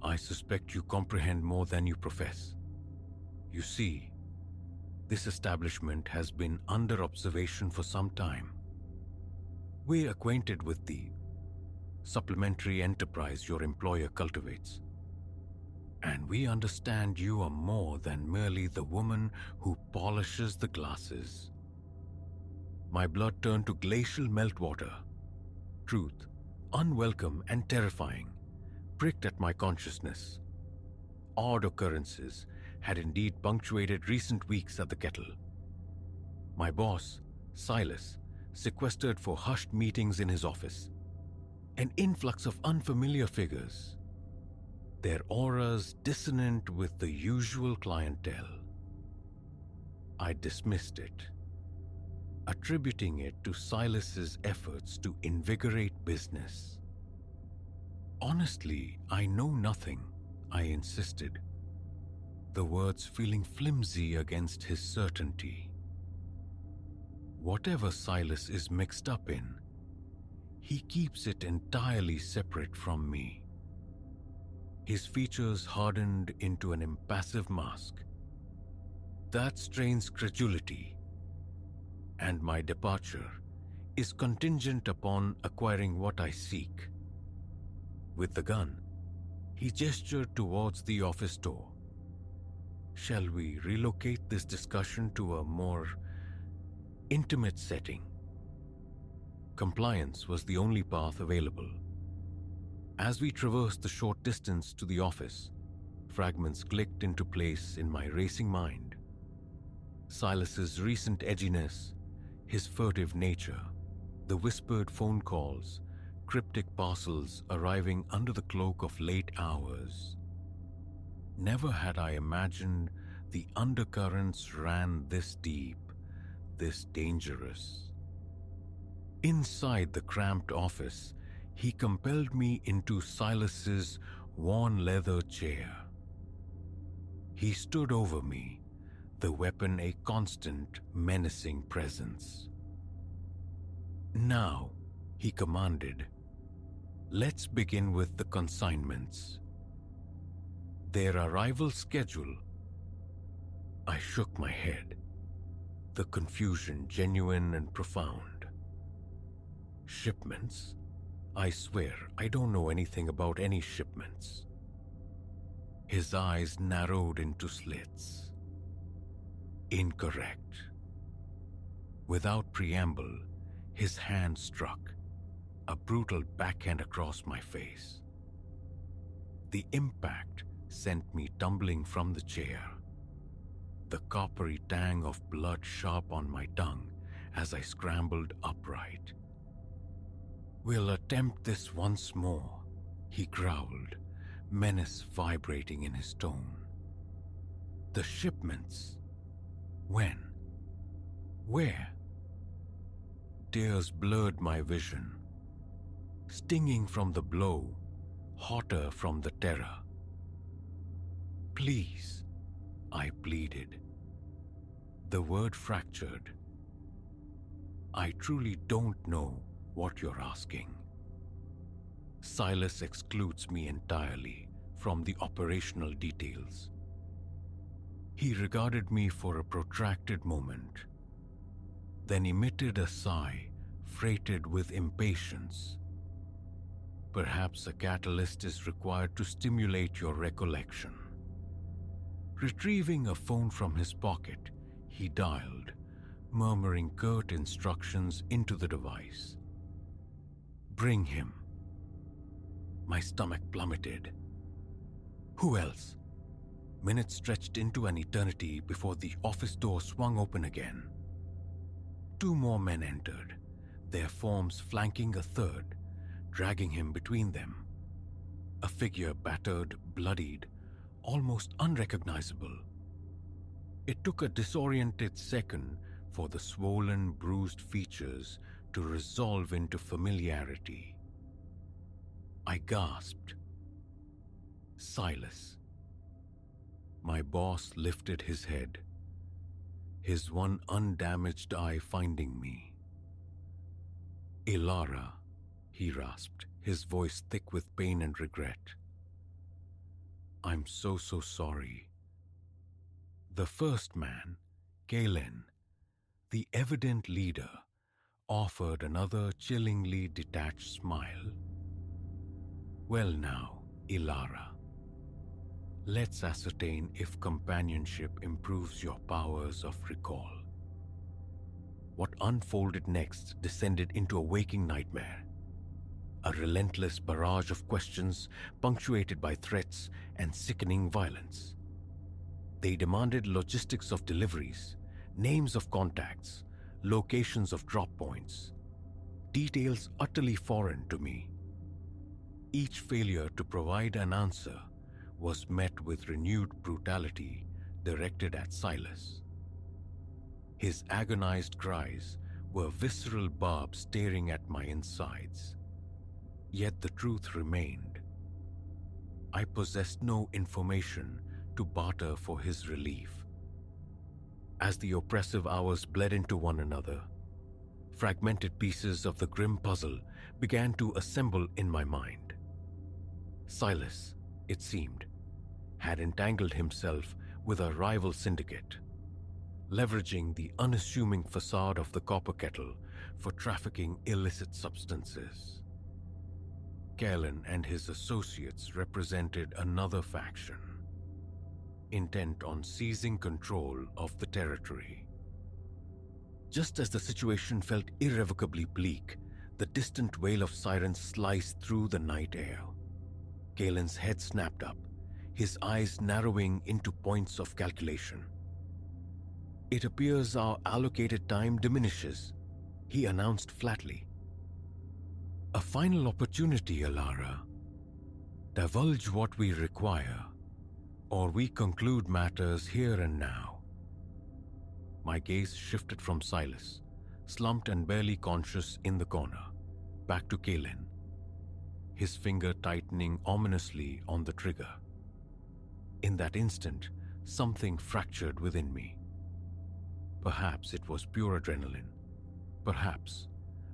"I suspect you comprehend more than you profess. You see, this establishment has been under observation for some time. We're acquainted with the supplementary enterprise your employer cultivates. And we understand you are more than merely the woman who polishes the glasses." My blood turned to glacial meltwater. Truth, unwelcome and terrifying, pricked at my consciousness. Odd occurrences had indeed punctuated recent weeks at the kettle. My boss, Silas, sequestered for hushed meetings in his office. An influx of unfamiliar figures, their auras dissonant with the usual clientele. I dismissed it, attributing it to Silas's efforts to invigorate business. "Honestly, I know nothing," I insisted, the words feeling flimsy against his certainty. "Whatever Silas is mixed up in, he keeps it entirely separate from me." His features hardened into an impassive mask. "That strains credulity, and my departure is contingent upon acquiring what I seek." With the gun, he gestured towards the office door. "Shall we relocate this discussion to a more intimate setting?" Compliance was the only path available. As we traversed the short distance to the office, fragments clicked into place in my racing mind. Silas's recent edginess, his furtive nature, the whispered phone calls, cryptic parcels arriving under the cloak of late hours. Never had I imagined the undercurrents ran this deep, this dangerous. Inside the cramped office, he compelled me into Silas's worn leather chair. He stood over me, the weapon a constant, menacing presence. "Now," he commanded, "let's begin with the consignments. Their arrival schedule." I shook my head, the confusion genuine and profound. "Shipments? I swear I don't know anything about any shipments." His eyes narrowed into slits. "Incorrect." Without preamble, his hand struck, a brutal backhand across my face. The impact sent me tumbling from the chair, the coppery tang of blood sharp on my tongue as I scrambled upright. "We'll attempt this once more," he growled, menace vibrating in his tone. "The shipments? When? Where?" Tears blurred my vision, stinging from the blow, hotter from the terror. "Please," I pleaded. The word fractured. "I truly don't know what you're asking." Silas excludes me entirely from the operational details. He regarded me for a protracted moment, then emitted a sigh freighted with impatience. "Perhaps a catalyst is required to stimulate your recollection." Retrieving a phone from his pocket, he dialed, murmuring curt instructions into the device. "Bring him." My stomach plummeted. Who else? Minutes stretched into an eternity before the office door swung open again. 2 more men entered, their forms flanking a third, dragging him between them. A figure battered, bloodied, almost unrecognizable. It took a disoriented second for the swollen, bruised features to resolve into familiarity. I gasped. Silas. My boss lifted his head, his one undamaged eye finding me. "Ilara," he rasped, his voice thick with pain and regret. "I'm so sorry." The first man, Galen, the evident leader, offered another chillingly detached smile. "Well now, Ilara, let's ascertain if companionship improves your powers of recall." What unfolded next descended into a waking nightmare. A relentless barrage of questions punctuated by threats and sickening violence. They demanded logistics of deliveries, names of contacts, locations of drop points, details utterly foreign to me. Each failure to provide an answer was met with renewed brutality directed at Silas. His agonized cries were visceral barbs tearing at my insides. Yet the truth remained. I possessed no information to barter for his relief. As the oppressive hours bled into one another, fragmented pieces of the grim puzzle began to assemble in my mind. Silas, it seemed, had entangled himself with a rival syndicate, leveraging the unassuming facade of the Copper Kettle for trafficking illicit substances. Galen and his associates represented another faction, intent on seizing control of the territory. Just as the situation felt irrevocably bleak, the distant wail of sirens sliced through the night air. Galen's head snapped up, his eyes narrowing into points of calculation. "It appears our allocated time diminishes," he announced flatly. "A final opportunity, Ilara. Divulge what we require, or we conclude matters here and now." My gaze shifted from Silas, slumped and barely conscious in the corner, back to Galen, his finger tightening ominously on the trigger. In that instant, something fractured within me. Perhaps it was pure adrenaline. Perhaps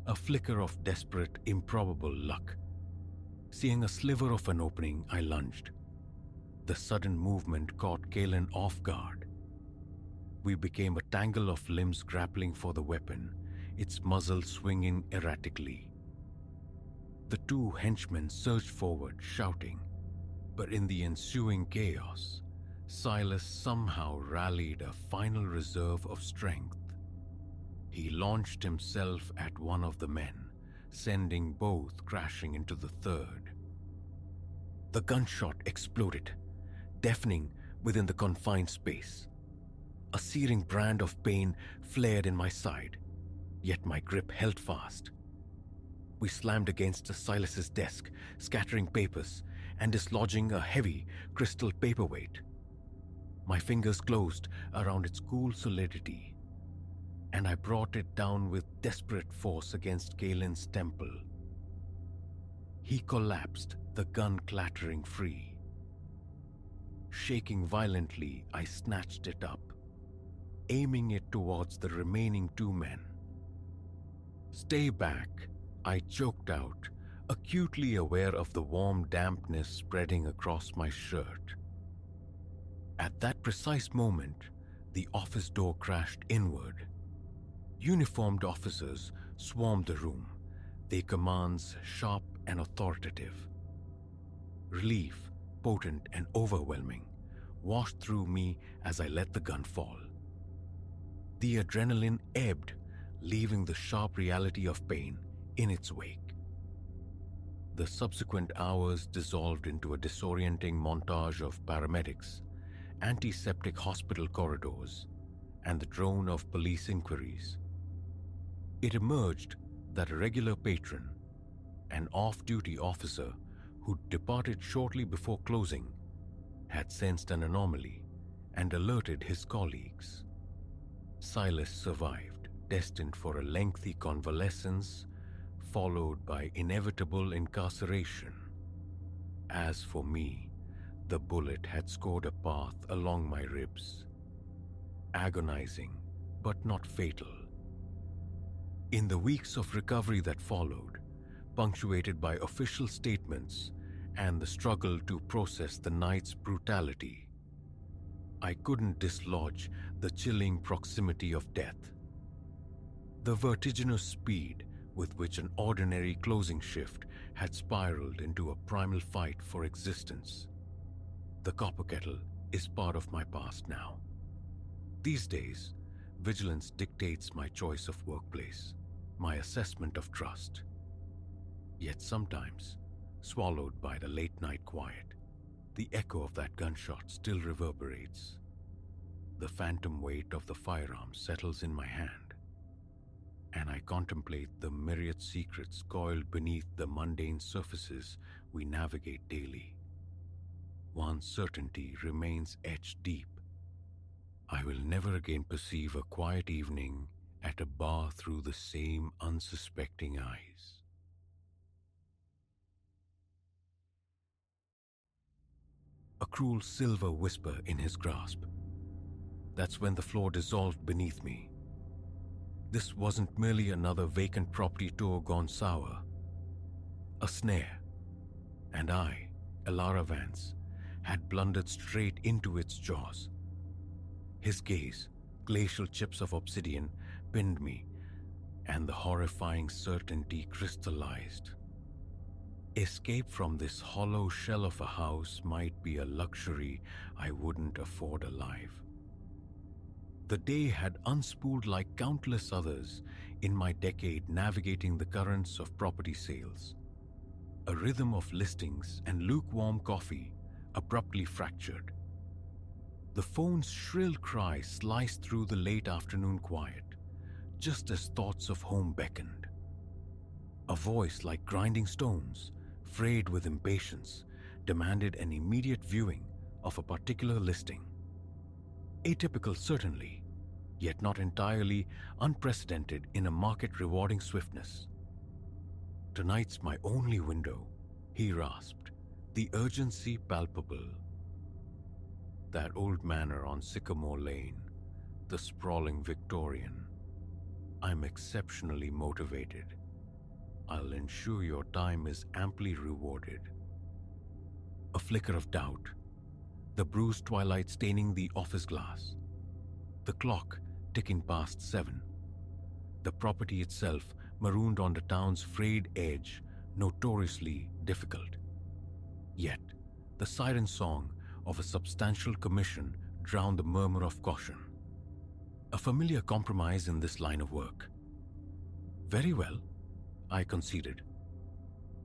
a flicker of desperate, improbable luck. Seeing a sliver of an opening, I lunged. The sudden movement caught Galen off guard. We became a tangle of limbs grappling for the weapon, its muzzle swinging erratically. The 2 henchmen surged forward, shouting, but in the ensuing chaos, Silas somehow rallied a final reserve of strength. He launched himself at one of the men, sending both crashing into the third. The gunshot exploded, deafening within the confined space. A searing brand of pain flared in my side. yet my grip held fast. We slammed against Silas's desk, scattering papers and dislodging a heavy crystal paperweight. My fingers closed around its cool solidity, and I brought it down with desperate force against Galen's temple. He collapsed, the gun clattering free. Shaking violently, I snatched it up, aiming it towards the remaining two men. "Stay back," I choked out, acutely aware of the warm dampness spreading across my shirt. At that precise moment, the office door crashed inward. Uniformed officers swarmed the room, their commands sharp and authoritative. Relief, potent and overwhelming, washed through me as I let the gun fall. The adrenaline ebbed, leaving the sharp reality of pain in its wake. The subsequent hours dissolved into a disorienting montage of paramedics, antiseptic hospital corridors, and the drone of police inquiries. It emerged that a regular patron, an off-duty officer who departed shortly before closing, had sensed an anomaly and alerted his colleagues. Silas survived, destined for a lengthy convalescence, followed by inevitable incarceration. As for me, the bullet had scored a path along my ribs, agonizing but not fatal. In the weeks of recovery that followed, punctuated by official statements and the struggle to process the night's brutality, I couldn't dislodge the chilling proximity of death. The vertiginous speed with which an ordinary closing shift had spiraled into a primal fight for existence. The copper kettle is part of my past now. These days, vigilance dictates my choice of workplace, my assessment of trust. Yet sometimes, swallowed by the late-night quiet, the echo of that gunshot still reverberates. The phantom weight of the firearm settles in my hand, and I contemplate the myriad secrets coiled beneath the mundane surfaces we navigate daily. One certainty remains etched deep. I will never again perceive a quiet evening at a bar through the same unsuspecting eyes. A cruel silver whisper in his grasp. That's when the floor dissolved beneath me. This wasn't merely another vacant property tour gone sour. A snare. And I, Elara Vance, had blundered straight into its jaws. His gaze, glacial chips of obsidian, pinned me, and the horrifying certainty crystallized. Escape from this hollow shell of a house might be a luxury I wouldn't afford alive. The day had unspooled like countless others in my decade navigating the currents of property sales. A rhythm of listings and lukewarm coffee abruptly fractured. The phone's shrill cry sliced through the late afternoon quiet, just as thoughts of home beckoned. A voice like grinding stones, frayed with impatience, demanded an immediate viewing of a particular listing. Atypical certainly, yet not entirely unprecedented in a market rewarding swiftness. "Tonight's my only window," he rasped, the urgency palpable. That old manor on Sycamore Lane, the sprawling Victorian. I'm exceptionally motivated. I'll ensure your time is amply rewarded. A flicker of doubt, the bruised twilight staining the office glass, the clock ticking past 7, the property itself marooned on the town's frayed edge, notoriously difficult. Yet, the siren song of a substantial commission drowned the murmur of caution. A familiar compromise in this line of work. "Very well," I conceded,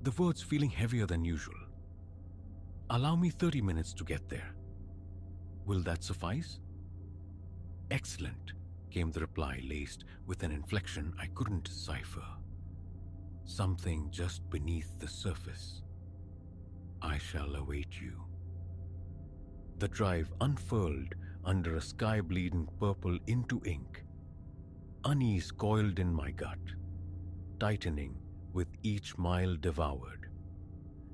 the words feeling heavier than usual. "Allow me 30 minutes to get there. Will that suffice?" "Excellent," came the reply, laced with an inflection I couldn't decipher. Something just beneath the surface. I shall await you. The drive unfurled under a sky-bleeding purple into ink. Unease coiled in my gut, tightening with each mile devoured.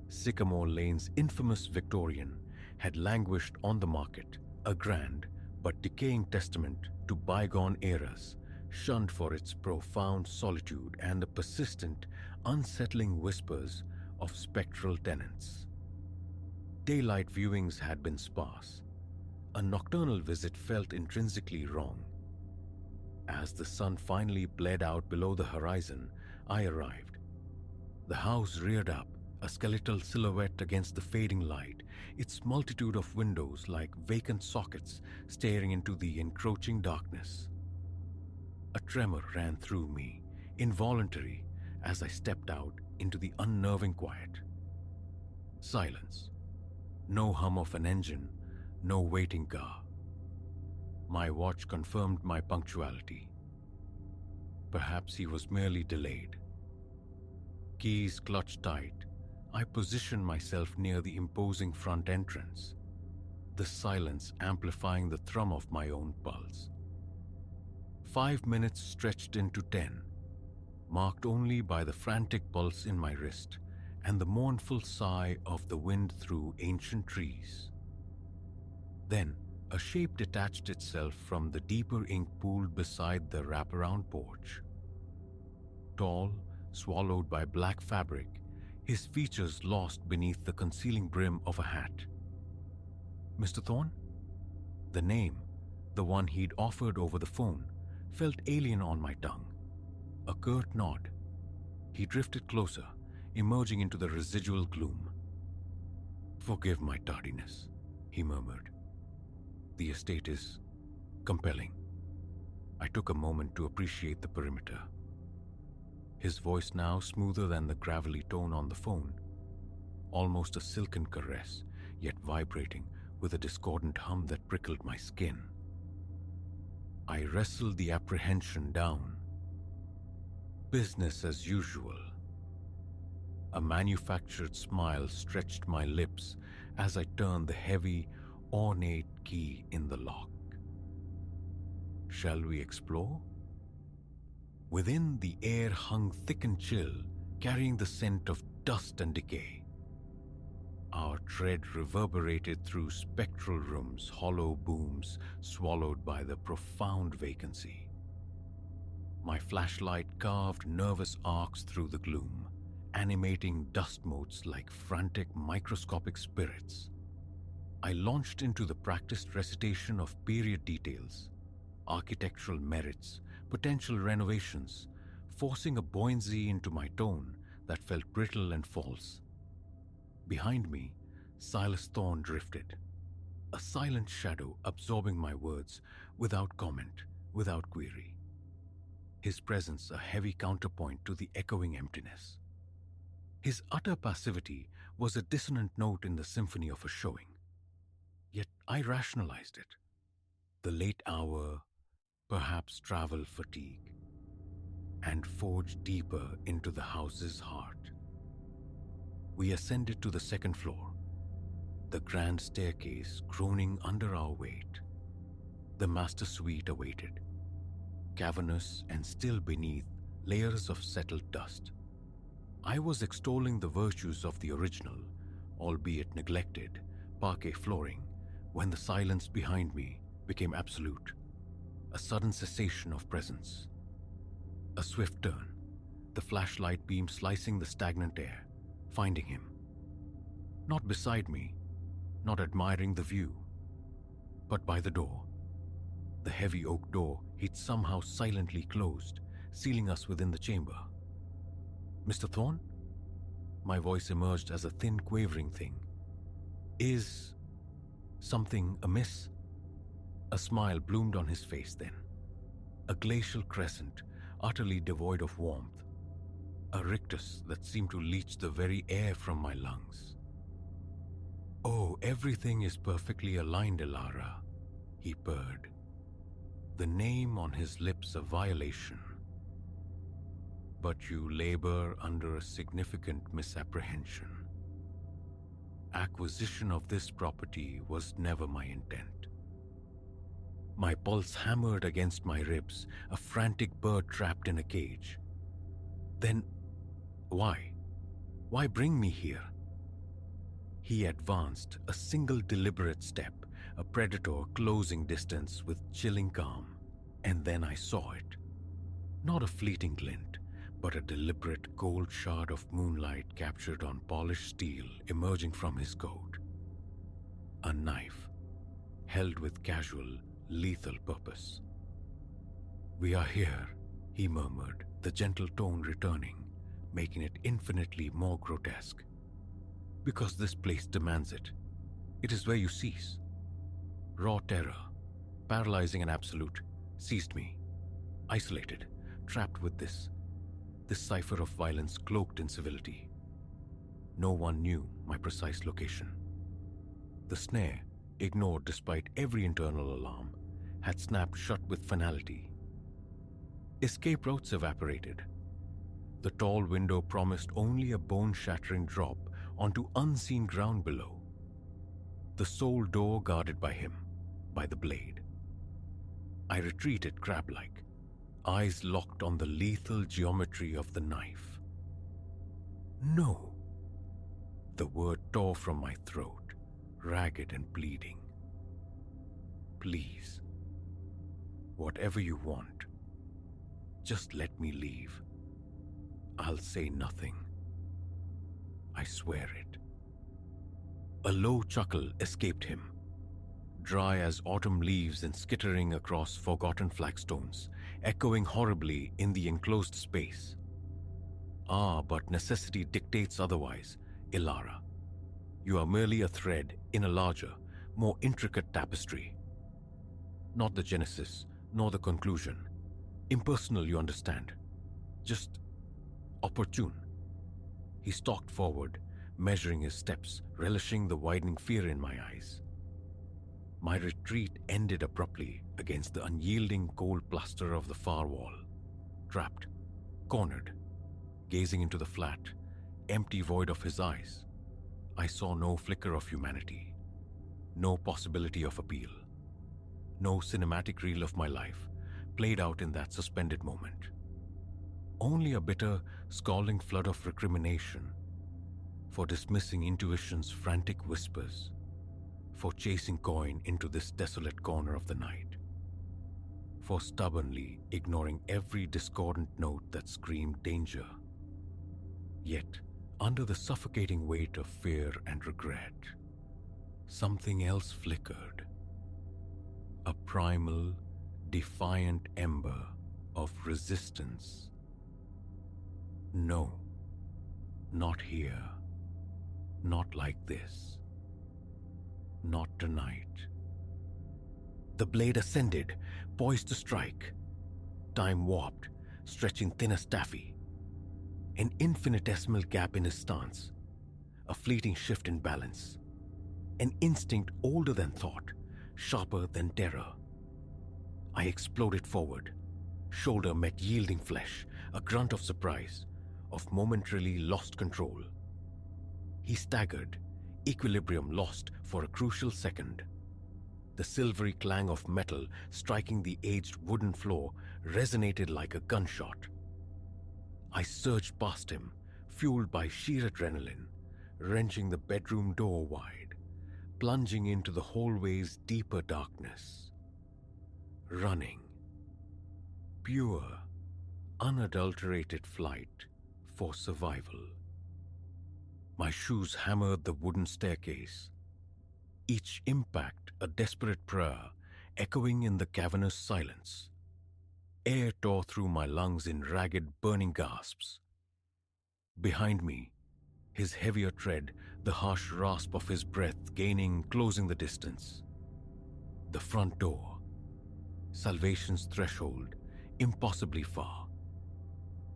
Sycamore Lane's infamous Victorian had languished on the market, a grand but decaying testament to bygone eras, shunned for its profound solitude and the persistent, unsettling whispers of spectral tenants. Daylight viewings had been sparse. A nocturnal visit felt intrinsically wrong. As the sun finally bled out below the horizon, I arrived. The house reared up, a skeletal silhouette against the fading light, its multitude of windows like vacant sockets staring into the encroaching darkness. A tremor ran through me, involuntary, as I stepped out into the unnerving quiet. Silence. No hum of an engine, no waiting car. My watch confirmed my punctuality. Perhaps he was merely delayed. Keys clutched tight, I positioned myself near the imposing front entrance, the silence amplifying the thrum of my own pulse. 5 minutes stretched into 10, marked only by the frantic pulse in my wrist and the mournful sigh of the wind through ancient trees. Then, a shape detached itself from the deeper ink pool beside the wraparound porch. Tall, swallowed by black fabric, his features lost beneath the concealing brim of a hat. Mr. Thorne? The name, the one he'd offered over the phone, felt alien on my tongue. A curt nod. He drifted closer, emerging into the residual gloom. "Forgive my tardiness," he murmured. "The estate is compelling." I took a moment to appreciate the perimeter. His voice now smoother than the gravelly tone on the phone, almost a silken caress, yet vibrating with a discordant hum that prickled my skin. I wrestled the apprehension down. Business as usual. A manufactured smile stretched my lips as I turned the heavy, ornate key in the lock. Shall we explore? Within, the air hung thick and chill, carrying the scent of dust and decay. Our tread reverberated through spectral rooms, hollow booms swallowed by the profound vacancy. My flashlight carved nervous arcs through the gloom, animating dust motes like frantic microscopic spirits. I launched into the practiced recitation of period details, architectural merits, potential renovations, forcing a buoyancy into my tone that felt brittle and false. Behind me, Silas Thorne drifted, a silent shadow absorbing my words without comment, without query. His presence a heavy counterpoint to the echoing emptiness. His utter passivity was a dissonant note in the symphony of a showing. Yet I rationalized it. The late hour, perhaps travel fatigue, and forged deeper into the house's heart. We ascended to the second floor, the grand staircase groaning under our weight. The master suite awaited, cavernous and still beneath layers of settled dust. I was extolling the virtues of the original, albeit neglected, parquet flooring when the silence behind me became absolute. A sudden cessation of presence. A swift turn, the flashlight beam slicing the stagnant air, finding him. Not beside me, not admiring the view, but by the door. The heavy oak door he'd somehow silently closed, sealing us within the chamber. "Mr. Thorne?" My voice emerged as a thin, quavering thing. "Is something amiss?" A smile bloomed on his face then. A glacial crescent, utterly devoid of warmth. A rictus that seemed to leach the very air from my lungs. "Oh, everything is perfectly aligned, Elara," he purred. the name on his lips a violation. But you labor under a significant misapprehension. Acquisition of this property was never my intent. My pulse hammered against my ribs, a frantic bird trapped in a cage. Then, why? Why bring me here? He advanced a single deliberate step, a predator closing distance with chilling calm, and then I saw it. Not a fleeting glint, but a deliberate gold shard of moonlight captured on polished steel emerging from his coat. A knife, held with casual, lethal purpose. "We are here," he murmured, the gentle tone returning, making it infinitely more grotesque. "Because this place demands it. It is where you cease." Raw terror, paralyzing and absolute, seized me. Isolated, trapped with this cipher of violence cloaked in civility. No one knew my precise location. The snare, ignored despite every internal alarm, had snapped shut with finality. Escape routes evaporated. The tall window promised only a bone-shattering drop onto unseen ground below. The sole door guarded by him, by the blade. I retreated crab-like, eyes locked on the lethal geometry of the knife. "No!" The word tore from my throat, ragged and bleeding. "Please, whatever you want, just let me leave. I'll say nothing. I swear it." A low chuckle escaped him, dry as autumn leaves and skittering across forgotten flagstones, echoing horribly in the enclosed space. "Ah, but necessity dictates otherwise, Ilara. You are merely a thread in a larger, more intricate tapestry. Not the genesis, nor the conclusion. Impersonal, you understand. Just opportune." He stalked forward, measuring his steps, relishing the widening fear in my eyes. My retreat ended abruptly against the unyielding cold plaster of the far wall. Trapped, cornered, gazing into the flat, empty void of his eyes, I saw no flicker of humanity, no possibility of appeal, no cinematic reel of my life played out in that suspended moment. Only a bitter, scalding flood of recrimination for dismissing intuition's frantic whispers, for chasing coin into this desolate corner of the night, for stubbornly ignoring every discordant note that screamed danger. Yet, under the suffocating weight of fear and regret, something else flickered. A primal, defiant ember of resistance. No, not here. Not like this. Not tonight. The blade ascended, poised to strike. Time warped, stretching thin as taffy. An infinitesimal gap in his stance. A fleeting shift in balance. An instinct older than thought, sharper than terror. I exploded forward. Shoulder met yielding flesh, a grunt of surprise, of momentarily lost control. He staggered, equilibrium lost for a crucial second. The silvery clang of metal striking the aged wooden floor resonated like a gunshot. I surged past him, fueled by sheer adrenaline, wrenching the bedroom door wide, plunging into the hallway's deeper darkness. Running. Pure, unadulterated flight for survival. My shoes hammered the wooden staircase, each impact a desperate prayer echoing in the cavernous silence. Air tore through my lungs in ragged, burning gasps. Behind me, his heavier tread, the harsh rasp of his breath gaining, closing the distance. The front door, salvation's threshold, impossibly far.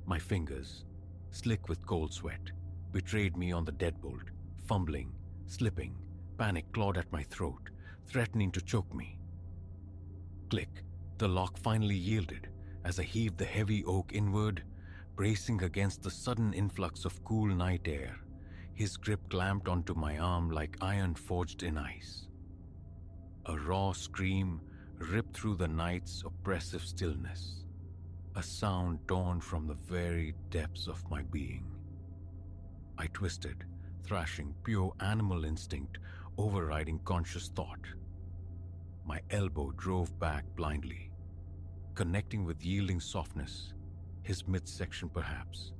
My fingers, slick with cold sweat, betrayed me on the deadbolt, fumbling, slipping, panic clawed at my throat, threatening to choke me. Click, The lock finally yielded as I heaved the heavy oak inward, bracing against the sudden influx of cool night air. His grip clamped onto my arm like iron forged in ice. A raw scream ripped through the night's oppressive stillness, a sound torn from the very depths of my being. I twisted, thrashing pure animal instinct overriding conscious thought. My elbow drove back blindly, connecting with yielding softness, his midsection perhaps.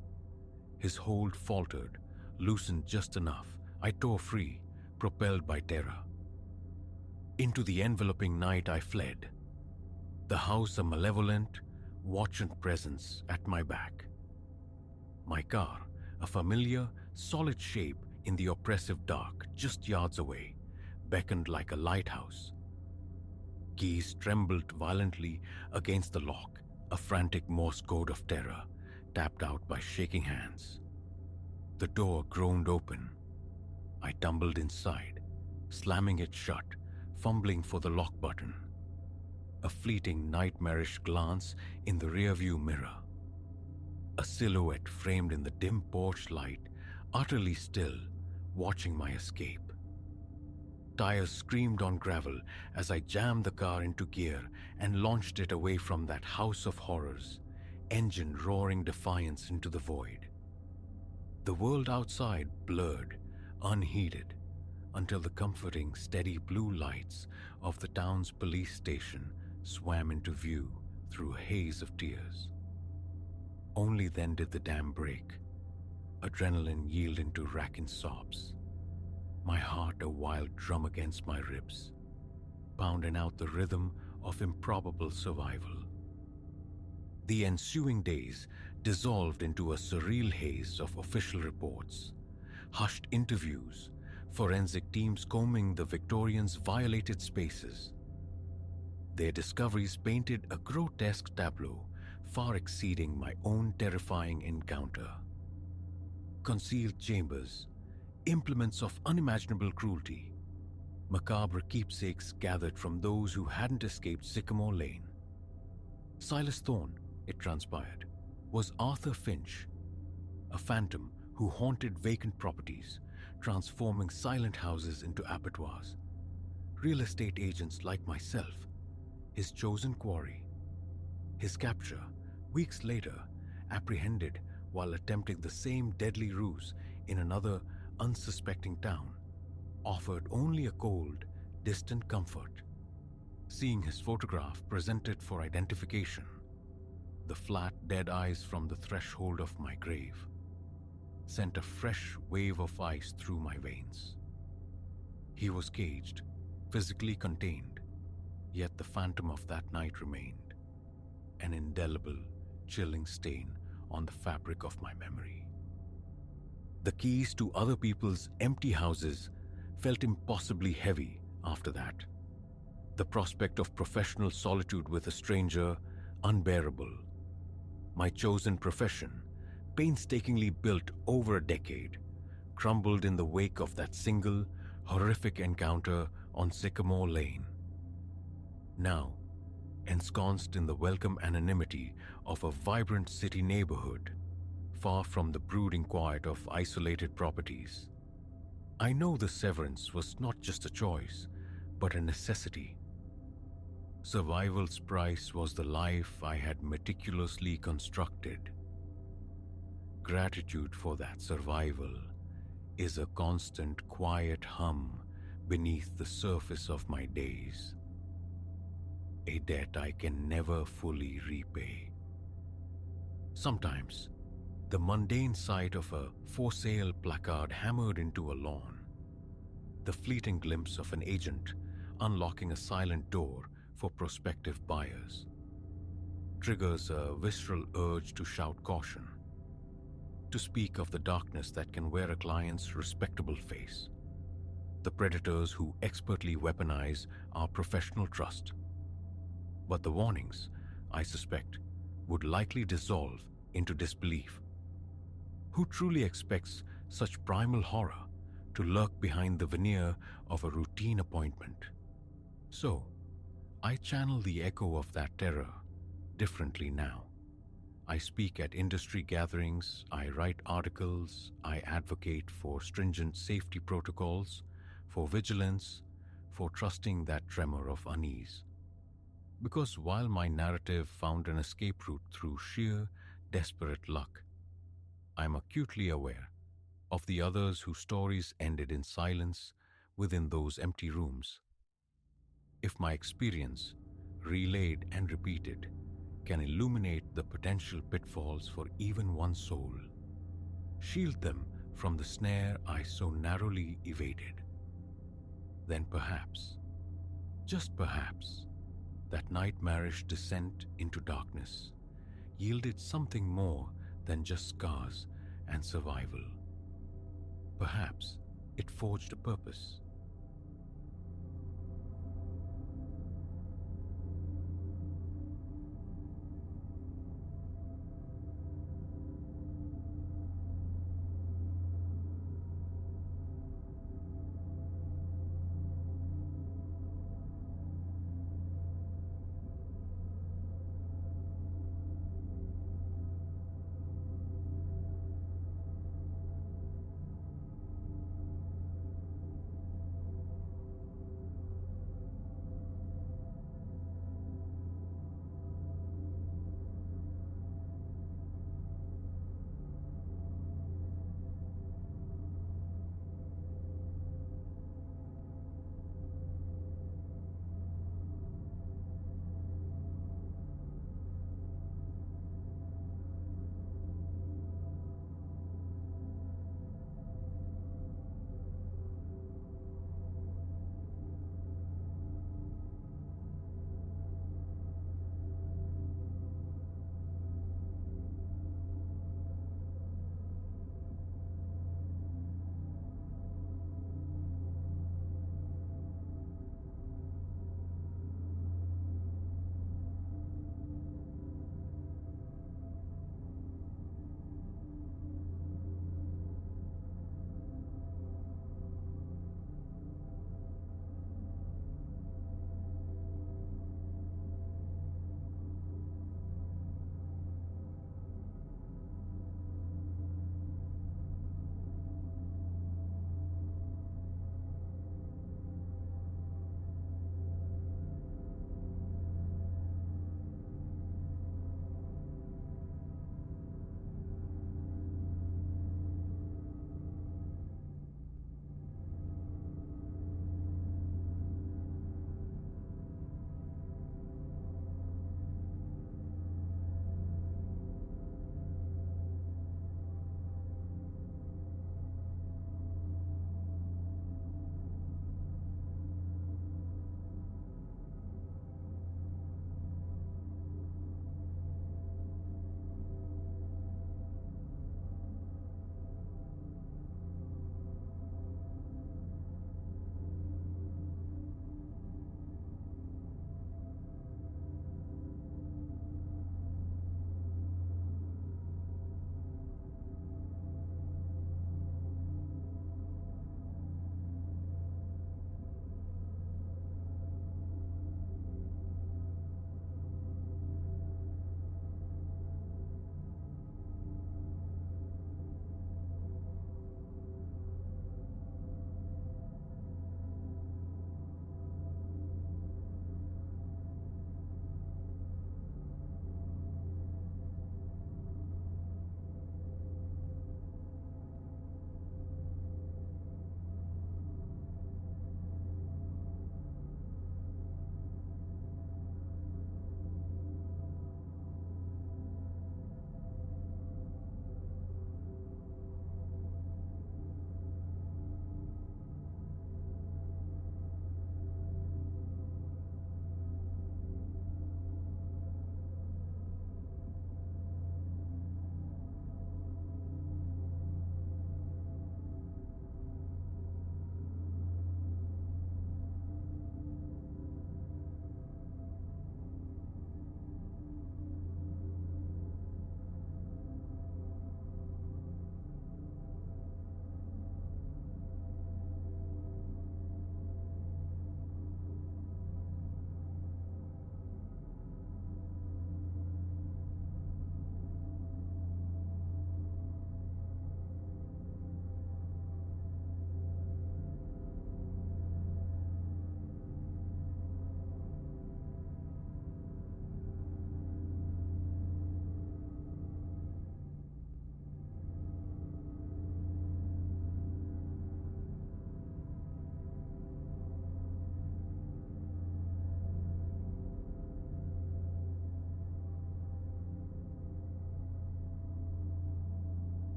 His hold faltered, loosened just enough. I tore free, propelled by terror. Into the enveloping night I fled, the house a malevolent, watchant presence at my back. My car, a familiar, solid shape in the oppressive dark just yards away, beckoned like a lighthouse. Keys trembled violently against the lock, a frantic Morse code of terror, tapped out by shaking hands. The door groaned open. I tumbled inside, slamming it shut, fumbling for the lock button. A fleeting nightmarish glance in the rearview mirror. A silhouette framed in the dim porch light, utterly still, watching my escape. Tires screamed on gravel as I jammed the car into gear and launched it away from that house of horrors, engine roaring defiance into the void. The world outside blurred, unheeded, until the comforting, steady blue lights of the town's police station swam into view through a haze of tears. Only then did the dam break, adrenaline yield into racking sobs, my heart a wild drum against my ribs, pounding out the rhythm of improbable survival. The ensuing days dissolved into a surreal haze of official reports, hushed interviews, forensic teams combing the Victorians' violated spaces. Their discoveries painted a grotesque tableau far exceeding my own terrifying encounter. Concealed chambers, implements of unimaginable cruelty, macabre keepsakes gathered from those who hadn't escaped Sycamore Lane. Silas Thorne, it transpired, was Arthur Finch, a phantom who haunted vacant properties, transforming silent houses into abattoirs. Real estate agents like myself, his chosen quarry. His capture, weeks later, apprehended while attempting the same deadly ruse in another unsuspecting town, offered only a cold, distant comfort. Seeing his photograph presented for identification, the flat, dead eyes from the threshold of my grave sent a fresh wave of ice through my veins. He was caged, physically contained, yet the phantom of that night remained, an indelible, chilling stain on the fabric of my memory. The keys to other people's empty houses felt impossibly heavy after that. The prospect of professional solitude with a stranger, unbearable. My chosen profession, painstakingly built over a decade, crumbled in the wake of that single, horrific encounter on Sycamore Lane. Now, ensconced in the welcome anonymity of a vibrant city neighborhood, far from the brooding quiet of isolated properties, I know the severance was not just a choice, but a necessity. Survival's price was the life I had meticulously constructed. Gratitude for that survival is a constant quiet hum beneath the surface of my days. A debt I can never fully repay. Sometimes, the mundane sight of a for sale placard hammered into a lawn, the fleeting glimpse of an agent unlocking a silent door for prospective buyers, triggers a visceral urge to shout caution, to speak of the darkness that can wear a client's respectable face, the predators who expertly weaponize our professional trust. But the warnings, I suspect, would likely dissolve into disbelief. Who truly expects such primal horror to lurk behind the veneer of a routine appointment? So, I channel the echo of that terror differently now. I speak at industry gatherings, I write articles, I advocate for stringent safety protocols, for vigilance, for trusting that tremor of unease. Because while my narrative found an escape route through sheer, desperate luck, I'm acutely aware of the others whose stories ended in silence within those empty rooms. If my experience, relayed and repeated, can illuminate the potential pitfalls for even one soul, shield them from the snare I so narrowly evaded, then perhaps, just perhaps, that nightmarish descent into darkness yielded something more than just scars and survival. Perhaps it forged a purpose,